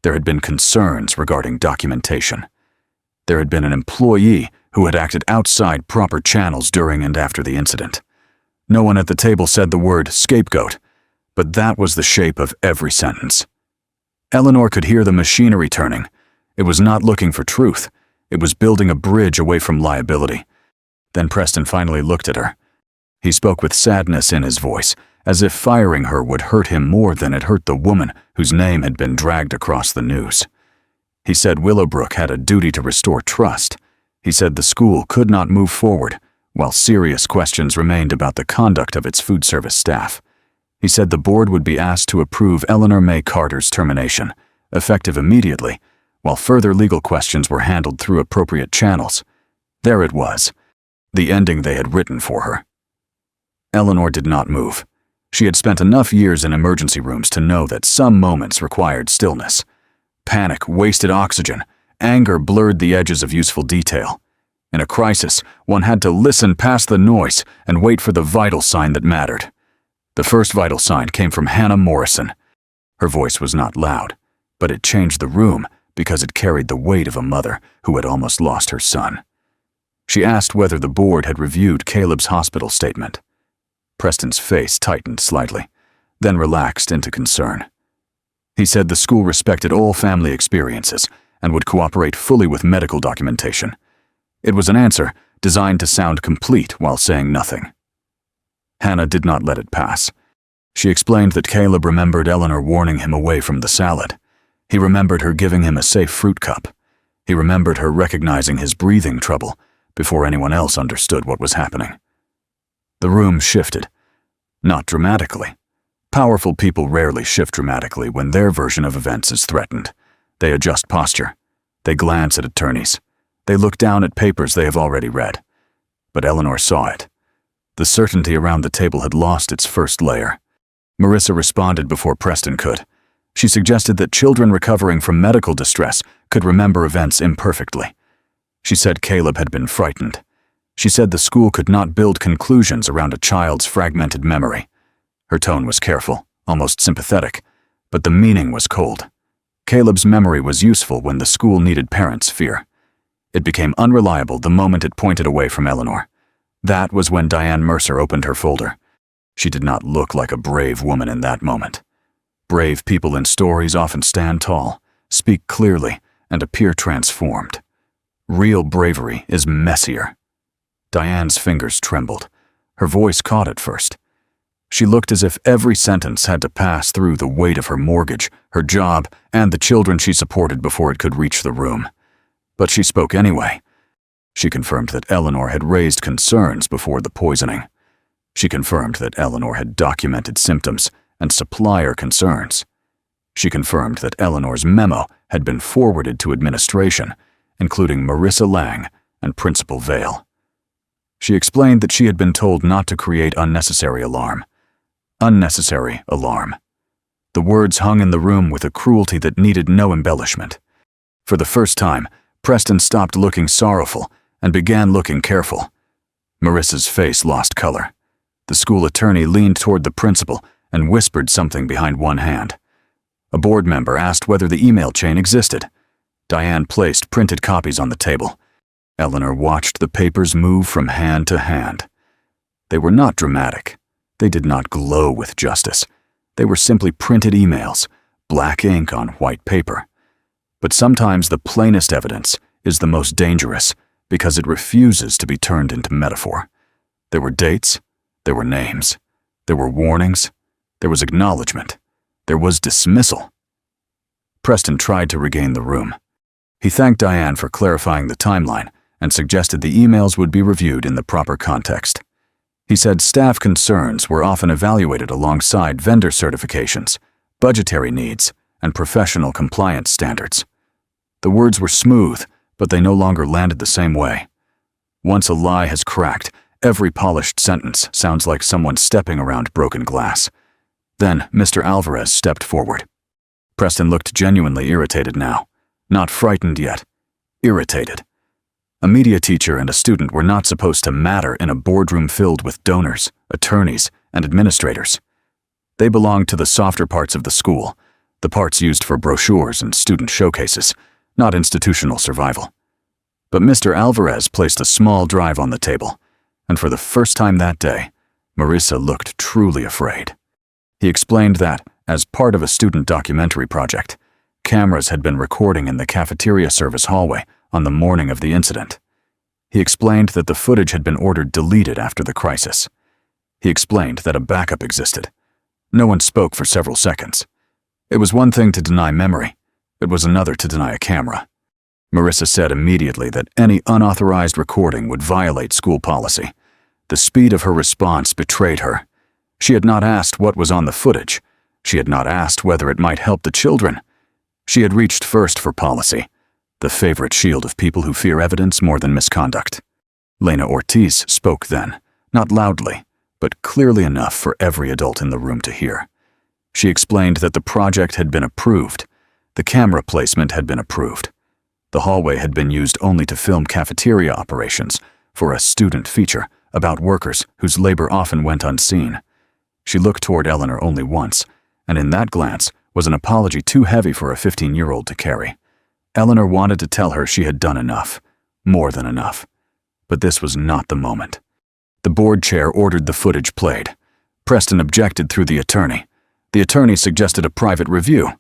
There had been concerns regarding documentation. There had been an employee who had acted outside proper channels during and after the incident. No one at the table said the word scapegoat, but that was the shape of every sentence. Eleanor could hear the machinery turning. It was not looking for truth. It was building a bridge away from liability. Then Preston finally looked at her. He spoke with sadness in his voice, as if firing her would hurt him more than it hurt the woman whose name had been dragged across the news. He said Willowbrook had a duty to restore trust. He said the school could not move forward, while serious questions remained about the conduct of its food service staff. He said the board would be asked to approve Eleanor May Carter's termination, effective immediately, while further legal questions were handled through appropriate channels. There it was, the ending they had written for her. Eleanor did not move. She had spent enough years in emergency rooms to know that some moments required stillness. Panic wasted oxygen. Anger blurred the edges of useful detail. In a crisis, one had to listen past the noise and wait for the vital sign that mattered. The first vital sign came from Hannah Morrison. Her voice was not loud, but it changed the room because it carried the weight of a mother who had almost lost her son. She asked whether the board had reviewed Caleb's hospital statement. Preston's face tightened slightly, then relaxed into concern. He said the school respected all family experiences and would cooperate fully with medical documentation. It was an answer designed to sound complete while saying nothing. Hannah did not let it pass. She explained that Caleb remembered Eleanor warning him away from the salad. He remembered her giving him a safe fruit cup. He remembered her recognizing his breathing trouble before anyone else understood what was happening. The room shifted. Not dramatically. Powerful people rarely shift dramatically when their version of events is threatened. They adjust posture. They glance at attorneys. They look down at papers they have already read. But Eleanor saw it. The certainty around the table had lost its first layer. Marissa responded before Preston could. She suggested that children recovering from medical distress could remember events imperfectly. She said Caleb had been frightened. She said the school could not build conclusions around a child's fragmented memory. Her tone was careful, almost sympathetic, but the meaning was cold. Caleb's memory was useful when the school needed parents' fear. It became unreliable the moment it pointed away from Eleanor. That was when Diane Mercer opened her folder. She did not look like a brave woman in that moment. Brave people in stories often stand tall, speak clearly, and appear transformed. Real bravery is messier. Diane's fingers trembled. Her voice caught at first. She looked as if every sentence had to pass through the weight of her mortgage, her job, and the children she supported before it could reach the room. But she spoke anyway. She confirmed that Eleanor had raised concerns before the poisoning. She confirmed that Eleanor had documented symptoms and supplier concerns. She confirmed that Eleanor's memo had been forwarded to administration, including Marissa Lang and Principal Vale. She explained that she had been told not to create unnecessary alarm. Unnecessary alarm. The words hung in the room with a cruelty that needed no embellishment. For the first time, Preston stopped looking sorrowful and began looking careful. Marissa's face lost color. The school attorney leaned toward the principal and whispered something behind one hand. A board member asked whether the email chain existed. Diane placed printed copies on the table. Eleanor watched the papers move from hand to hand. They were not dramatic. They did not glow with justice. They were simply printed emails, black ink on white paper. But sometimes the plainest evidence is the most dangerous because it refuses to be turned into metaphor. There were dates, there were names, there were warnings, there was acknowledgement, there was dismissal. Preston tried to regain the room. He thanked Diane for clarifying the timeline and suggested the emails would be reviewed in the proper context. He said staff concerns were often evaluated alongside vendor certifications, budgetary needs, and professional compliance standards. The words were smooth, but they no longer landed the same way. Once a lie has cracked, every polished sentence sounds like someone stepping around broken glass. Then Mr. Alvarez stepped forward. Preston looked genuinely irritated now. Not frightened yet. Irritated. A media teacher and a student were not supposed to matter in a boardroom filled with donors, attorneys, and administrators. They belonged to the softer parts of the school, the parts used for brochures and student showcases, not institutional survival. But Mr. Alvarez placed a small drive on the table, and for the first time that day, Marissa looked truly afraid. He explained that, as part of a student documentary project, cameras had been recording in the cafeteria service hallway on the morning of the incident. He explained that the footage had been ordered deleted after the crisis. He explained that a backup existed. No one spoke for several seconds. It was one thing to deny memory. It was another to deny a camera. Marissa said immediately that any unauthorized recording would violate school policy. The speed of her response betrayed her. She had not asked what was on the footage. She had not asked whether it might help the children. She had reached first for policy, the favorite shield of people who fear evidence more than misconduct. Lena Ortiz spoke then, not loudly, but clearly enough for every adult in the room to hear. She explained that the project had been approved. The camera placement had been approved. The hallway had been used only to film cafeteria operations for a student feature about workers whose labor often went unseen. She looked toward Eleanor only once, and in that glance was an apology too heavy for a 15-year-old to carry. Eleanor wanted to tell her she had done enough, more than enough. But this was not the moment. The board chair ordered the footage played. Preston objected through the attorney. The attorney suggested a private review.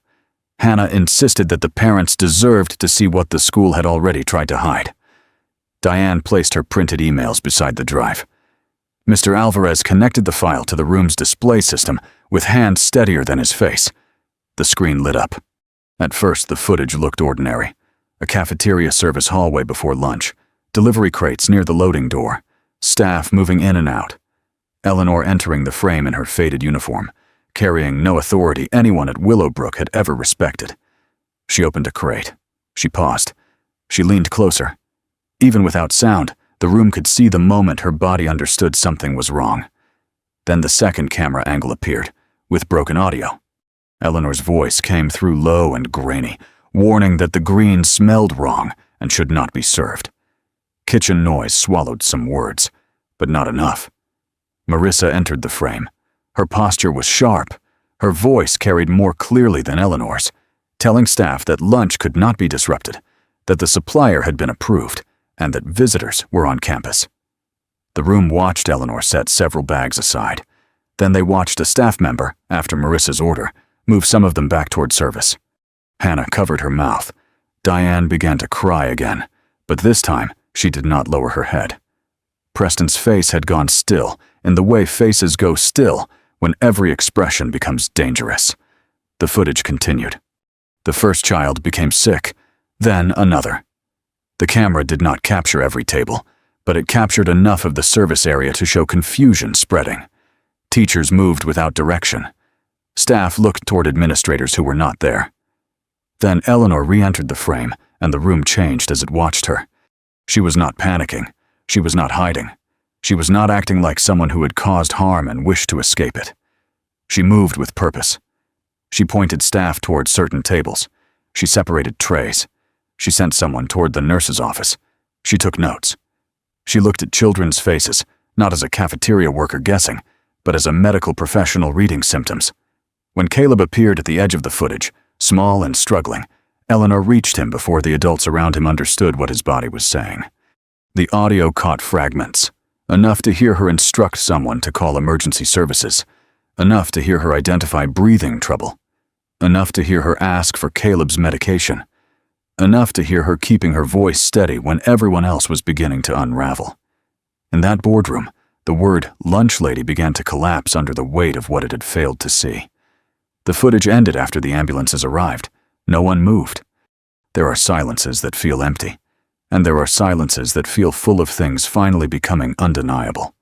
Hannah insisted that the parents deserved to see what the school had already tried to hide. Diane placed her printed emails beside the drive. Mr. Alvarez connected the file to the room's display system with hands steadier than his face. The screen lit up. At first, the footage looked ordinary. A cafeteria service hallway before lunch, delivery crates near the loading door, staff moving in and out. Eleanor entering the frame in her faded uniform, carrying no authority anyone at Willowbrook had ever respected. She opened a crate. She paused. She leaned closer. Even without sound, the room could see the moment her body understood something was wrong. Then the second camera angle appeared, with broken audio. Eleanor's voice came through low and grainy, warning that the green smelled wrong and should not be served. Kitchen noise swallowed some words, but not enough. Marissa entered the frame. Her posture was sharp. Her voice carried more clearly than Eleanor's, telling staff that lunch could not be disrupted, that the supplier had been approved, and that visitors were on campus. The room watched Eleanor set several bags aside. Then they watched a staff member, after Marissa's order, move some of them back toward service. Hannah covered her mouth. Diane began to cry again, but this time she did not lower her head. Preston's face had gone still, in the way faces go still when every expression becomes dangerous. The footage continued. The first child became sick, then another. The camera did not capture every table, but it captured enough of the service area to show confusion spreading. Teachers moved without direction. Staff looked toward administrators who were not there. Then Eleanor re-entered the frame, and the room changed as it watched her. She was not panicking. She was not hiding. She was not acting like someone who had caused harm and wished to escape it. She moved with purpose. She pointed staff toward certain tables. She separated trays. She sent someone toward the nurse's office. She took notes. She looked at children's faces, not as a cafeteria worker guessing, but as a medical professional reading symptoms. When Caleb appeared at the edge of the footage, small and struggling, Eleanor reached him before the adults around him understood what his body was saying. The audio caught fragments, enough to hear her instruct someone to call emergency services, enough to hear her identify breathing trouble, enough to hear her ask for Caleb's medication, enough to hear her keeping her voice steady when everyone else was beginning to unravel. In that boardroom, the word lunch lady began to collapse under the weight of what it had failed to see. The footage ended after the ambulances arrived. No one moved. There are silences that feel empty, and there are silences that feel full of things finally becoming undeniable.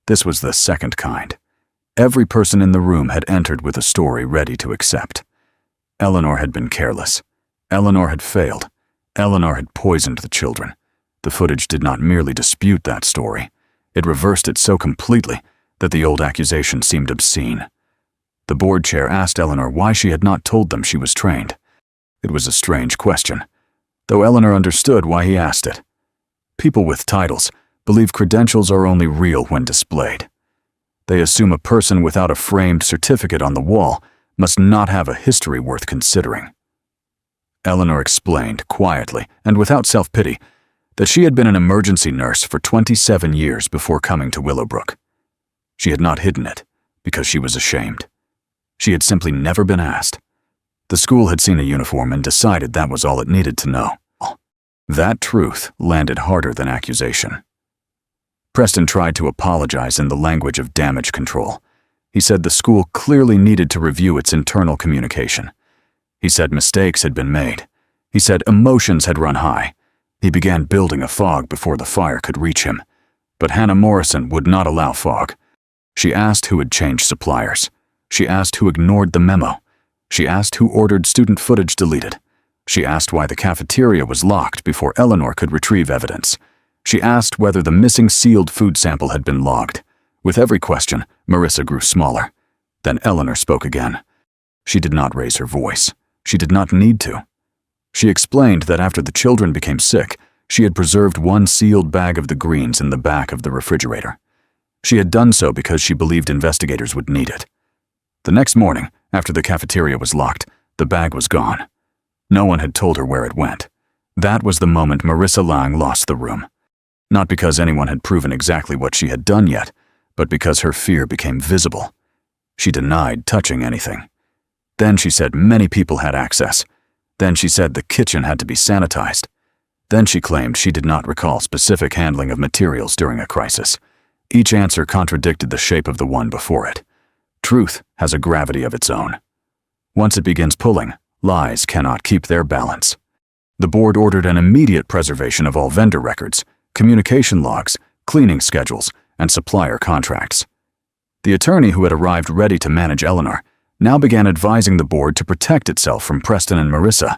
This was the second kind. Every person in the room had entered with a story ready to accept. Eleanor had been careless. Eleanor had failed. Eleanor had poisoned the children. The footage did not merely dispute that story. It reversed it so completely that the old accusation seemed obscene. The board chair asked Eleanor why she had not told them she was trained. It was a strange question, though Eleanor understood why he asked it. People with titles believe credentials are only real when displayed. They assume a person without a framed certificate on the wall must not have a history worth considering. Eleanor explained, quietly and without self-pity, that she had been an emergency nurse for 27 years before coming to Willowbrook. She had not hidden it because she was ashamed. She had simply never been asked. The school had seen a uniform and decided that was all it needed to know. That truth landed harder than accusation. Preston tried to apologize in the language of damage control. He said the school clearly needed to review its internal communication. He said mistakes had been made. He said emotions had run high. He began building a fog before the fire could reach him. But Hannah Morrison would not allow fog. She asked who had changed suppliers. She asked who ignored the memo. She asked who ordered student footage deleted. She asked why the cafeteria was locked before Eleanor could retrieve evidence. She asked whether the missing sealed food sample had been logged. With every question, Marissa grew smaller. Then Eleanor spoke again. She did not raise her voice. She did not need to. She explained that after the children became sick, she had preserved one sealed bag of the greens in the back of the refrigerator. She had done so because she believed investigators would need it. The next morning, after the cafeteria was locked, the bag was gone. No one had told her where it went. That was the moment Marissa Lang lost the room. Not because anyone had proven exactly what she had done yet, but because her fear became visible. She denied touching anything. Then she said many people had access. Then she said the kitchen had to be sanitized. Then she claimed she did not recall specific handling of materials during a crisis. Each answer contradicted the shape of the one before it. Truth has a gravity of its own. Once it begins pulling, lies cannot keep their balance. The board ordered an immediate preservation of all vendor records, communication logs, cleaning schedules, and supplier contracts. The attorney who had arrived ready to manage Eleanor now began advising the board to protect itself from Preston and Marissa.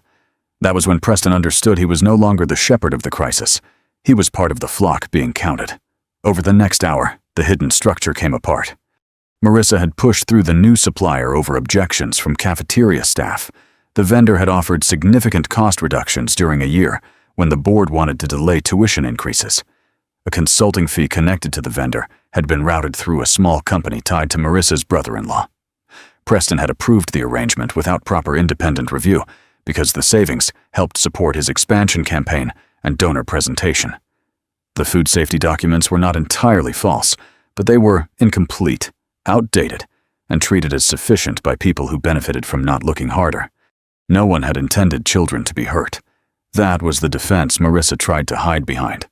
That was when Preston understood he was no longer the shepherd of the crisis. He was part of the flock being counted. Over the next hour, the hidden structure came apart. Marissa had pushed through the new supplier over objections from cafeteria staff. The vendor had offered significant cost reductions during a year when the board wanted to delay tuition increases. A consulting fee connected to the vendor had been routed through a small company tied to Marissa's brother-in-law. Preston had approved the arrangement without proper independent review because the savings helped support his expansion campaign and donor presentation. The food safety documents were not entirely false, but they were incomplete, outdated, and treated as sufficient by people who benefited from not looking harder. No one had intended children to be hurt. That was the defense Marissa tried to hide behind.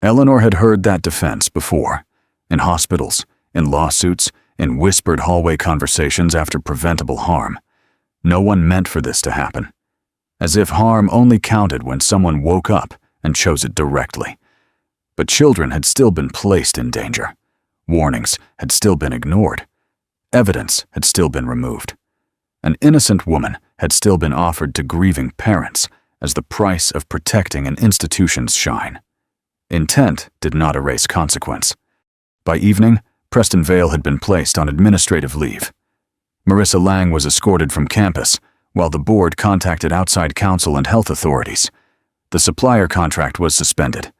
Eleanor had heard that defense before, in hospitals, in lawsuits, in whispered hallway conversations after preventable harm. No one meant for this to happen. As if harm only counted when someone woke up and chose it directly. But children had still been placed in danger. Warnings had still been ignored. Evidence had still been removed. An innocent woman had still been offered to grieving parents as the price of protecting an institution's shine. Intent did not erase consequence. By evening, Preston Vale had been placed on administrative leave. Marissa Lang was escorted from campus, while the board contacted outside counsel and health authorities. The supplier contract was suspended.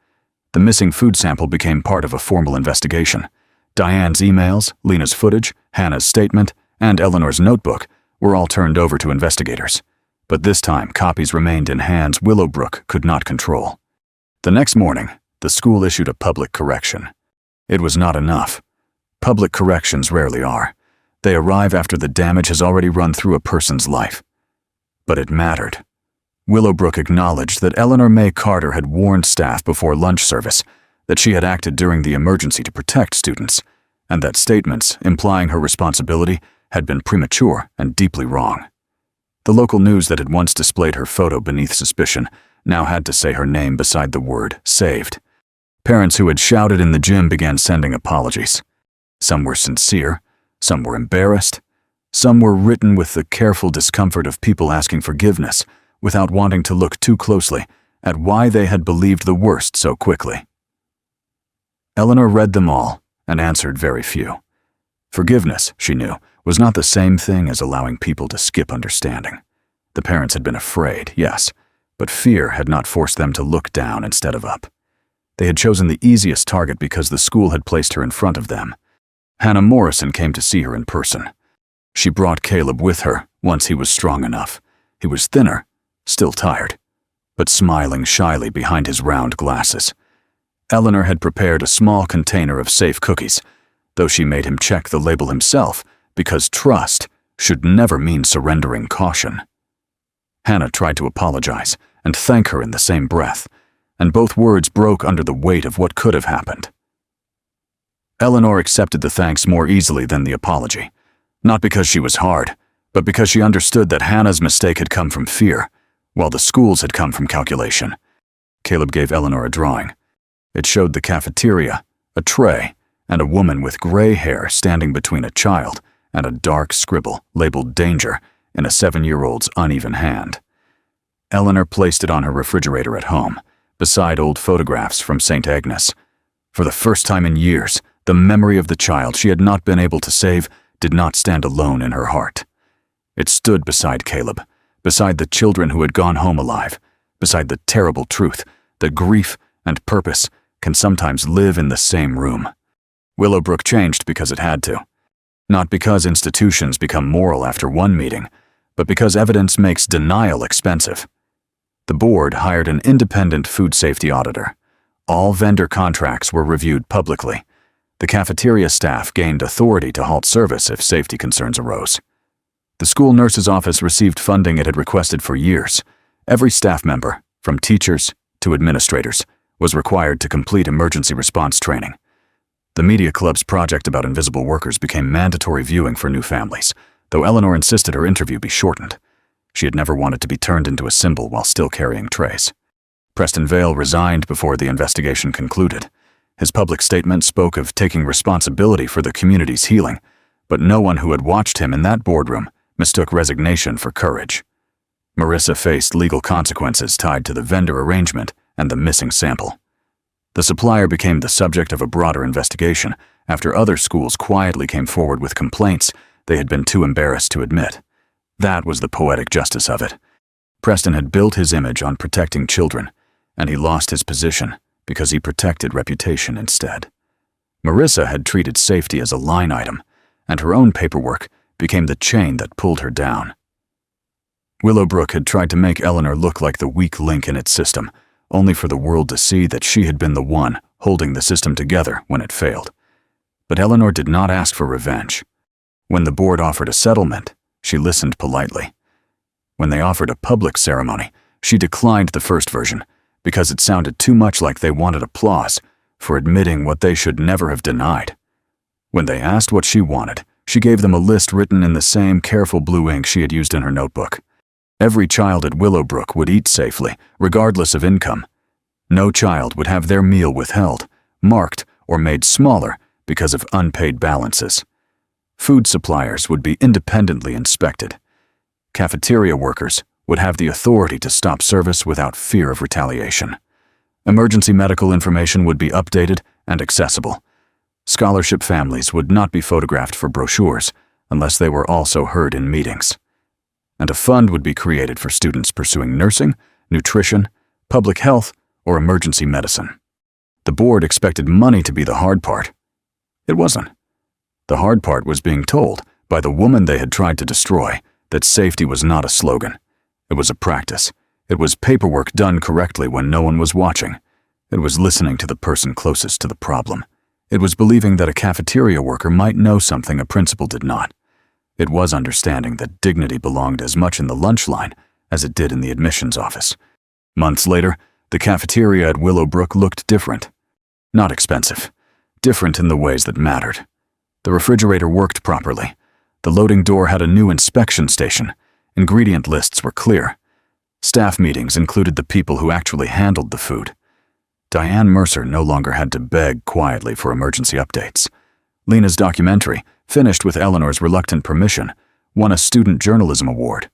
The missing food sample became part of a formal investigation. Diane's emails, Lena's footage, Hannah's statement, and Eleanor's notebook were all turned over to investigators. But this time, copies remained in hands Willowbrook could not control. The next morning, the school issued a public correction. It was not enough. Public corrections rarely are. They arrive after the damage has already run through a person's life. But it mattered. Willowbrook acknowledged that Eleanor May Carter had warned staff before lunch service that she had acted during the emergency to protect students, and that statements implying her responsibility had been premature and deeply wrong. The local news that had once displayed her photo beneath suspicion now had to say her name beside the word saved. Parents who had shouted in the gym began sending apologies. Some were sincere, some were embarrassed, some were written with the careful discomfort of people asking forgiveness without wanting to look too closely at why they had believed the worst so quickly. Eleanor read them all and answered very few. Forgiveness, she knew, was not the same thing as allowing people to skip understanding. The parents had been afraid, yes, but fear had not forced them to look down instead of up. They had chosen the easiest target because the school had placed her in front of them. Hannah Morrison came to see her in person. She brought Caleb with her once he was strong enough. He was thinner, still tired, but smiling shyly behind his round glasses. Eleanor had prepared a small container of safe cookies, though she made him check the label himself because trust should never mean surrendering caution. Hannah tried to apologize and thank her in the same breath, and both words broke under the weight of what could have happened. Eleanor accepted the thanks more easily than the apology, not because she was hard, but because she understood that Hannah's mistake had come from fear, while the school's had come from calculation. Caleb gave Eleanor a drawing. It showed the cafeteria, a tray, and a woman with gray hair standing between a child and a dark scribble labeled danger in a 7-year-old's uneven hand. Eleanor placed it on her refrigerator at home, beside old photographs from St. Agnes. For the first time in years, the memory of the child she had not been able to save did not stand alone in her heart. It stood beside Caleb, beside the children who had gone home alive, beside the terrible truth that grief and purpose can sometimes live in the same room. Willowbrook changed because it had to. Not because institutions become moral after one meeting, but because evidence makes denial expensive. The board hired an independent food safety auditor. All vendor contracts were reviewed publicly. The cafeteria staff gained authority to halt service if safety concerns arose. The school nurse's office received funding it had requested for years. Every staff member, from teachers to administrators, was required to complete emergency response training. The media club's project about invisible workers became mandatory viewing for new families, though Eleanor insisted her interview be shortened. She had never wanted to be turned into a symbol while still carrying trays. Preston Vale resigned before the investigation concluded. His public statement spoke of taking responsibility for the community's healing, but no one who had watched him in that boardroom mistook resignation for courage. Marissa faced legal consequences tied to the vendor arrangement and the missing sample. The supplier became the subject of a broader investigation after other schools quietly came forward with complaints they had been too embarrassed to admit. That was the poetic justice of it. Preston had built his image on protecting children, and he lost his position because he protected reputation instead. Marissa had treated safety as a line item, and her own paperwork became the chain that pulled her down. Willowbrook had tried to make Eleanor look like the weak link in its system, only for the world to see that she had been the one holding the system together when it failed. But Eleanor did not ask for revenge. When the board offered a settlement, she listened politely. When they offered a public ceremony, she declined the first version because it sounded too much like they wanted applause for admitting what they should never have denied. When they asked what she wanted, she gave them a list written in the same careful blue ink she had used in her notebook. Every child at Willowbrook would eat safely, regardless of income. No child would have their meal withheld, marked, or made smaller because of unpaid balances. Food suppliers would be independently inspected. Cafeteria workers would have the authority to stop service without fear of retaliation. Emergency medical information would be updated and accessible. Scholarship families would not be photographed for brochures, unless they were also heard in meetings. And a fund would be created for students pursuing nursing, nutrition, public health, or emergency medicine. The board expected money to be the hard part. It wasn't. The hard part was being told, by the woman they had tried to destroy, that safety was not a slogan. It was a practice. It was paperwork done correctly when no one was watching. It was listening to the person closest to the problem. It was believing that a cafeteria worker might know something a principal did not. It was understanding that dignity belonged as much in the lunch line as it did in the admissions office. Months later, the cafeteria at Willowbrook looked different. Not expensive. Different in the ways that mattered. The refrigerator worked properly. The loading door had a new inspection station. Ingredient lists were clear. Staff meetings included the people who actually handled the food. Diane Mercer no longer had to beg quietly for emergency updates. Lena's documentary, finished with Eleanor's reluctant permission, won a student journalism award,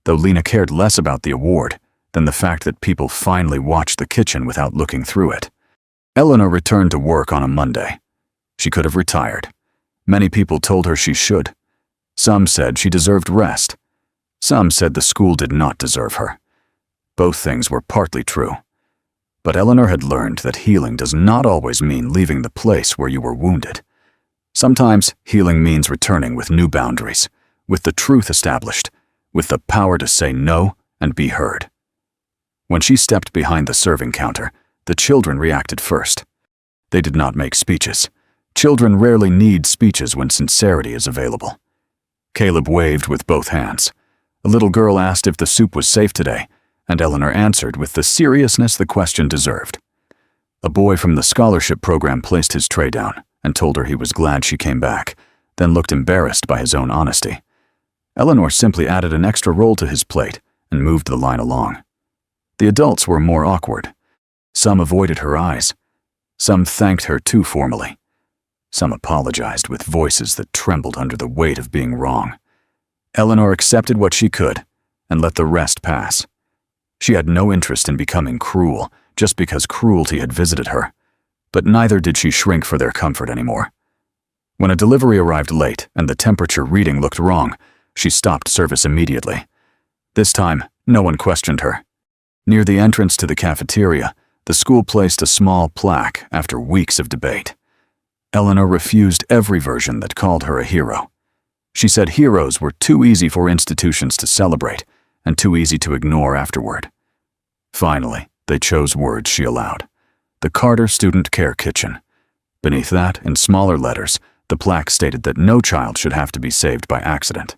though Lena cared less about the award than the fact that people finally watched the kitchen without looking through it. Eleanor returned to work on a Monday. She could have retired. Many people told her she should. Some said she deserved rest. Some said the school did not deserve her. Both things were partly true. But Eleanor had learned that healing does not always mean leaving the place where you were wounded. Sometimes healing means returning with new boundaries, with the truth established, with the power to say no and be heard. When she stepped behind the serving counter, the children reacted first. They did not make speeches. Children rarely need speeches when sincerity is available. Caleb waved with both hands. A little girl asked if the soup was safe today, and Eleanor answered with the seriousness the question deserved. A boy from the scholarship program placed his tray down and told her he was glad she came back, then looked embarrassed by his own honesty. Eleanor simply added an extra roll to his plate and moved the line along. The adults were more awkward. Some avoided her eyes. Some thanked her too formally. Some apologized with voices that trembled under the weight of being wrong. Eleanor accepted what she could and let the rest pass. She had no interest in becoming cruel just because cruelty had visited her, but neither did she shrink for their comfort anymore. When a delivery arrived late and the temperature reading looked wrong, she stopped service immediately. This time, no one questioned her. Near the entrance to the cafeteria, the school placed a small plaque after weeks of debate. Eleanor refused every version that called her a hero. She said heroes were too easy for institutions to celebrate and too easy to ignore afterward. Finally, they chose words she allowed. The Carter Student Care Kitchen. Beneath that, in smaller letters, the plaque stated that no child should have to be saved by accident.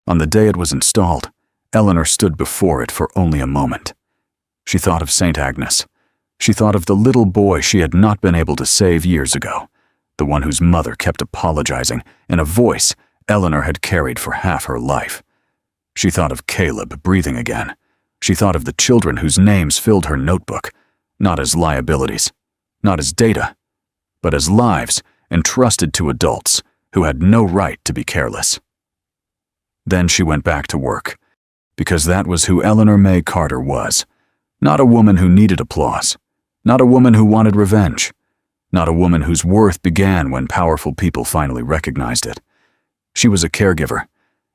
On the day it was installed, Eleanor stood before it for only a moment. She thought of St. Agnes. She thought of the little boy she had not been able to save years ago, the one whose mother kept apologizing in a voice Eleanor had carried for half her life. She thought of Caleb breathing again. She thought of the children whose names filled her notebook, not as liabilities, not as data, but as lives entrusted to adults who had no right to be careless. Then she went back to work, because that was who Eleanor May Carter was. Not a woman who needed applause, not a woman who wanted revenge, not a woman whose worth began when powerful people finally recognized it. She was a caregiver,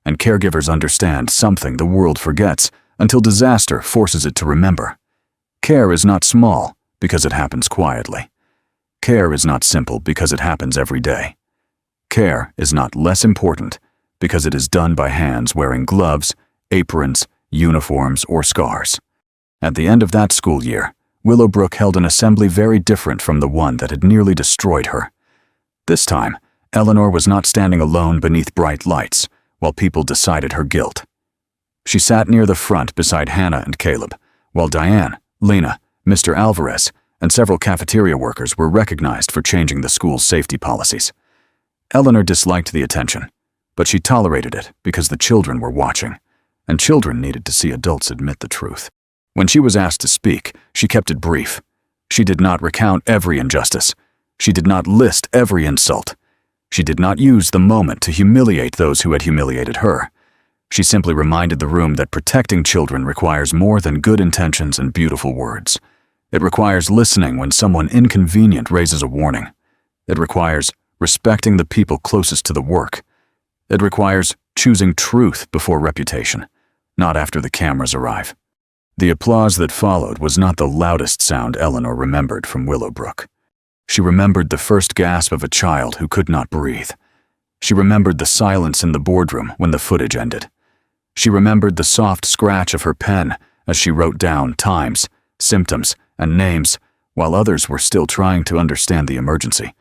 and caregivers understand something the world forgets until disaster forces it to remember. Care is not small because it happens quietly. Care is not simple because it happens every day. Care is not less important because it is done by hands wearing gloves, aprons, uniforms, or scars. At the end of that school year, Willowbrook held an assembly very different from the one that had nearly destroyed her. This time, Eleanor was not standing alone beneath bright lights while people decided her guilt. She sat near the front beside Hannah and Caleb, while Diane, Lena, Mr. Alvarez, and several cafeteria workers were recognized for changing the school's safety policies. Eleanor disliked the attention, but she tolerated it because the children were watching, and children needed to see adults admit the truth. When she was asked to speak, she kept it brief. She did not recount every injustice. She did not list every insult. She did not use the moment to humiliate those who had humiliated her. She simply reminded the room that protecting children requires more than good intentions and beautiful words. It requires listening when someone inconvenient raises a warning. It requires respecting the people closest to the work. It requires choosing truth before reputation, not after the cameras arrive. The applause that followed was not the loudest sound Eleanor remembered from Willowbrook. She remembered the first gasp of a child who could not breathe. She remembered the silence in the boardroom when the footage ended. She remembered the soft scratch of her pen as she wrote down times, symptoms, and names while others were still trying to understand the emergency.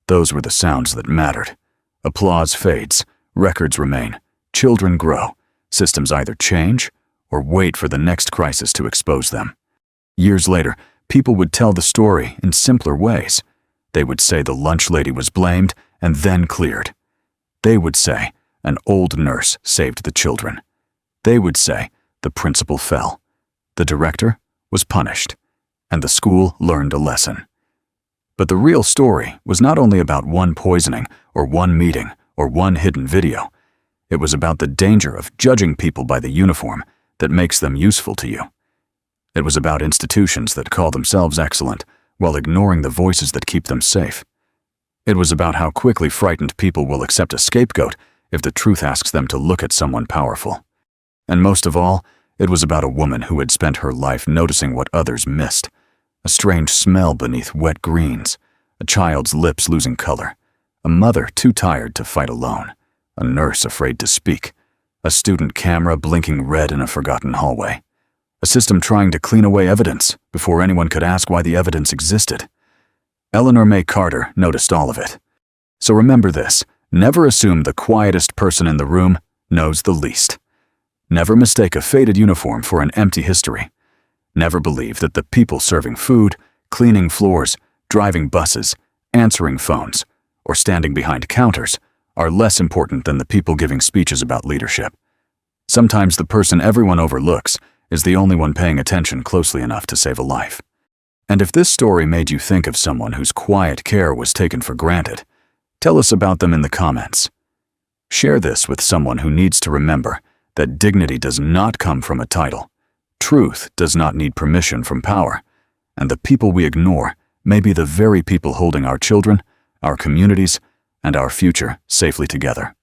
Those were the sounds that mattered. Applause fades, records remain, children grow, systems either change or wait for the next crisis to expose them. Years later, people would tell the story in simpler ways. They would say the lunch lady was blamed and then cleared. They would say an old nurse saved the children. They would say the principal fell. The director was punished, and the school learned a lesson. But the real story was not only about one poisoning or one meeting or one hidden video. It was about the danger of judging people by the uniform that makes them useful to you. It was about institutions that call themselves excellent while ignoring the voices that keep them safe. It was about how quickly frightened people will accept a scapegoat if the truth asks them to look at someone powerful. And most of all, it was about a woman who had spent her life noticing what others missed. A strange smell beneath wet greens, a child's lips losing color, a mother too tired to fight alone, a nurse afraid to speak, a student camera blinking red in a forgotten hallway, a system trying to clean away evidence before anyone could ask why the evidence existed. Eleanor May Carter noticed all of it. So remember this, never assume the quietest person in the room knows the least. Never mistake a faded uniform for an empty history. Never believe that the people serving food, cleaning floors, driving buses, answering phones, or standing behind counters are less important than the people giving speeches about leadership. Sometimes the person everyone overlooks is the only one paying attention closely enough to save a life. And if this story made you think of someone whose quiet care was taken for granted, tell us about them in the comments. Share this with someone who needs to remember that dignity does not come from a title, truth does not need permission from power, and the people we ignore may be the very people holding our children, our communities, and our future safely together.